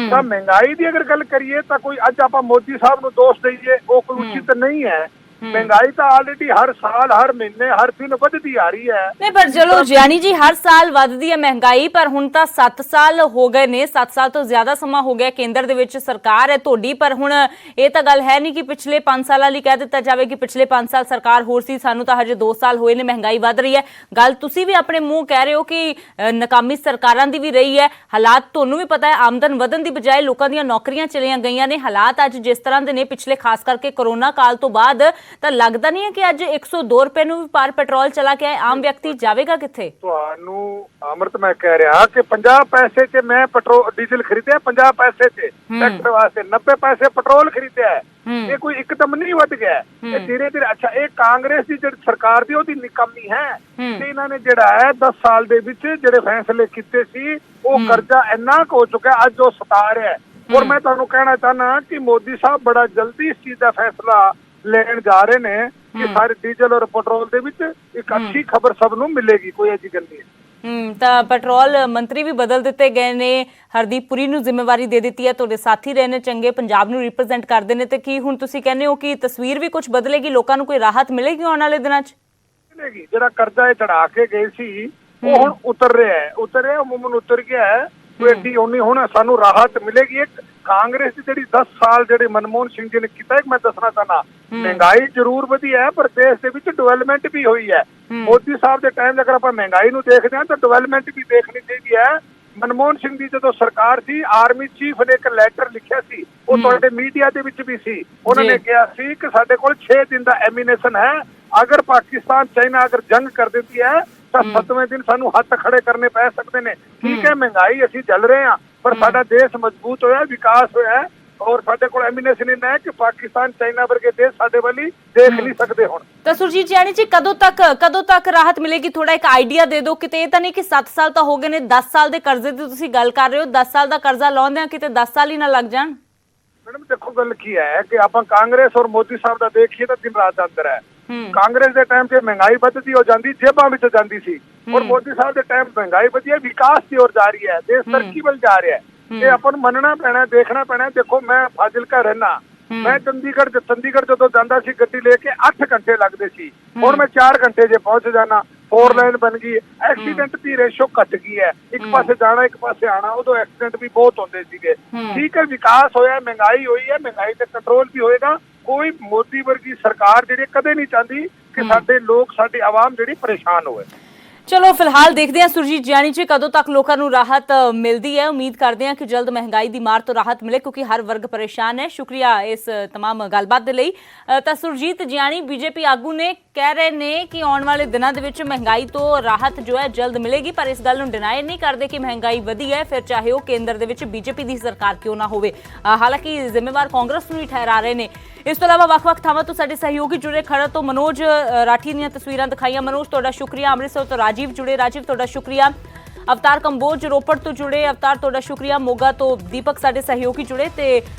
तां महंगाई दी अगर गल करिए तां कोई अज आपां मोदी साहब नू दोष दईए वो कोई उचित नहीं है। महंगाई तो ऑलरेडी हर साल हर महीने हर दिन बढ़ती आ रही है। नहीं पर चलो जैनी जी हर साल बढ़ती है महंगाई पर हुण तां 7 साल हो गए ने, 7 साल तो ज्यादा समा हो गया केंद्र दे विच सरकार है तुहाडी, पर हुण ये तां गल है नहीं कि पिछले 5 साल लई कह दित्ता जावे कि पिछले 5 साल सरकार होर सी, सानू तां हजे 2 साल होए ने महंगाई वध रही है। गल तुसीं भी अपने मूंह कह रहे हो कि नाकामी सरकारां दी भी रही है, हालात तुहानू भी पता है आमदन वधन दी बजाय लोकां दीयां नौकरियां चलियां गईयां ने। हालात अज जिस तरह दे ने पिछले खास करके कोरोना काल तो बाद ਤਾਂ ਲੱਗਦਾ ਨਹੀਂ ਹੈ ਕਿ ਅੱਜ 102 ਰੁਪਏ ਨੂੰ ਵੀ ਪਾਰ ਪੈਟਰੋਲ ਚਲਾ ਕੇ ਆਮ ਵਿਅਕਤੀ ਜਾਵੇਗਾ ਕਿੱਥੇ? ਤੁਹਾਨੂੰ ਅਮਰਤ ਮੈਂ ਕਹਿ ਰਿਹਾ ਕਿ 50 ਪੈਸੇ ਤੇ ਮੈਂ ਪੈਟਰੋਲ ਡੀਜ਼ਲ ਖਰੀਦਿਆ, 50 ਪੈਸੇ ਤੇ ਟਰੈਕਟਰ ਵਾਸਤੇ 90 ਪੈਸੇ ਪੈਟਰੋਲ ਖਰੀਦਿਆ ਹੈ। ਇਹ ਕੋਈ ਇੱਕਦਮ ਨਹੀਂ ਵੱਧ ਗਿਆ, ਇਹ ਧੀਰੇ ਧੀਰੇ। ਅੱਛਾ, ਇਹ ਕਾਂਗਰਸ ਦੀ ਜਿਹੜੀ ਸਰਕਾਰ ਦੀ ਉਹਦੀ ਨਿਕਾਮੀ ਹੈ ਤੇ ਇਹਨਾਂ ਨੇ ਜਿਹੜਾ ਹੈ 10 ਸਾਲ ਦੇ ਵਿੱਚ ਜਿਹੜੇ ਫੈਸਲੇ ਕੀਤੇ ਸੀ ਉਹ ਕਰਜ਼ਾ ਇੰਨਾ ਹੋ ਚੁੱਕਾ ਅੱਜ ਉਹ ਸਤਾ ਰਿਹਾ। ਔਰ ਮੈਂ ਤੁਹਾਨੂੰ ਕਹਿਣਾ ਚਾਹਨਾ ਕਿ ਮੋਦੀ ਸਾਹਿਬ ਬੜਾ ਜਲਦੀ ਇਸ ਚੀਜ਼ ਦਾ ਫੈਸਲਾ ਲੈਣ ਜਾ ਰਹੇ ਨੇ ਕਿ ਸਾਰੇ ਡੀਜ਼ਲ ਔਰ ਪੈਟਰੋਲ ਦੇ ਵਿੱਚ ਇੱਕ ਅੱਛੀ ਖਬਰ ਸਭ ਨੂੰ ਮਿਲੇਗੀ, ਕੋਈ ਐਸੀ ਗੱਲ ਨਹੀਂ। ਤਾਂ ਪੈਟਰੋਲ ਮੰਤਰੀ ਵੀ ਬਦਲ ਦਿੱਤੇ ਗਏ ਨੇ, ਹਰਦੀਪ ਪੁਰੀ ਨੂੰ ਜ਼ਿੰਮੇਵਾਰੀ ਦੇ ਦਿੱਤੀ ਹੈ, ਤੁਹਾਡੇ ਸਾਥੀ ਰਹੇ ਨੇ ਚੰਗੇ, ਪੰਜਾਬ ਨੂੰ ਰਿਪਰੈਜ਼ੈਂਟ ਕਰਦੇ ਨੇ, ਤੇ ਕੀ ਹੁਣ ਤੁਸੀਂ ਕਹਿੰਦੇ ਹੋ ਕਿ ਤਸਵੀਰ ਵੀ ਕੁਝ ਬਦਲੇਗੀ, ਲੋਕਾਂ ਨੂੰ ਕੋਈ ਰਾਹਤ ਮਿਲੇਗੀ ਆਉਣ ਵਾਲੇ ਦਿਨਾਂ 'ਚ? ਮਿਲੇਗੀ। ਜਿਹੜਾ ਕਰਜ਼ਾ ਇਹ ਚੜਾ ਕੇ ਗਏ ਸੀ ਉਹ ਹੁਣ ਉਤਰ ਰਿਹਾ ਅਮੂਮਨ ਉਤਰ ਗਿਆ ਹੈ। ਕੋਈ ਐਡੀ ਉਨੀ ਹੁਣ ਸਾਨੂੰ ਰਾਹਤ ਮਿਲੇਗੀ। ਇੱਕ ਕਾਂਗਰਸ ਦੀ ਜਿਹੜੀ 10 ਸਾਲ ਜਿਹੜੇ ਮਨਮੋਹਨ ਸਿੰਘ ਜੀ ਨੇ ਕੀਤਾ, ਇੱਕ ਮੈਂ ਦੱਸਣਾ ਚਾਹਨਾ, ਮਹਿੰਗਾਈ ਜ਼ਰੂਰ ਵਧੀ ਹੈ ਪਰ ਦੇਸ਼ ਦੇ ਵਿੱਚ ਡਿਵੈਲਪਮੈਂਟ ਵੀ ਹੋਈ ਹੈ। ਮੋਦੀ ਸਾਹਿਬ ਦੇ ਟਾਈਮ ਅਗਰ ਆਪਾਂ ਮਹਿੰਗਾਈ ਨੂੰ ਦੇਖਦੇ ਹਾਂ ਤਾਂ ਡਿਵੈਲਪਮੈਂਟ ਵੀ ਦੇਖਣੀ ਚਾਹੀਦੀ ਹੈ। ਮਨਮੋਹਨ ਸਿੰਘ ਦੀ ਜਦੋਂ ਸਰਕਾਰ ਸੀ, ਆਰਮੀ ਚੀਫ ਨੇ ਇੱਕ ਲੈਟਰ ਲਿਖਿਆ ਸੀ, ਉਹ ਤੁਹਾਡੇ ਮੀਡੀਆ ਦੇ ਵਿੱਚ ਵੀ ਸੀ। ਉਹਨਾਂ ਨੇ ਕਿਹਾ ਸੀ ਕਿ ਸਾਡੇ ਕੋਲ 6 ਦਿਨ ਦਾ ਐਮੀਨੇਸ਼ਨ ਹੈ, ਅਗਰ ਪਾਕਿਸਤਾਨ ਚਾਈਨਾ ਅਗਰ ਜੰਗ ਕਰ ਦਿੰਦੀ ਹੈ ਤਾਂ 7ਵੇਂ ਦਿਨ ਸਾਨੂੰ ਹੱਥ ਖੜੇ ਕਰਨੇ ਪੈ ਸਕਦੇ ਨੇ। ਠੀਕ ਹੈ, ਮਹਿੰਗਾਈ ਅਸੀਂ ਚੱਲ ਰਹੇ ਹਾਂ, ਪਰ ਸਾਡਾ ਦੇਸ਼ ਮਜ਼ਬੂਤ ਹੋਇਆ, ਵਿਕਾਸ ਹੋਇਆ, ਔਰ ਸਾਡੇ ਕੋਲ ਐਮੀਨੇਸ਼ਨ ਇਹਨਾਂ ਹੈ ਕਿ ਪਾਕਿਸਤਾਨ ਚਾਈਨਾ ਵਰਗੇ ਦੇਸ਼ ਸਾਡੇ ਵੱਲ ਹੀ ਦੇਖ ਨਹੀਂ ਸਕਦੇ। ਹੁਣ ਤਾਂ ਸੁਰਜੀਤ ਜਿਆਣੀ ਜੀ ਕਦੋਂ ਤੱਕ ਰਾਹਤ ਮਿਲੇਗੀ? ਥੋੜਾ ਇੱਕ ਆਈਡੀਆ ਦੇ ਦਿਓ। ਕਿਤੇ ਇਹ ਤਾਂ ਨਹੀਂ ਕਿ 7 ਸਾਲ ਤਾਂ ਹੋ ਗਏ ਨੇ, 10 ਸਾਲ ਦੇ ਕਰਜ਼ੇ ਦੀ ਤੁਸੀਂ ਗੱਲ ਕਰ ਰਹੇ ਹੋ, 10 ਸਾਲ ਦਾ ਕਰਜ਼ਾ ਲਾਉਂਦੇ ਆ ਕਿਤੇ 10 ਸਾਲ ਹੀ ਨਾ ਲੱਗ ਜਾਣ। ਮੈਡਮ ਦੇਖੋ ਗੱਲ ਕੀ ਹੈ ਕਿ ਆਪਾਂ ਕਾਂਗਰਸ ਔਰ ਮੋਦੀ ਸਾਹਿਬ ਦਾ ਦੇਖੀਏ ਤਾਂ ਦਿਨ ਰਾਤ ਦਾ ਅੰਦਰ ਹੈ। ਕਾਂਗਰਸ ਦੇ ਟਾਈਮ 'ਚ ਮਹਿੰਗਾਈ ਵੱਧਦੀ ਹੋ ਜਾਂਦੀ, ਜੇਬਾਂ ਵਿੱਚ ਜਾਂਦੀ ਸੀ, ਔਰ ਮੋਦੀ ਸਾਹਿਬ ਦੇ ਟਾਈਮ ਮਹਿੰਗਾਈ ਵਧੀ ਹੈ, ਵਿਕਾਸ ਦੀ ओर ਜਾ ਰਹੀ ਹੈ, ਦੇਸ਼ ਤਰੱਕੀ ਵੱਲ ਜਾ ਰਿਹਾ ਹੈ। ਇਹ ਆਪਾਂ ਨੂੰ ਮੰਨਣਾ ਪੈਣਾ, ਦੇਖਣਾ ਪੈਣਾ। ਦੇਖੋ ਮੈਂ ਫਾਜ਼ਿਲਕਾ ਰਹਿਣਾ, ਮੈਂ ਚੰਡੀਗੜ੍ਹ ਜਦੋਂ ਜਾਂਦਾ ਸੀ ਗੱਡੀ ਲੈ ਕੇ 8 ਘੰਟੇ ਲੱਗਦੇ ਸੀ, ਹੁਣ ਮੈਂ 4 ਘੰਟੇ ਜੇ ਪਹੁੰਚ ਜਾਣਾ। 4 ਲਾਈਨ ਬਣ ਗਈ, ਐਕਸੀਡੈਂਟ ਦੀ ਰੇਸ਼ੋ ਘਟ ਗਈ ਹੈ, ਇੱਕ ਪਾਸੇ ਜਾਣਾ ਇੱਕ ਪਾਸੇ ਆਣਾ, ਉਦੋਂ ਐਕਸੀਡੈਂਟ ਵੀ ਬਹੁਤ ਹੁੰਦੇ ਸੀਗੇ। ਠੀਕ ਹੈ, ਵਿਕਾਸ ਹੋਇਆ, ਮਹਿੰਗਾਈ ਹੋਈ ਹੈ, ਮਹਿੰਗਾਈ ਤੇ ਕੰਟਰੋਲ ਵੀ ਹੋਏਗਾ। ਕੋਈ ਮੋਦੀ ਵਰਗੀ ਸਰਕਾਰ ਜਿਹੜੀ ਕਦੇ ਨਹੀਂ ਚਾਹੁੰਦੀ ਕਿ ਸਾਡੇ ਲੋਕ, ਸਾਡੀ ਆਵਾਮ ਜਿਹੜੀ ਪਰੇਸ਼ਾਨ ਹੋਵੇ। ਚਲੋ ਫਿਲਹਾਲ ਦੇਖਦੇ ਹਾਂ ਸੁਰਜੀਤ ਜਿਆਣੀ ਜੀ ਕਦੋਂ ਤੱਕ ਲੋਕਾਂ ਨੂੰ ਰਾਹਤ ਮਿਲਦੀ ਹੈ। ਉਮੀਦ ਕਰਦੇ ਹਾਂ ਕਿ ਜਲਦ ਮਹਿੰਗਾਈ ਦੀ ਮਾਰ ਤੋਂ ਰਾਹਤ ਮਿਲੇ, ਕਿਉਂਕਿ ਹਰ ਵਰਗ ਪਰੇਸ਼ਾਨ ਹੈ। ਸ਼ੁਕਰੀਆ ਇਸ तमाम ਗੱਲਬਾਤ ਦੇ ਲਈ। ਤਾਂ ਸੁਰਜੀਤ ਜਿਆਣੀ ਬੀਜੇਪੀ ਆਗੂ ਨੇ ਕਹਿ ਰਹੇ ਨੇ ਕਿ ਆਉਣ ਵਾਲੇ ਦਿਨਾਂ ਦੇ ਵਿੱਚ ਮਹਿੰਗਾਈ ਤੋਂ ਰਾਹਤ ਜੋ ਹੈ ਜਲਦ ਮਿਲੇਗੀ, ਪਰ ਇਸ ਗੱਲ ਨੂੰ ਡਿਨਾਈ ਨਹੀਂ ਕਰਦੇ ਕਿ ਮਹਿੰਗਾਈ ਵਧੀ ਹੈ, ਫਿਰ ਚਾਹੇ ਉਹ ਕੇਂਦਰ ਦੇ ਵਿੱਚ ਬੀਜੇਪੀ ਦੀ ਸਰਕਾਰ ਕਿਉਂ ਨਾ ਹੋਵੇ। ਹਾਲਾਂਕਿ ਜ਼ਿੰਮੇਵਾਰ ਕਾਂਗਰਸ ਨੂੰ ਹੀ ਠਹਿਰਾ ਰਹੇ ਨੇ। ਇਸ ਤੋਂ ਇਲਾਵਾ ਵੱਖ-ਵੱਖ ਥਾਵਾਂ ਤੋਂ ਸਾਡੇ ਸਹਿਯੋਗੀ ਜੁੜੇ, ਖਰੜ ਤੋਂ ਮਨੋਜ ਰਾਠੀ ਦੀਆਂ ਤਸਵੀਰਾਂ ਦਿਖਾਈਆਂ। ਮਨੋਜ ਤੁਹਾਡਾ ਸ਼ੁਕਰੀਆ। ਅੰਮ੍ਰਿਤਸਰ ਤੋਂ ਰਾਜੀਵ जुड़े, राजीव ਤੁਹਾਡਾ शुक्रिया। अवतार कंबोज रोपड़ तो जुड़े, अवतार ਤੁਹਾਡਾ शुक्रिया। मोगा तो दीपक साडे सहयोगी जुड़े ते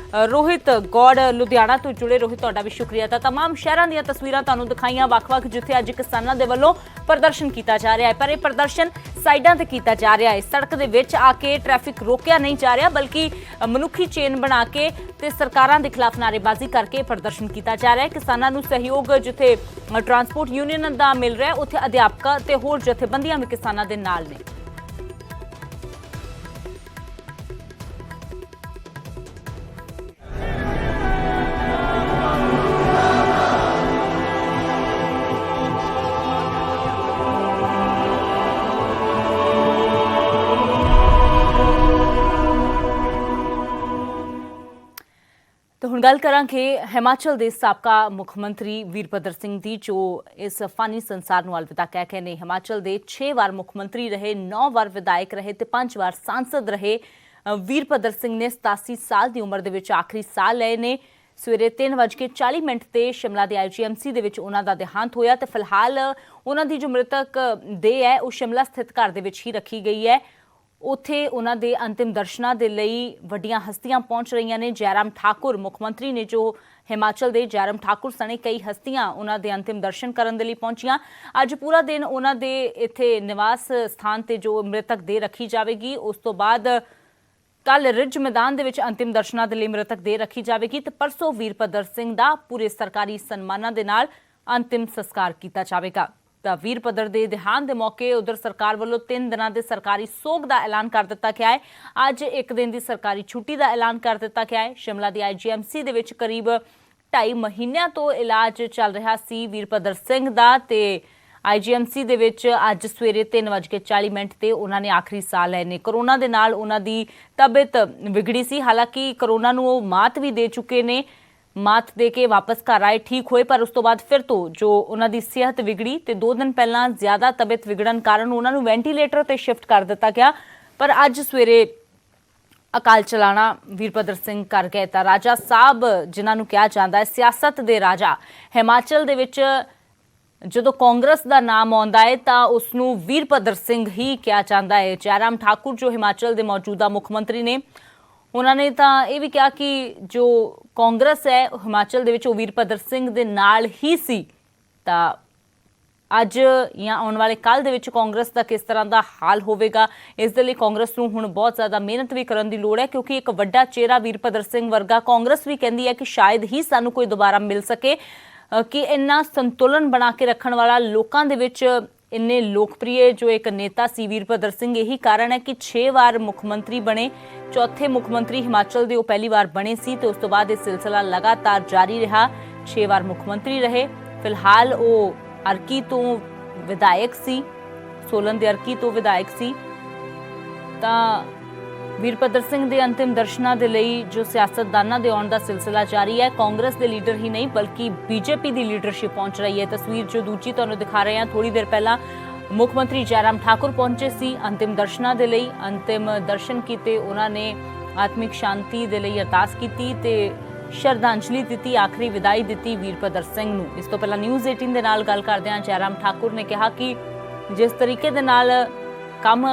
रोहित गौड़ लुधियाना तो जुड़े, रोहित ਤੁਹਾਡਾ भी शुक्रिया। ਤਾਂ तमाम शहरों ਦੀਆਂ ਤਸਵੀਰਾਂ ਤੁਹਾਨੂੰ ਦਿਖਾਈਆਂ ਵੱਖ-ਵੱਖ ਜਿੱਥੇ ਅੱਜ ਕਿਸਾਨਾਂ ਦੇ ਵੱਲੋਂ ਪ੍ਰਦਰਸ਼ਨ ਕੀਤਾ ਜਾ ਰਿਹਾ ਹੈ, ਪਰ ਇਹ ਪ੍ਰਦਰਸ਼ਨ ਸਾਈਡਾਂ ਤੇ ਕੀਤਾ ਜਾ ਰਿਹਾ ਹੈ। ਸੜਕ ਦੇ ਵਿੱਚ ਆ ਕੇ ਟ੍ਰੈਫਿਕ ਰੋਕਿਆ ਨਹੀਂ ਜਾ ਰਿਹਾ, ਬਲਕਿ ਮਨੁੱਖੀ ਚੇਨ ਬਣਾ ਕੇ ਤੇ ਸਰਕਾਰਾਂ ਦੇ ਖਿਲਾਫ ਨਾਅਰੇਬਾਜ਼ੀ ਕਰਕੇ ਪ੍ਰਦਰਸ਼ਨ ਕੀਤਾ ਜਾ ਰਿਹਾ ਹੈ। ਕਿਸਾਨਾਂ ਨੂੰ ਸਹਿਯੋਗ ਜਿੱਥੇ ਟਰਾਂਸਪੋਰਟ ਯੂਨੀਅਨ ਦਾ ਮਿਲ ਰਿਹਾ, ਉੱਥੇ ਅਧਿਆਪਕਾਂ ਤੇ ਹੋਰ ਜਥੇਬੰਦੀਆਂ ਵੀ ਕਿਸਾਨਾਂ ਦੇ ਨਾਲ ਨੇ। तो हुण गल करांगे हिमाचल के साबका मुख मंत्री वीरभद्र सिंह दी, जो इस फानी संसार नूं अलविदा कह गए ने। हिमाचल के 6 वार मुख मंत्री रहे, 9 वार विधायक रहे ते 5 वार सांसद रहे वीरभद्र सिंह ने 87 साल की उम्र के आखिरी साह लए ने। सवेरे 3:40 ते शिमला के IGMC दे विच उन्हां दा देहांत होया ते फिलहाल उन्हां दी जो मृतक देह है वो शिमला स्थित घर दे विच ही रखी गई है। ਉੱਥੇ ਉਹਨਾਂ ਦੇ ਅੰਤਿਮ ਦਰਸ਼ਨਾਂ ਦੇ ਲਈ ਵੱਡੀਆਂ ਹਸਤੀਆਂ ਪਹੁੰਚ ਰਹੀਆਂ ਨੇ। ਜੈਰਾਮ ਠਾਕੁਰ ਮੁੱਖ ਮੰਤਰੀ ਨੇ, ਜੋ ਹਿਮਾਚਲ ਦੇ ਜੈਰਾਮ ਠਾਕੁਰ ਸਣੇ ਕਈ ਹਸਤੀਆਂ ਉਹਨਾਂ ਦੇ ਅੰਤਿਮ ਦਰਸ਼ਨ ਕਰਨ ਦੇ ਲਈ ਪਹੁੰਚੀਆਂ। ਅੱਜ ਪੂਰਾ ਦਿਨ ਉਹਨਾਂ ਦੇ ਇੱਥੇ ਨਿਵਾਸ ਸਥਾਨ ਤੇ ਜੋ ਮ੍ਰਿਤਕ ਦੇਹ ਰੱਖੀ ਜਾਵੇਗੀ, ਉਸ ਤੋਂ ਬਾਅਦ ਕੱਲ ਰਿਜ ਮੈਦਾਨ ਦੇ ਵਿੱਚ ਅੰਤਿਮ ਦਰਸ਼ਨਾਂ ਦੇ ਲਈ ਮ੍ਰਿਤਕ ਦੇਹ ਰੱਖੀ ਜਾਵੇਗੀ ਤੇ ਪਰਸੋਂ ਵੀਰਭੱਦਰ ਸਿੰਘ ਦਾ ਪੂਰੇ ਸਰਕਾਰੀ ਸਨਮਾਨਾਂ ਦੇ ਨਾਲ ਅੰਤਿਮ ਸੰਸਕਾਰ ਕੀਤਾ ਜਾਵੇਗਾ। ਤਾਂ ਵੀਰਭੱਦਰ ਦੇ ਦੇਹਾਂਤ ਦੇ ਮੌਕੇ ਉਧਰ ਸਰਕਾਰ ਵੱਲੋਂ 3 ਦਿਨਾਂ ਦੇ ਸਰਕਾਰੀ ਸੋਗ ਦਾ ਐਲਾਨ ਕਰ ਦਿੱਤਾ ਗਿਆ ਹੈ। ਅੱਜ 1 ਦਿਨ ਦੀ ਸਰਕਾਰੀ ਛੁੱਟੀ ਦਾ ਐਲਾਨ ਕਰ ਦਿੱਤਾ ਗਿਆ ਹੈ। ਸ਼ਿਮਲਾ ਦੀ IGMC ਦੇ ਵਿੱਚ ਕਰੀਬ 2.5 ਮਹੀਨਿਆਂ ਤੋਂ ਇਲਾਜ ਚੱਲ ਰਿਹਾ ਸੀ ਵੀਰਭੱਦਰ ਸਿੰਘ ਦਾ ਤੇ IGMC ਦੇ ਵਿੱਚ ਅੱਜ ਸਵੇਰੇ 3:40 ਤੇ ਉਹਨਾਂ ਨੇ ਆਖਰੀ ਸਾਹ ਲਏ ਨੇ। ਕਰੋਨਾ ਦੇ ਨਾਲ ਉਹਨਾਂ ਦੀ ਤਬੀਅਤ ਵਿਗੜੀ ਸੀ, ਹਾਲਾਂਕਿ ਕਰੋਨਾ ਨੂੰ ਉਹ ਮਾਤ ਵੀ ਦੇ ਚੁੱਕੇ ਨੇ, ਮਾਤ ਦੇ ਕੇ ਵਾਪਸ ਘਰ ਆਏ, ਠੀਕ ਹੋਏ, ਪਰ ਉਸ ਤੋਂ ਬਾਅਦ ਫਿਰ ਤੋਂ ਜੋ ਉਹਨਾਂ ਦੀ ਸਿਹਤ ਵਿਗੜੀ ਤੇ 2 ਦਿਨ ਪਹਿਲਾਂ ਜ਼ਿਆਦਾ ਤਬੀਅਤ ਵਿਗੜਨ ਕਾਰਨ ਉਹਨਾਂ ਨੂੰ ਵੈਂਟੀਲੇਟਰ ਤੇ ਸ਼ਿਫਟ ਕਰ ਦਿੱਤਾ ਗਿਆ। ਪਰ ਅੱਜ ਸਵੇਰੇ ਅਕਾਲ ਚਲਾਣਾ ਵੀਰਭੱਦਰ ਸਿੰਘ ਕਰ ਗਏ। ਤਾਂ ਰਾਜਾ ਸਾਹਿਬ ਜਿਨ੍ਹਾਂ ਨੂੰ ਕਿਹਾ ਜਾਂਦਾ ਹੈ ਸਿਆਸਤ ਦੇ ਰਾਜਾ, ਹਿਮਾਚਲ ਦੇ ਵਿੱਚ ਜਦੋਂ ਕਾਂਗਰਸ ਦਾ ਨਾਮ ਆਉਂਦਾ ਹੈ ਤਾਂ ਉਸ ਨੂੰ ਵੀਰਭੱਦਰ ਸਿੰਘ ਹੀ ਕਿਹਾ ਜਾਂਦਾ ਹੈ। ਜੈਰਾਮ ਠਾਕੁਰ ਜੋ ਹਿਮਾਚਲ ਦੇ ਮੌਜੂਦਾ ਮੁੱਖ ਮੰਤਰੀ ਨੇ, ਉਹਨਾਂ ਨੇ ਤਾਂ ਇਹ ਵੀ ਕਿਹਾ ਕਿ ਜੋ ਕਾਂਗਰਸ ਹੈ ਹਿਮਾਚਲ ਦੇ ਵਿੱਚ ਉਹ ਵੀਰਭੱਦਰ ਸਿੰਘ ਦੇ ਨਾਲ ਹੀ ਸੀ। ਤਾਂ ਅੱਜ ਜਾਂ ਆਉਣ ਵਾਲੇ ਕੱਲ੍ਹ ਦੇ ਵਿੱਚ ਕਾਂਗਰਸ ਦਾ ਕਿਸ ਤਰ੍ਹਾਂ ਦਾ ਹਾਲ ਹੋਵੇਗਾ, ਇਸ ਦੇ ਲਈ ਕਾਂਗਰਸ ਨੂੰ ਹੁਣ ਬਹੁਤ ਜ਼ਿਆਦਾ ਮਿਹਨਤ ਵੀ ਕਰਨ ਦੀ ਲੋੜ ਹੈ, ਕਿਉਂਕਿ ਇੱਕ ਵੱਡਾ ਚਿਹਰਾ ਵੀਰਭੱਦਰ ਸਿੰਘ ਵਰਗਾ ਕਾਂਗਰਸ ਵੀ ਕਹਿੰਦੀ ਹੈ ਕਿ ਸ਼ਾਇਦ ਹੀ ਸਾਨੂੰ ਕੋਈ ਦੁਬਾਰਾ ਮਿਲ ਸਕੇ ਕਿ ਇੰਨਾ ਸੰਤੁਲਨ ਬਣਾ ਕੇ ਰੱਖਣ ਵਾਲਾ, ਲੋਕਾਂ ਦੇ ਵਿੱਚ ਇੰਨੇ ਲੋਕਪ੍ਰਿय ਜੋ ਇੱਕ ਨੇਤਾ ਸੀ ਵੀਰਭੱਦਰ ਸਿੰਘ। ਇਹੀ ਕਾਰਨ ਹੈ ਕਿ 6 ਵਾਰ ਮੁੱਖ ਮੰਤਰੀ ਬਣੇ, ਚੌਥੇ ਮੁੱਖ ਮੰਤਰੀ ਹਿਮਾਚਲ ਦੇ ਉਹ ਪਹਿਲੀ ਵਾਰ ਬਣੇ ਸੀ ਤੇ ਉਸ ਤੋਂ ਬਾਅਦ ਇਹ ਸਿਲਸਿਲਾ ਲਗਾਤਾਰ ਜਾਰੀ ਰਿਹਾ। 6 ਵਾਰ ਮੁੱਖ ਮੰਤਰੀ ਰਹੇ। ਫਿਲਹਾਲ ਉਹ ਅਰਕੀ ਤੋਂ ਵਿਧਾਇਕ ਸੀ, ਸੋਲਨ ਦੇ ਅਰਕੀ ਤੋਂ ਵਿਧਾਇਕ ਸੀ ਤਾਂ ਵੀਰਭੱਦਰ ਸਿੰਘ ਦੇ ਅੰਤਿਮ ਦਰਸ਼ਨਾਂ ਦੇ ਲਈ ਜੋ ਸਿਆਸਤਦਾਨਾਂ ਦੇ ਆਉਣ ਦਾ ਸਿਲਸਿਲਾ ਜਾਰੀ ਹੈ। ਕਾਂਗਰਸ ਦੇ ਲੀਡਰ ਹੀ ਨਹੀਂ ਬਲਕਿ ਬੀਜੇਪੀ ਦੀ ਲੀਡਰਸ਼ਿਪ ਪਹੁੰਚ ਰਹੀ ਹੈ। ਤਸਵੀਰ ਜੋ ਦੂਜੀ ਤੁਹਾਨੂੰ ਦਿਖਾ ਰਹੇ ਹਾਂ, ਥੋੜੀ ਦੇਰ ਪਹਿਲਾਂ ਮੁੱਖ ਮੰਤਰੀ ਜੈਰਾਮ ਠਾकुर ਪਹੁੰਚੇ ਸੀ ਅੰਤਿਮ ਦਰਸ਼ਨਾਂ ਦੇ ਲਈ। ਅੰਤਿਮ ਦਰਸ਼ਨ ਕੀਤੇ, ਉਹਨਾਂ ਨੇ ਆਤਮਿਕ ਸ਼ਾਂਤੀ ਦੇ ਲਈ ਅਰਦਾਸ ਕੀਤੀ ਤੇ ਸ਼ਰਧਾਂਜਲੀ ਦਿੱਤੀ, ਆਖਰੀ ਵਿਦਾਈ ਦਿੱਤੀ ਵੀਰਭੱਦਰ ਸਿੰਘ ਨੂੰ। ਇਸ ਤੋਂ ਪਹਿਲਾਂ ਨਿਊਜ਼ 18 ਦੇ ਨਾਲ ਗੱਲ ਕਰਦਿਆਂ ਜੈਰਾਮ ਠਾकुर ਨੇ ਕਿਹਾ ਕਿ ਜਿਸ ਤਰੀਕੇ ਦੇ ਨਾਲ ਕੰਮ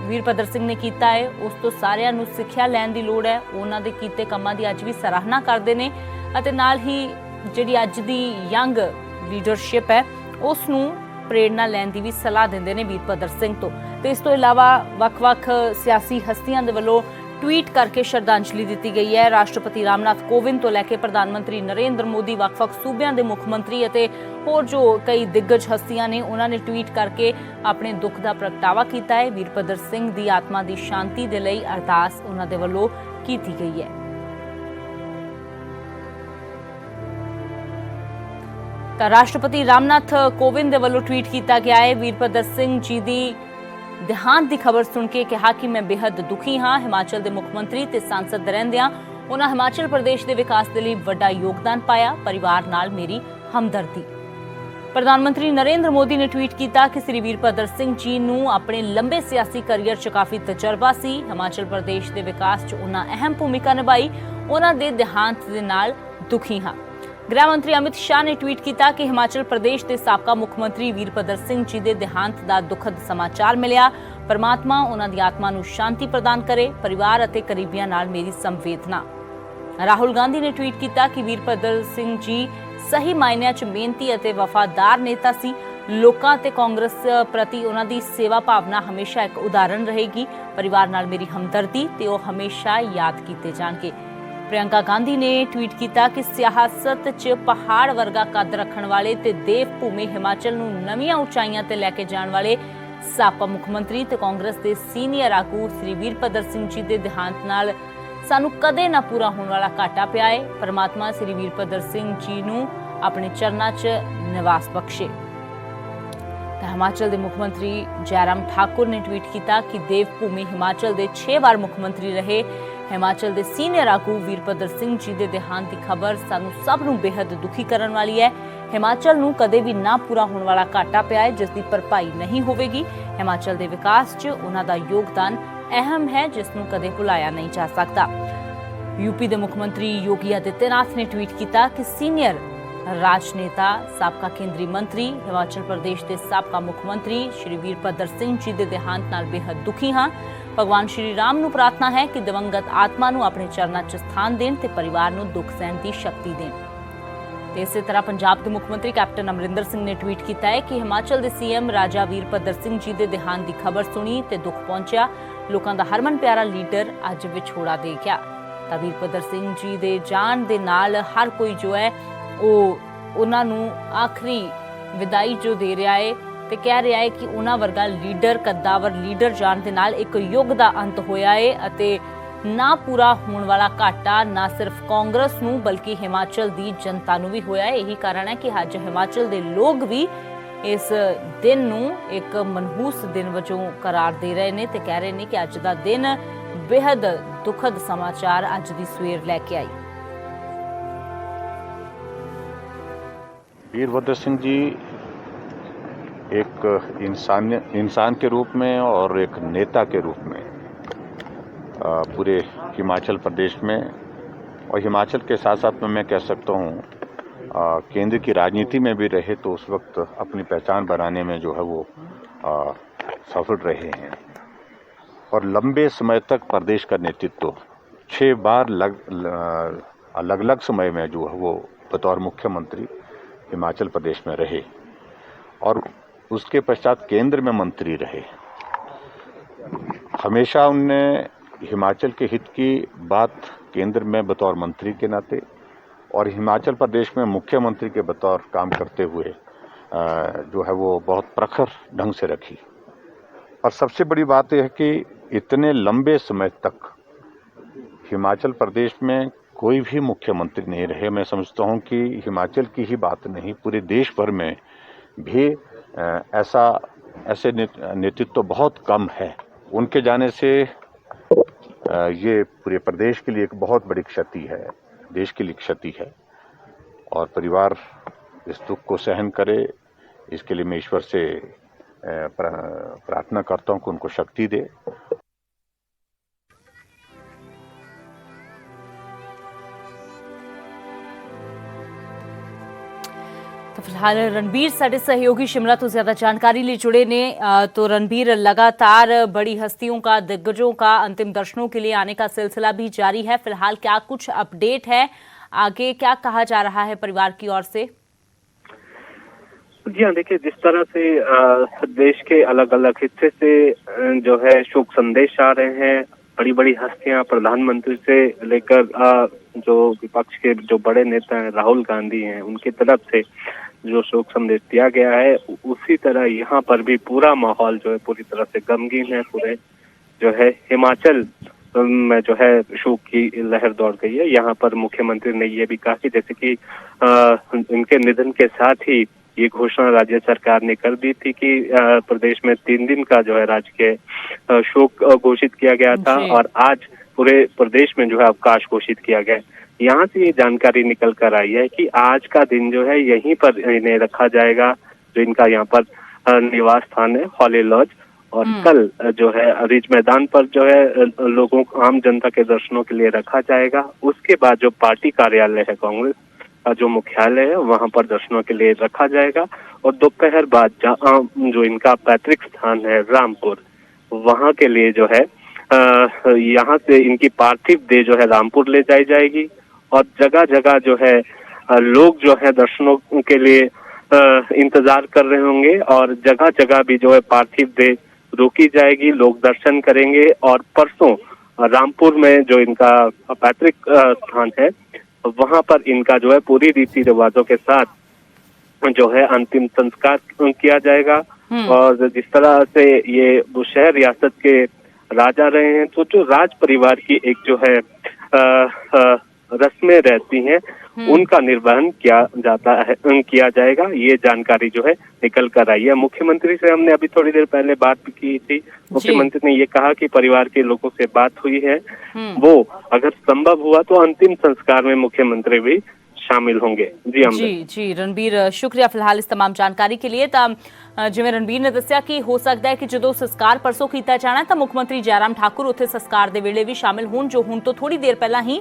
ਵੀਰਭੱਦਰ ਸਿੰਘ ਨੇ ਕੀਤਾ ਹੈ ਉਸ ਤੋਂ ਸਾਰਿਆਂ ਨੂੰ ਸਿੱਖਿਆ ਲੈਣ ਦੀ ਲੋੜ ਹੈ। ਉਹਨਾਂ ਦੇ ਕੀਤੇ ਕੰਮਾਂ ਦੀ ਅੱਜ ਵੀ ਸਰਾਹਨਾ ਕਰਦੇ ਨੇ ਅਤੇ ਨਾਲ ਹੀ ਜਿਹੜੀ ਅੱਜ ਦੀ ਯੰਗ ਲੀਡਰਸ਼ਿਪ ਹੈ ਉਸ ਨੂੰ ਪ੍ਰੇਰਨਾ ਲੈਣ ਦੀ ਵੀ ਸਲਾਹ ਦਿੰਦੇ ਨੇ ਵੀਰਭੱਦਰ ਸਿੰਘ ਤੋਂ। ਤੇ ਇਸ ਤੋਂ ਇਲਾਵਾ ਵੱਖ-ਵੱਖ ਸਿਆਸੀ ਹਸਤੀਆਂ ਦੇ ਵੱਲੋਂ ਟਵੀਟ ਕਰਕੇ ਸ਼ਰਧਾਂਜਲੀ ਦਿੱਤੀ ਗਈ ਹੈ। ਰਾਸ਼ਟਰਪਤੀ ਰਾਮਨਾਥ ਕੋਵਿੰਦ ਤੋਂ ਲੈ ਕੇ ਪ੍ਰਧਾਨ ਮੰਤਰੀ ਨਰਿੰਦਰ ਮੋਦੀ, ਵੱਖ-ਵੱਖ ਸੂਬਿਆਂ ਦੇ ਮੁੱਖ ਮੰਤਰੀ ਅਤੇ ਹੋਰ ਜੋ ਕਈ ਦਿੱਗਜ ਹਸਤੀਆਂ ਨੇ ਉਹਨਾਂ ਨੇ ਟਵੀਟ ਕਰਕੇ ਆਪਣੇ ਦੁੱਖ ਦਾ ਪ੍ਰਗਟਾਵਾ ਕੀਤਾ ਹੈ। ਵੀਰਭੱਦਰ ਸਿੰਘ ਦੀ ਆਤਮਾ ਦੀ ਸ਼ਾਂਤੀ ਦੇ ਲਈ ਅਰਦਾਸ ਉਹਨਾਂ ਦੇ ਵੱਲੋਂ ਕੀਤੀ ਗਈ ਹੈ। ਤਾਂ ਰਾਸ਼ਟਰਪਤੀ ਰਾਮਨਾਥ ਕੋਵਿੰਦ ਦੇ ਵੱਲੋਂ ਟਵੀਟ ਕੀਤਾ ਗਿਆ ਹੈ। ਵੀਰਭੱਦਰ ਸਿੰਘ ਜੀ ਦੀ ਦੇਹਾਂਤ ਦੀ ਖਬਰ ਸੁਣ ਕੇ ਕਿਹਾ ਕਿ ਮੈਂ ਬੇहद ਦੁਖੀ ਹਾਂ। ਹਿਮਾਚਲ ਦੇ ਮੁੱਖ ਮੰਤਰੀ ਤੇ ਸੰਸਦ ਰਹਿੰਦਿਆਂ ਉਹਨਾਂ ਹਿਮਾਚਲ ਪ੍ਰਦੇਸ਼ ਦੇ ਵਿਕਾਸ ਦੇ ਲਈ ਵੱਡਾ ਯੋਗਦਾਨ ਪਾਇਆ। ਪਰਿਵਾਰ ਨਾਲ ਮੇਰੀ ਹਮਦਰਦੀ। ਪ੍ਰਧਾਨ ਮੰਤਰੀ ਨਰਿੰਦਰ ਮੋਦੀ ਨੇ ਟਵੀਟ ਕੀਤਾ ਕਿ ਸ੍ਰੀ ਵੀਰਭੱਦਰ ਸਿੰਘ ਜੀ ਨੂੰ ਆਪਣੇ ਲੰਬੇ ਸਿਆਸੀ ਕੈਰੀਅਰ 'ਚ ਕਾਫੀ ਤਜਰਬਾ ਸੀ। ਹਿਮਾਚਲ ਪ੍ਰਦੇਸ਼ ਦੇ ਵਿਕਾਸ 'ਚ ਉਹਨਾਂ ਅਹਿਮ ਭੂਮਿਕਾ ਨਿਭਾਈ। ਉਹਨਾਂ ਦੇ ਦੇਹਾਂਤ ਦੇ ਨਾਲ ਦੁਖੀ ਹਾਂ। ਗ੍ਰਹਿ ਮੰਤਰੀ ਅਮਿਤ ਸ਼ਾਹ ਨੇ ਟਵੀਟ ਕੀਤਾ ਕਿ ਹਿਮਾਚਲ ਪ੍ਰਦੇਸ਼ ਦੇ ਸਾਬਕਾ ਮੁੱਖ ਮੰਤਰੀ ਵੀਰਭੱਦਰ ਸਿੰਘ ਜੀ ਦੇ ਦੇਹਾਂਤ ਦਾ ਦੁਖਦ ਸਮਾਚਾਰ ਮਿਲਿਆ। ਪਰਮਾਤਮਾ ਉਹਨਾਂ ਦੀ ਆਤਮਾ ਨੂੰ ਸ਼ਾਂਤੀ ਪ੍ਰਦਾਨ ਕਰੇ। ਪਰਿਵਾਰ ਅਤੇ ਕਰੀਬੀਆਂ ਨਾਲ ਮੇਰੀ ਸੰਵੇਦਨਾ। ਰਾਹੁਲ ਗਾਂਧੀ ਨੇ ਟਵੀਟ ਕੀਤਾ ਕਿ ਵੀਰਭੱਦਰ ਸਿੰਘ ਜੀ ਸਹੀ ਮਾਇਨਿਆਂ 'ਚ ਮਿਹਨਤੀ ਅਤੇ ਵਫਾਦਾਰ ਨੇਤਾ ਸੀ। ਲੋਕਾਂ ਤੇ ਕਾਂਗਰਸ ਪ੍ਰਤੀ ਉਹਨਾਂ ਦੀ ਸੇਵਾ ਭਾਵਨਾ ਹਮੇਸ਼ਾ ਇੱਕ ਉਦਾਹਰਣ ਰਹੇਗੀ। ਪਰਿਵਾਰ ਨਾਲ ਮੇਰੀ ਹਮਦਰਦੀ ਤੇ ਉਹ ਹਮੇਸ਼ਾ ਯਾਦ ਕੀਤੇ ਜਾਣਗੇ। ਪ੍ਰਿਯੰਕਾ ਗਾਂਧੀ ਨੇ ਟਵੀਟ ਕੀਤਾ ਕਿ ਸਿਆਸਤ 'ਚ ਪਹਾੜ ਵਰਗਾ ਕੱਦ ਰੱਖਣ ਵਾਲੇ ਤੇ ਦੇਵ ਭੂਮੀ ਹਿਮਾਚਲ ਨੂੰ ਨਵੀਆਂ ਉਚਾਈਆਂ ਤੇ ਲੈ ਕੇ ਜਾਣ ਵਾਲੇ ਸਾਬਕਾ ਮੁੱਖ ਮੰਤਰੀ ਤੇ ਕਾਂਗਰਸ ਦੇ ਸੀਨੀਅਰ ਆਗੂ ਸ੍ਰੀ ਵੀਰਭੱਦਰ ਸਿੰਘ ਜੀ ਦੇ ਦੇਹਾਂਤ ਨਾਲ ਸਾਨੂੰ ਕਦੇ ਨਾ ਪੂਰਾ ਹੋਣ ਵਾਲਾ ਘਾਟਾ ਪਿਆ ਹੈ। ਪਰਮਾਤਮਾ ਸ੍ਰੀ ਵੀਰਭੱਦਰ ਸਿੰਘ ਜੀ ਨੂੰ ਆਪਣੇ ਚਰਨਾਂ 'ਚ ਨਿਵਾਸ ਬਖਸ਼ੇ। ਤਾਂ ਹਿਮਾਚਲ ਦੇ ਮੁੱਖ ਮੰਤਰੀ ਜੈਰਾਮ ਠਾकुर ਨੇ ਟਵੀਟ ਕੀਤਾ ਕਿ ਦੇਵ ਭੂਮੀ ਹਿਮਾਚਲ ਦੇ 6 ਵਾਰ ਮੁੱਖ ਮੰਤਰੀ ਰਹੇ ਹਿਮਾਚਲ ਦੇ ਸੀਨੀਅਰ ਆਗੂ ਵੀਰਭੱਦਰ ਸਿੰਘ ਜੀ ਦੇ ਦੇਹਾਂਤ ਦੀ ਖਬਰ ਸਾਨੂੰ ਸਭ ਨੂੰ ਬੇहद ਦੁਖੀ ਕਰਨ ਵਾਲੀ ਹੈ। ਹਿਮਾਚਲ ਨੂੰ ਕਦੇ ਵੀ ਨਾ ਪੂਰਾ ਹੋਣ ਵਾਲਾ ਘਾਟਾ ਪਿਆ ਹੈ ਜਿਸ ਦੀ ਭਰਪਾਈ ਨਹੀਂ ਹੋਵੇਗੀ। ਹਿਮਾਚਲ ਦੇ ਵਿਕਾਸ 'ਚ ਉਹਨਾਂ ਦਾ ਯੋਗਦਾਨ ਅਹਿਮ ਹੈ ਜਿਸ ਨੂੰ ਕਦੇ ਭੁਲਾਇਆ ਨਹੀਂ ਜਾ ਸਕਦਾ। ਯੂਪੀ ਦੇ ਮੁੱਖ ਮੰਤਰੀ ਯੋਗੀ ਆਦਿੱਤਿਆਨਾਥ ਨੇ ਟਵੀਟ ਕੀਤਾ ਕਿ ਸੀਨੀਅਰ ਰਾਜਨੇਤਾ, ਸਾਬਕਾ ਕੇਂਦਰੀ ਮੰਤਰੀ, ਹਿਮਾਚਲ ਪ੍ਰਦੇਸ਼ ਦੇ ਸਾਬਕਾ ਮੁੱਖ ਮੰਤਰੀ ਸ਼੍ਰੀ ਵੀਰਭੱਦਰ ਸਿੰਘ ਜੀ ਦੇ ਦੇਹਾਂਤ ਨਾਲ ਬੇहद ਦੁਖੀ ਹਾਂ। ਭਗਵਾਨ ਸ਼੍ਰੀ ਰਾਮ ਨੂੰ ਪ੍ਰਾਰਥਨਾ ਹੈ ਕਿ ਦਿਵੰਗਤ ਆਤਮਾ ਨੂੰ ਆਪਣੇ ਚਰਨਾਂ 'ਚ ਸਥਾਨ ਦੇਣ ਤੇ ਪਰਿਵਾਰ ਨੂੰ ਦੁੱਖ ਸਹਿਣ ਦੀ ਸ਼ਕਤੀ ਦੇਣ। ਤੇ ਇਸੇ ਤਰ੍ਹਾਂ ਪੰਜਾਬ ਦੇ ਮੁੱਖ ਮੰਤਰੀ ਕੈਪਟਨ ਅਮਰਿੰਦਰ ਸਿੰਘ ਨੇ ਟਵੀਟ ਕੀਤਾ ਹੈ ਕਿ ਹਿਮਾਚਲ ਦੇ ਸੀਐਮ ਰਾਜਾ ਵੀਰਭੱਦਰ ਸਿੰਘ ਜੀ ਦੇ ਦੇਹਾਂਤ ਦੀ ਖਬਰ ਸੁਣੀ ਤੇ ਦੁੱਖ ਪਹੁੰਚਿਆ। ਲੋਕਾਂ ਦਾ ਹਰਮਨ ਪਿਆਰਾ ਲੀਡਰ ਅੱਜ ਵਿਛੋੜਾ ਦੇ ਗਿਆ। ਤਾਂ ਵੀਰਭੱਦਰ ਸਿੰਘ ਜੀ ਦੇ ਜਾਣ ਦੇ ਨਾਲ ਹਰ ਕੋਈ ਜੋ ਹੈ ਉਹ ਉਹਨਾਂ ਨੂੰ ਆਖਰੀ ਵਿਦਾਈ ਜੋ ਦੇ ਰਿਹਾ ਹੈ ਤੇ ਕਹਿ ਰਿਹਾ ਹੈ ਕਿ ਉਹਨਾਂ ਵਰਗਾ ਲੀਡਰ, ਕੱਦਾਵਰ ਲੀਡਰ ਜਾਣ ਦੇ ਨਾਲ ਇੱਕ ਯੁੱਗ ਦਾ ਅੰਤ ਹੋਇਆ ਹੈ ਅਤੇ ਨਾ ਪੂਰਾ ਹੋਣ ਵਾਲਾ ਘਾਟਾ ਨਾ ਸਿਰਫ ਕਾਂਗਰਸ ਨੂੰ ਬਲਕਿ ਹਿਮਾਚਲ ਦੀ ਜਨਤਾ ਨੂੰ ਵੀ ਹੋਇਆ ਹੈ। ਇਹੀ ਕਾਰਨ ਹੈ ਕਿ ਅੱਜ ਹਿਮਾਚਲ ਦੇ ਲੋਕ ਵੀ ਇਸ ਦਿਨ ਨੂੰ ਇੱਕ ਮਨਹੂਸ ਦਿਨ ਵਜੋਂ ਕਰਾਰ ਦੇ ਰਹੇ ਨੇ ਤੇ ਕਹਿ ਰਹੇ ਨੇ ਕਿ ਅੱਜ ਦਾ ਦਿਨ ਬੇहद ਦੁਖਦ ਸਮਾਚਾਰ ਅੱਜ ਦੀ ਸਵੇਰ ਲੈ ਕੇ ਆਈ। वीरभद्र सिंह जी एक इंसान के रूप में और एक नेता के रूप में पूरे हिमाचल प्रदेश में और हिमाचल के साथ साथ में मैं कह सकता हूँ केंद्र की राजनीति में भी रहे तो उस वक्त अपनी पहचान बनाने में जो है वो सफल रहे हैं और लंबे समय तक प्रदेश का नेतृत्व 6 बार अलग अलग समय में जो है वो बतौर मुख्यमंत्री हिमाचल प्रदेश में रहे और उसके पश्चात केंद्र में मंत्री रहे। हमेशा उनने हिमाचल के हित की बात केंद्र में बतौर मंत्री के नाते और हिमाचल प्रदेश में मुख्यमंत्री के बतौर काम करते हुए जो है वो बहुत प्रखर ढंग से रखी। और सबसे बड़ी बात यह है कि इतने लंबे समय तक हिमाचल प्रदेश में कोई भी मुख्यमंत्री नहीं रहे। मैं समझता हूं कि हिमाचल की ही बात नहीं पूरे देश भर में भी ऐसे नेतृत्व बहुत कम है उनके जाने से ये पूरे प्रदेश के लिए एक बहुत बड़ी क्षति है, देश के लिए क्षति है, और परिवार इस दुख को सहन करे, इसके लिए मैं ईश्वर से प्रार्थना करता हूं कि उनको शक्ति दे। तो फिलहाल रणबीर साडे सहयोगी शिमला तो ज्यादा जानकारी लिए जुड़े ने। तो रणबीर, लगातार बड़ी हस्तियों का, दिग्गजों का अंतिम दर्शनों के लिए आने का सिलसिला भी जारी है। फिलहाल क्या कुछ अपडेट है, आगे क्या कहा जा रहा है परिवार की ओर से? जी हाँ, देखिए, जिस तरह से देश के अलग अलग हिस्से से जो है शोक संदेश आ रहे हैं, बड़ी बड़ी हस्तियां प्रधानमंत्री से लेकर जो विपक्ष के जो बड़े नेता हैं राहुल गांधी हैं, उनकी तरफ से जो शोक संदेश दिया गया है, उसी तरह यहाँ पर भी पूरा माहौल जो है पूरी तरह से गमगीन है। पूरे जो है हिमाचल में जो है शोक की लहर दौड़ गई है। यहाँ पर मुख्यमंत्री ने ये भी कहा कि जैसे कि इनके निधन के साथ ही ये घोषणा राज्य सरकार ने कर दी थी कि प्रदेश में 3 दिन का जो है राजकीय शोक घोषित किया गया था, और आज पूरे प्रदेश में जो है अवकाश घोषित किया गया। यहाँ से ये जानकारी निकल कर आई है कि आज का दिन जो है यहीं पर इन्हें रखा जाएगा, जो इनका यहाँ पर निवास स्थान है हॉली लॉज, और कल जो है रिज मैदान पर जो है लोगों को, आम जनता के दर्शनों के लिए रखा जाएगा। उसके बाद जो पार्टी कार्यालय है कांग्रेस का जो मुख्यालय है वहां पर दर्शनों के लिए रखा जाएगा, और दोपहर बाद जहाँ जो इनका पैतृक स्थान है रामपुर, वहां के लिए जो है यहाँ से इनकी पार्थिव देह जो है रामपुर ले जाई जाएगी, और जगह जगह जो है लोग जो है दर्शनों के लिए इंतजार कर रहे होंगे, और जगह जगह भी जो है पार्थिव देह रोकी जाएगी, लोग दर्शन करेंगे। और परसों रामपुर में जो इनका पैतृक स्थान है वहां पर इनका जो है पूरी रीति रिवाजों के साथ जो है अंतिम संस्कार किया जाएगा। और जिस तरह से ये वो शहर रियासत के राजा रहे हैं, तो जो राज परिवार की एक जो है रस्में रहती हैं, उनका निर्वहन किया जाएगा। ये जानकारी जो है निकल कर आई है। मुख्यमंत्री से हमने अभी थोड़ी देर पहले बात भी की थी। मुख्यमंत्री ने ये कहा कि परिवार के लोगों से बात हुई है, वो अगर संभव हुआ तो अंतिम संस्कार में मुख्यमंत्री भी शामिल होंगे। जी रणबीर, शुक्रिया फिलहाल इस तमाम जानकारी के लिए। जिवें रणबीर ने दस्सिया कि हो सकता है कि जो संस्कार परसों किया जाना तो मुख्यमंत्री जयराम ठाकुर उत्थे संस्कार दे वेले भी शामिल होण, जो हुण तो थोड़ी देर पहला ही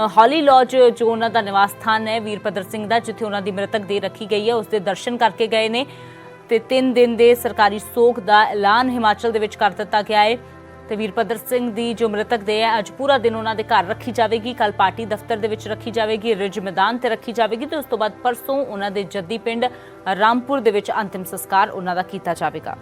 हॉली लॉज जो उन्हां दा निवास स्थान है वीरभद्र सिंह दा, जिथे उन्हां दी मृतक देह रखी गई है, उसके दर्शन करके गए ने। ते 3 दिन दे सरकारी सोग दा ऐलान हिमाचल दे विच कर दिता गया है। ते वीरभद्र सिंह दी जो मृतक देह है अज पूरा दिन उन्हां दे घर रखी जाएगी, कल पार्टी दफ्तर दे विच रखी जाएगी, रिज मैदान ते रखी जाएगी, ते उस तो बाद परसों उन्हां दे जद्दी पिंड रामपुर दे विच अंतिम संस्कार उन्हां दा कीता जाएगा।